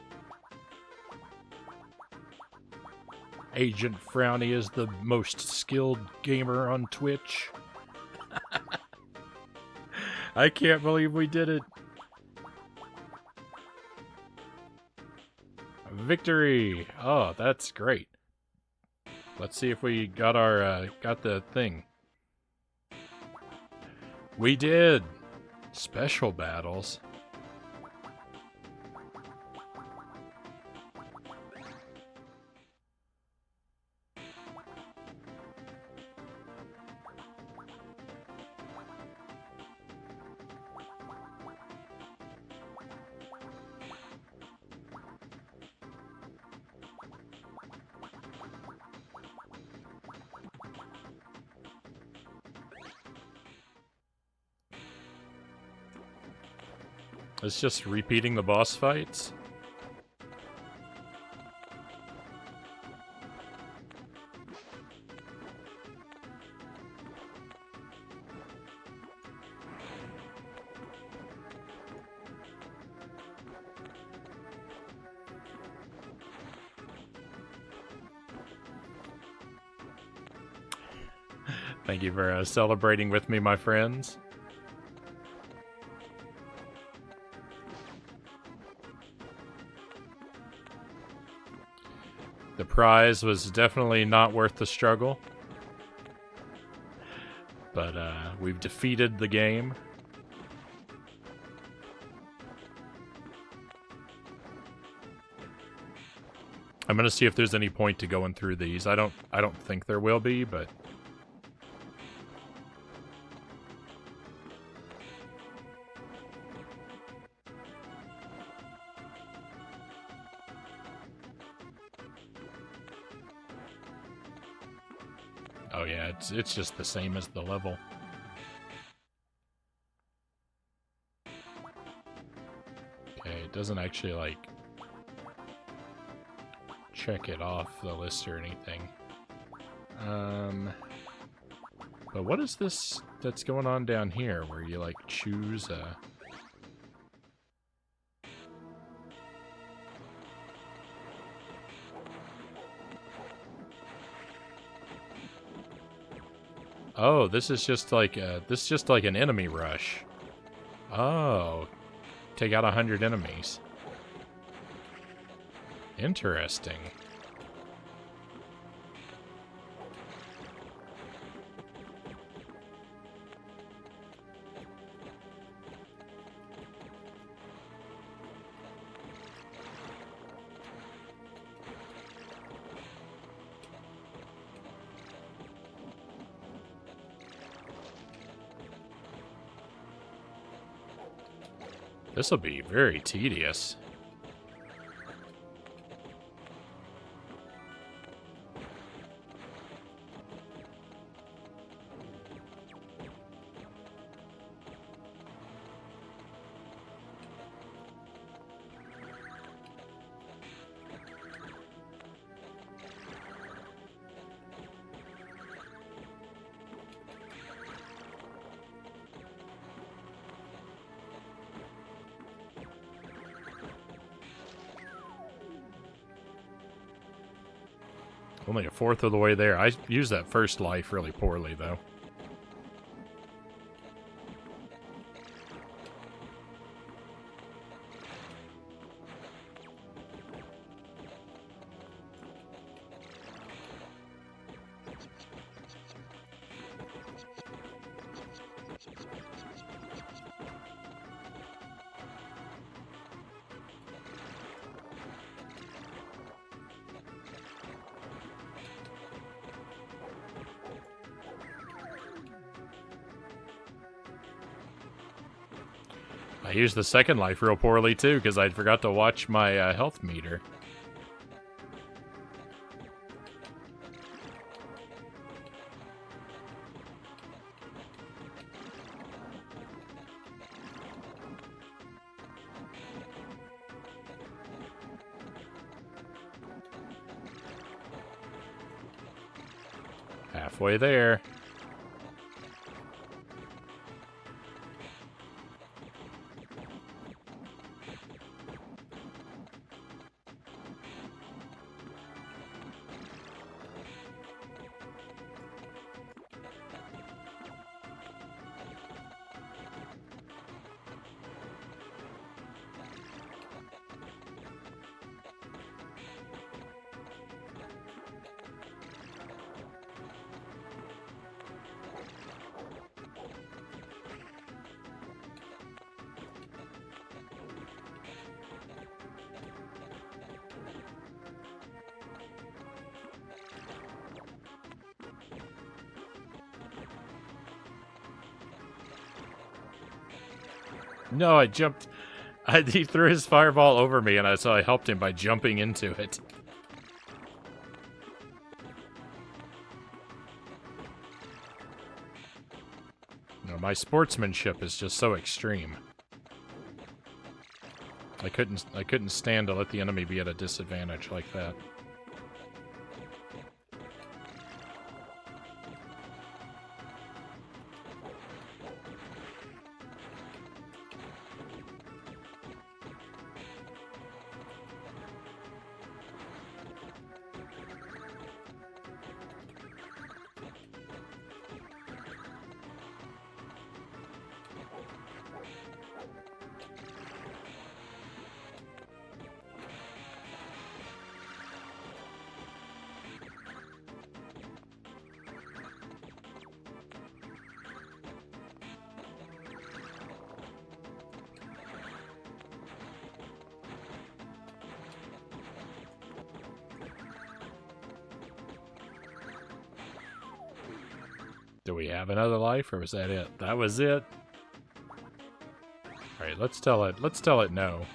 Agent Frownie is the most skilled gamer on Twitch. I can't believe we did it. Victory! Oh, that's great. Let's see if we got our got the thing. We did. Special battles. It's just repeating the boss fights. Thank you for celebrating with me, my friends. The prize was definitely not worth the struggle. But we've defeated the game. I'm gonna see if there's any point to going through these. I don't think there will be, but oh yeah, it's just the same as the level. Okay, it doesn't actually like check it off the list or anything. But what is this that's going on down here where you like choose a... Oh, this is just like an enemy rush. Oh, take out 100 enemies. Interesting. This will be very tedious. Only a fourth of the way there. I used that first life really poorly, though. I used the second life real poorly, too, because I forgot to watch my health meter. Halfway there. No, I jumped. He threw his fireball over me, and so I helped him by jumping into it. No, my sportsmanship is just so extreme. I couldn't stand to let the enemy be at a disadvantage like that. Do we have another life, or was that it? That was it. All right, let's tell it no.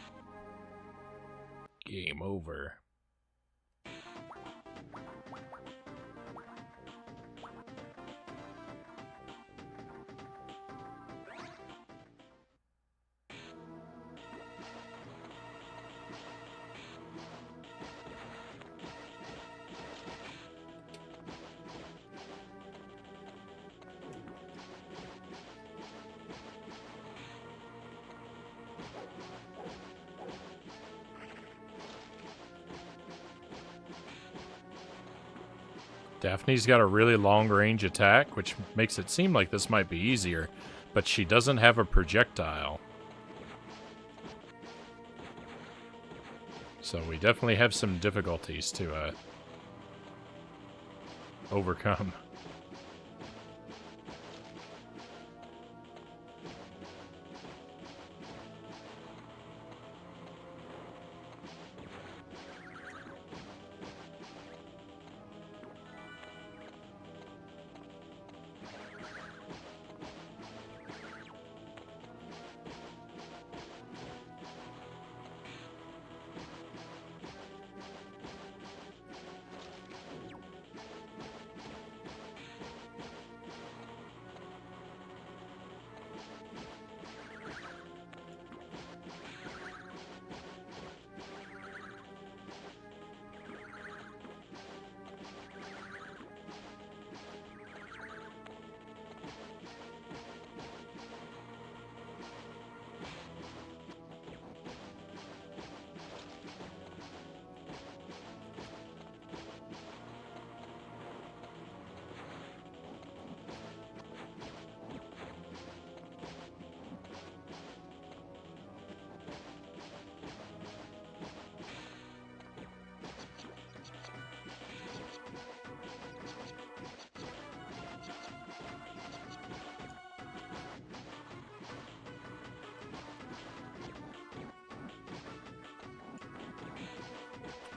Game over. Daphne's got a really long-range attack, which makes it seem like this might be easier, but she doesn't have a projectile. So we definitely have some difficulties to overcome.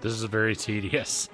This is very tedious.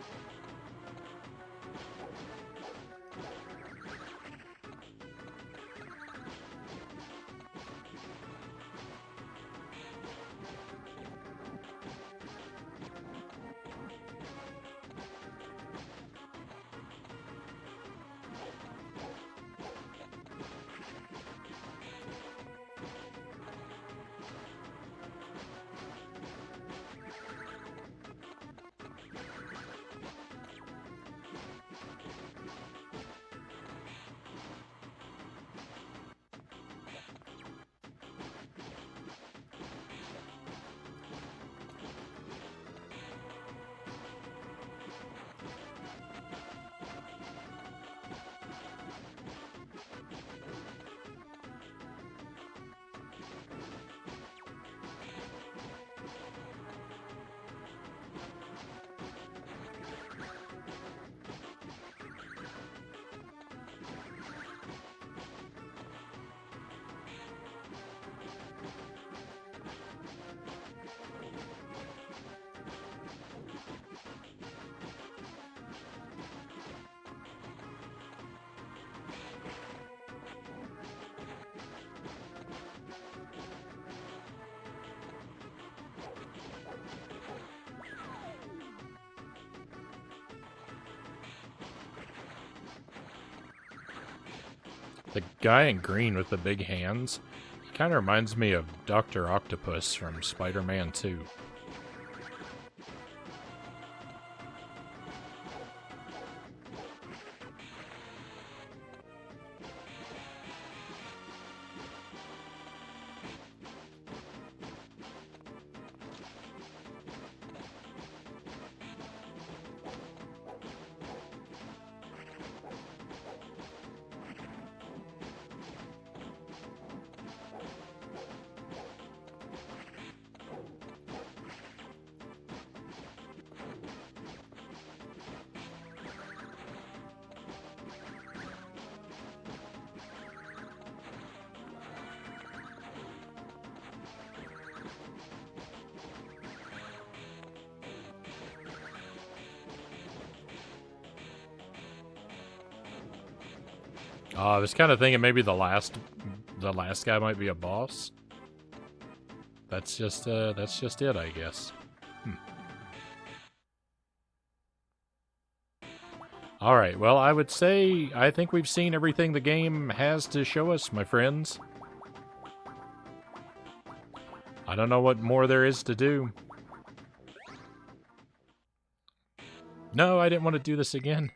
The guy in green with the big hands, kind of reminds me of Dr. Octopus from Spider-Man 2. I was kind of thinking maybe the last guy might be a boss. That's just it, I guess. All right. Well, I would say I think we've seen everything the game has to show us, my friends. I don't know what more there is to do. No, I didn't want to do this again.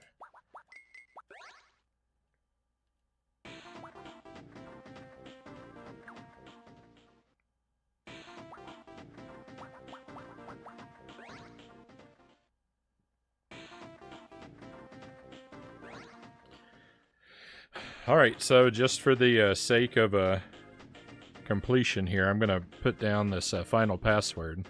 Alright, so just for the sake of completion here, I'm going to put down this final password.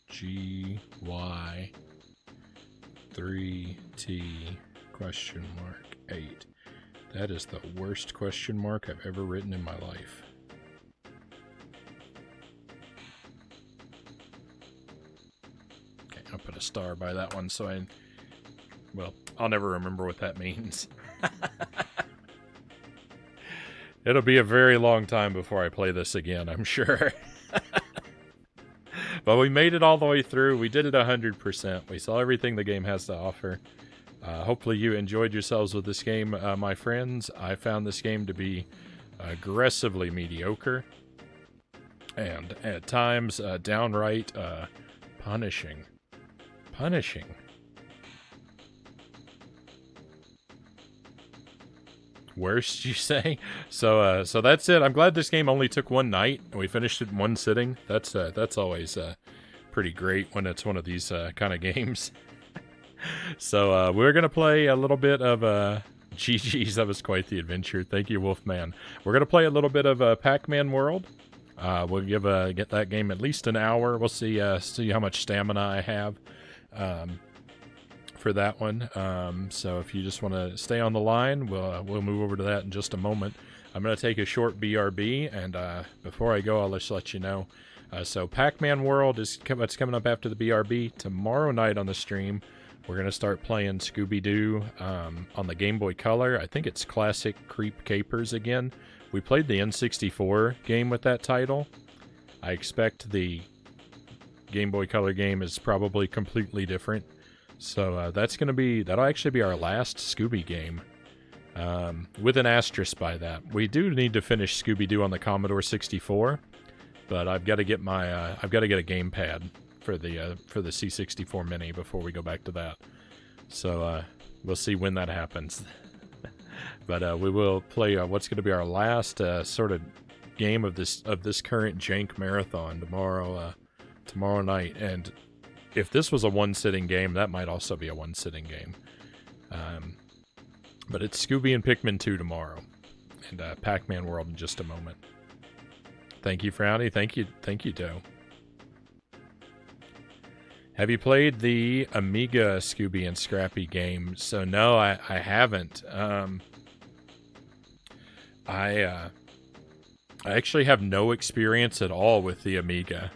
GY 3T question mark 8. That is the worst question mark I've ever written in my life. Okay, I'll put a star by that one so well, I'll never remember what that means. It'll be a very long time before I play this again, I'm sure. But we made it all the way through. We did it 100%. We saw everything the game has to offer. Hopefully you enjoyed yourselves with this game, my friends. I found this game to be aggressively mediocre. And at times, downright punishing. Punishing. Worst, you say? So that's it. I'm glad this game only took one night and we finished it in one sitting. That's always pretty great when it's one of these kind of games. So we're gonna play a little bit of GG's. That was quite the adventure. Thank you, Wolfman. We're gonna play a little bit of Pac-Man World. We'll get that game at least an hour. We'll see how much stamina I have. For that one, so if you just want to stay on the line, we'll move over to that in just a moment. I'm going to take a short BRB, and before I go, I'll just let you know. So Pac-Man World is what's coming up after the BRB. Tomorrow night on the stream, we're going to start playing Scooby-Doo on the Game Boy Color. I think it's Classic Creep Capers again. We played the N64 game with that title. I expect the Game Boy Color game is probably completely different. So that'll actually be our last Scooby game, with an asterisk by that. We do need to finish Scooby-Doo on the Commodore 64, but I've got to get a gamepad for the C64 Mini before we go back to that. So we'll see when that happens. But we will play what's going to be our last sort of game of this current Jank marathon tomorrow night. And if this was a one-sitting game, that might also be a one-sitting game. But it's Scooby and Pikmin 2 tomorrow. And Pac-Man World in just a moment. Thank you, Frownie. Thank you, Doe. Have you played the Amiga Scooby and Scrappy game? So no, I haven't. I actually have no experience at all with the Amiga.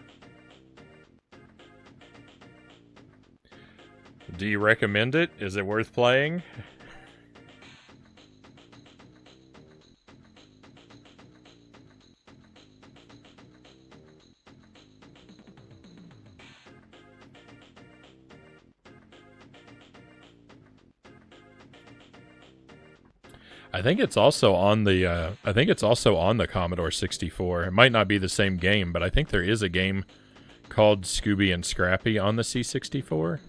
Do you recommend it? Is it worth playing? I think it's also on the Commodore 64. It might not be the same game, but I think there is a game called Scooby and Scrappy on the C64.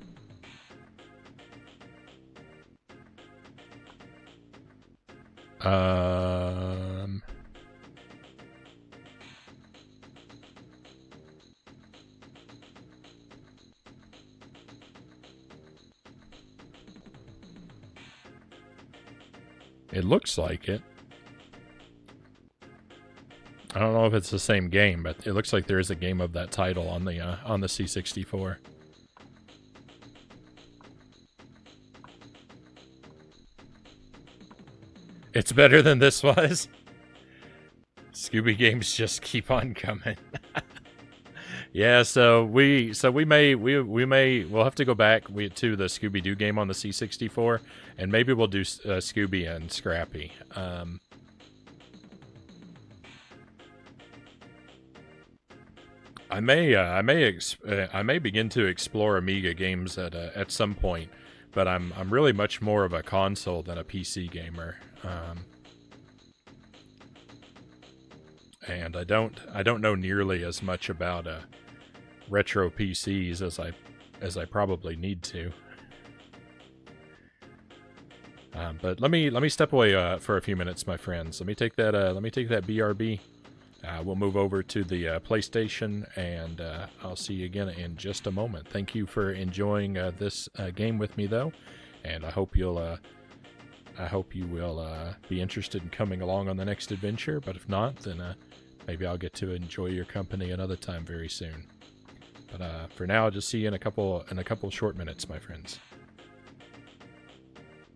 It looks like it. I don't know if it's the same game, but it looks like there is a game of that title on the C64. It's better than this was. Scooby games just keep on coming. Yeah, so we'll have to go back to the Scooby-Doo game on the C64, and maybe we'll do Scooby and Scrappy. I may begin to explore Amiga games at some point, but I'm really much more of a console than a PC gamer. And I don't know nearly as much about retro PCs as I probably need to. But let me step away for a few minutes, my friends. Let me take that BRB. We'll move over to the PlayStation, and I'll see you again in just a moment. Thank you for enjoying this game with me, though, and I hope you will be interested in coming along on the next adventure. But if not, then maybe I'll get to enjoy your company another time very soon. But for now, I'll just see you in a couple short minutes, my friends.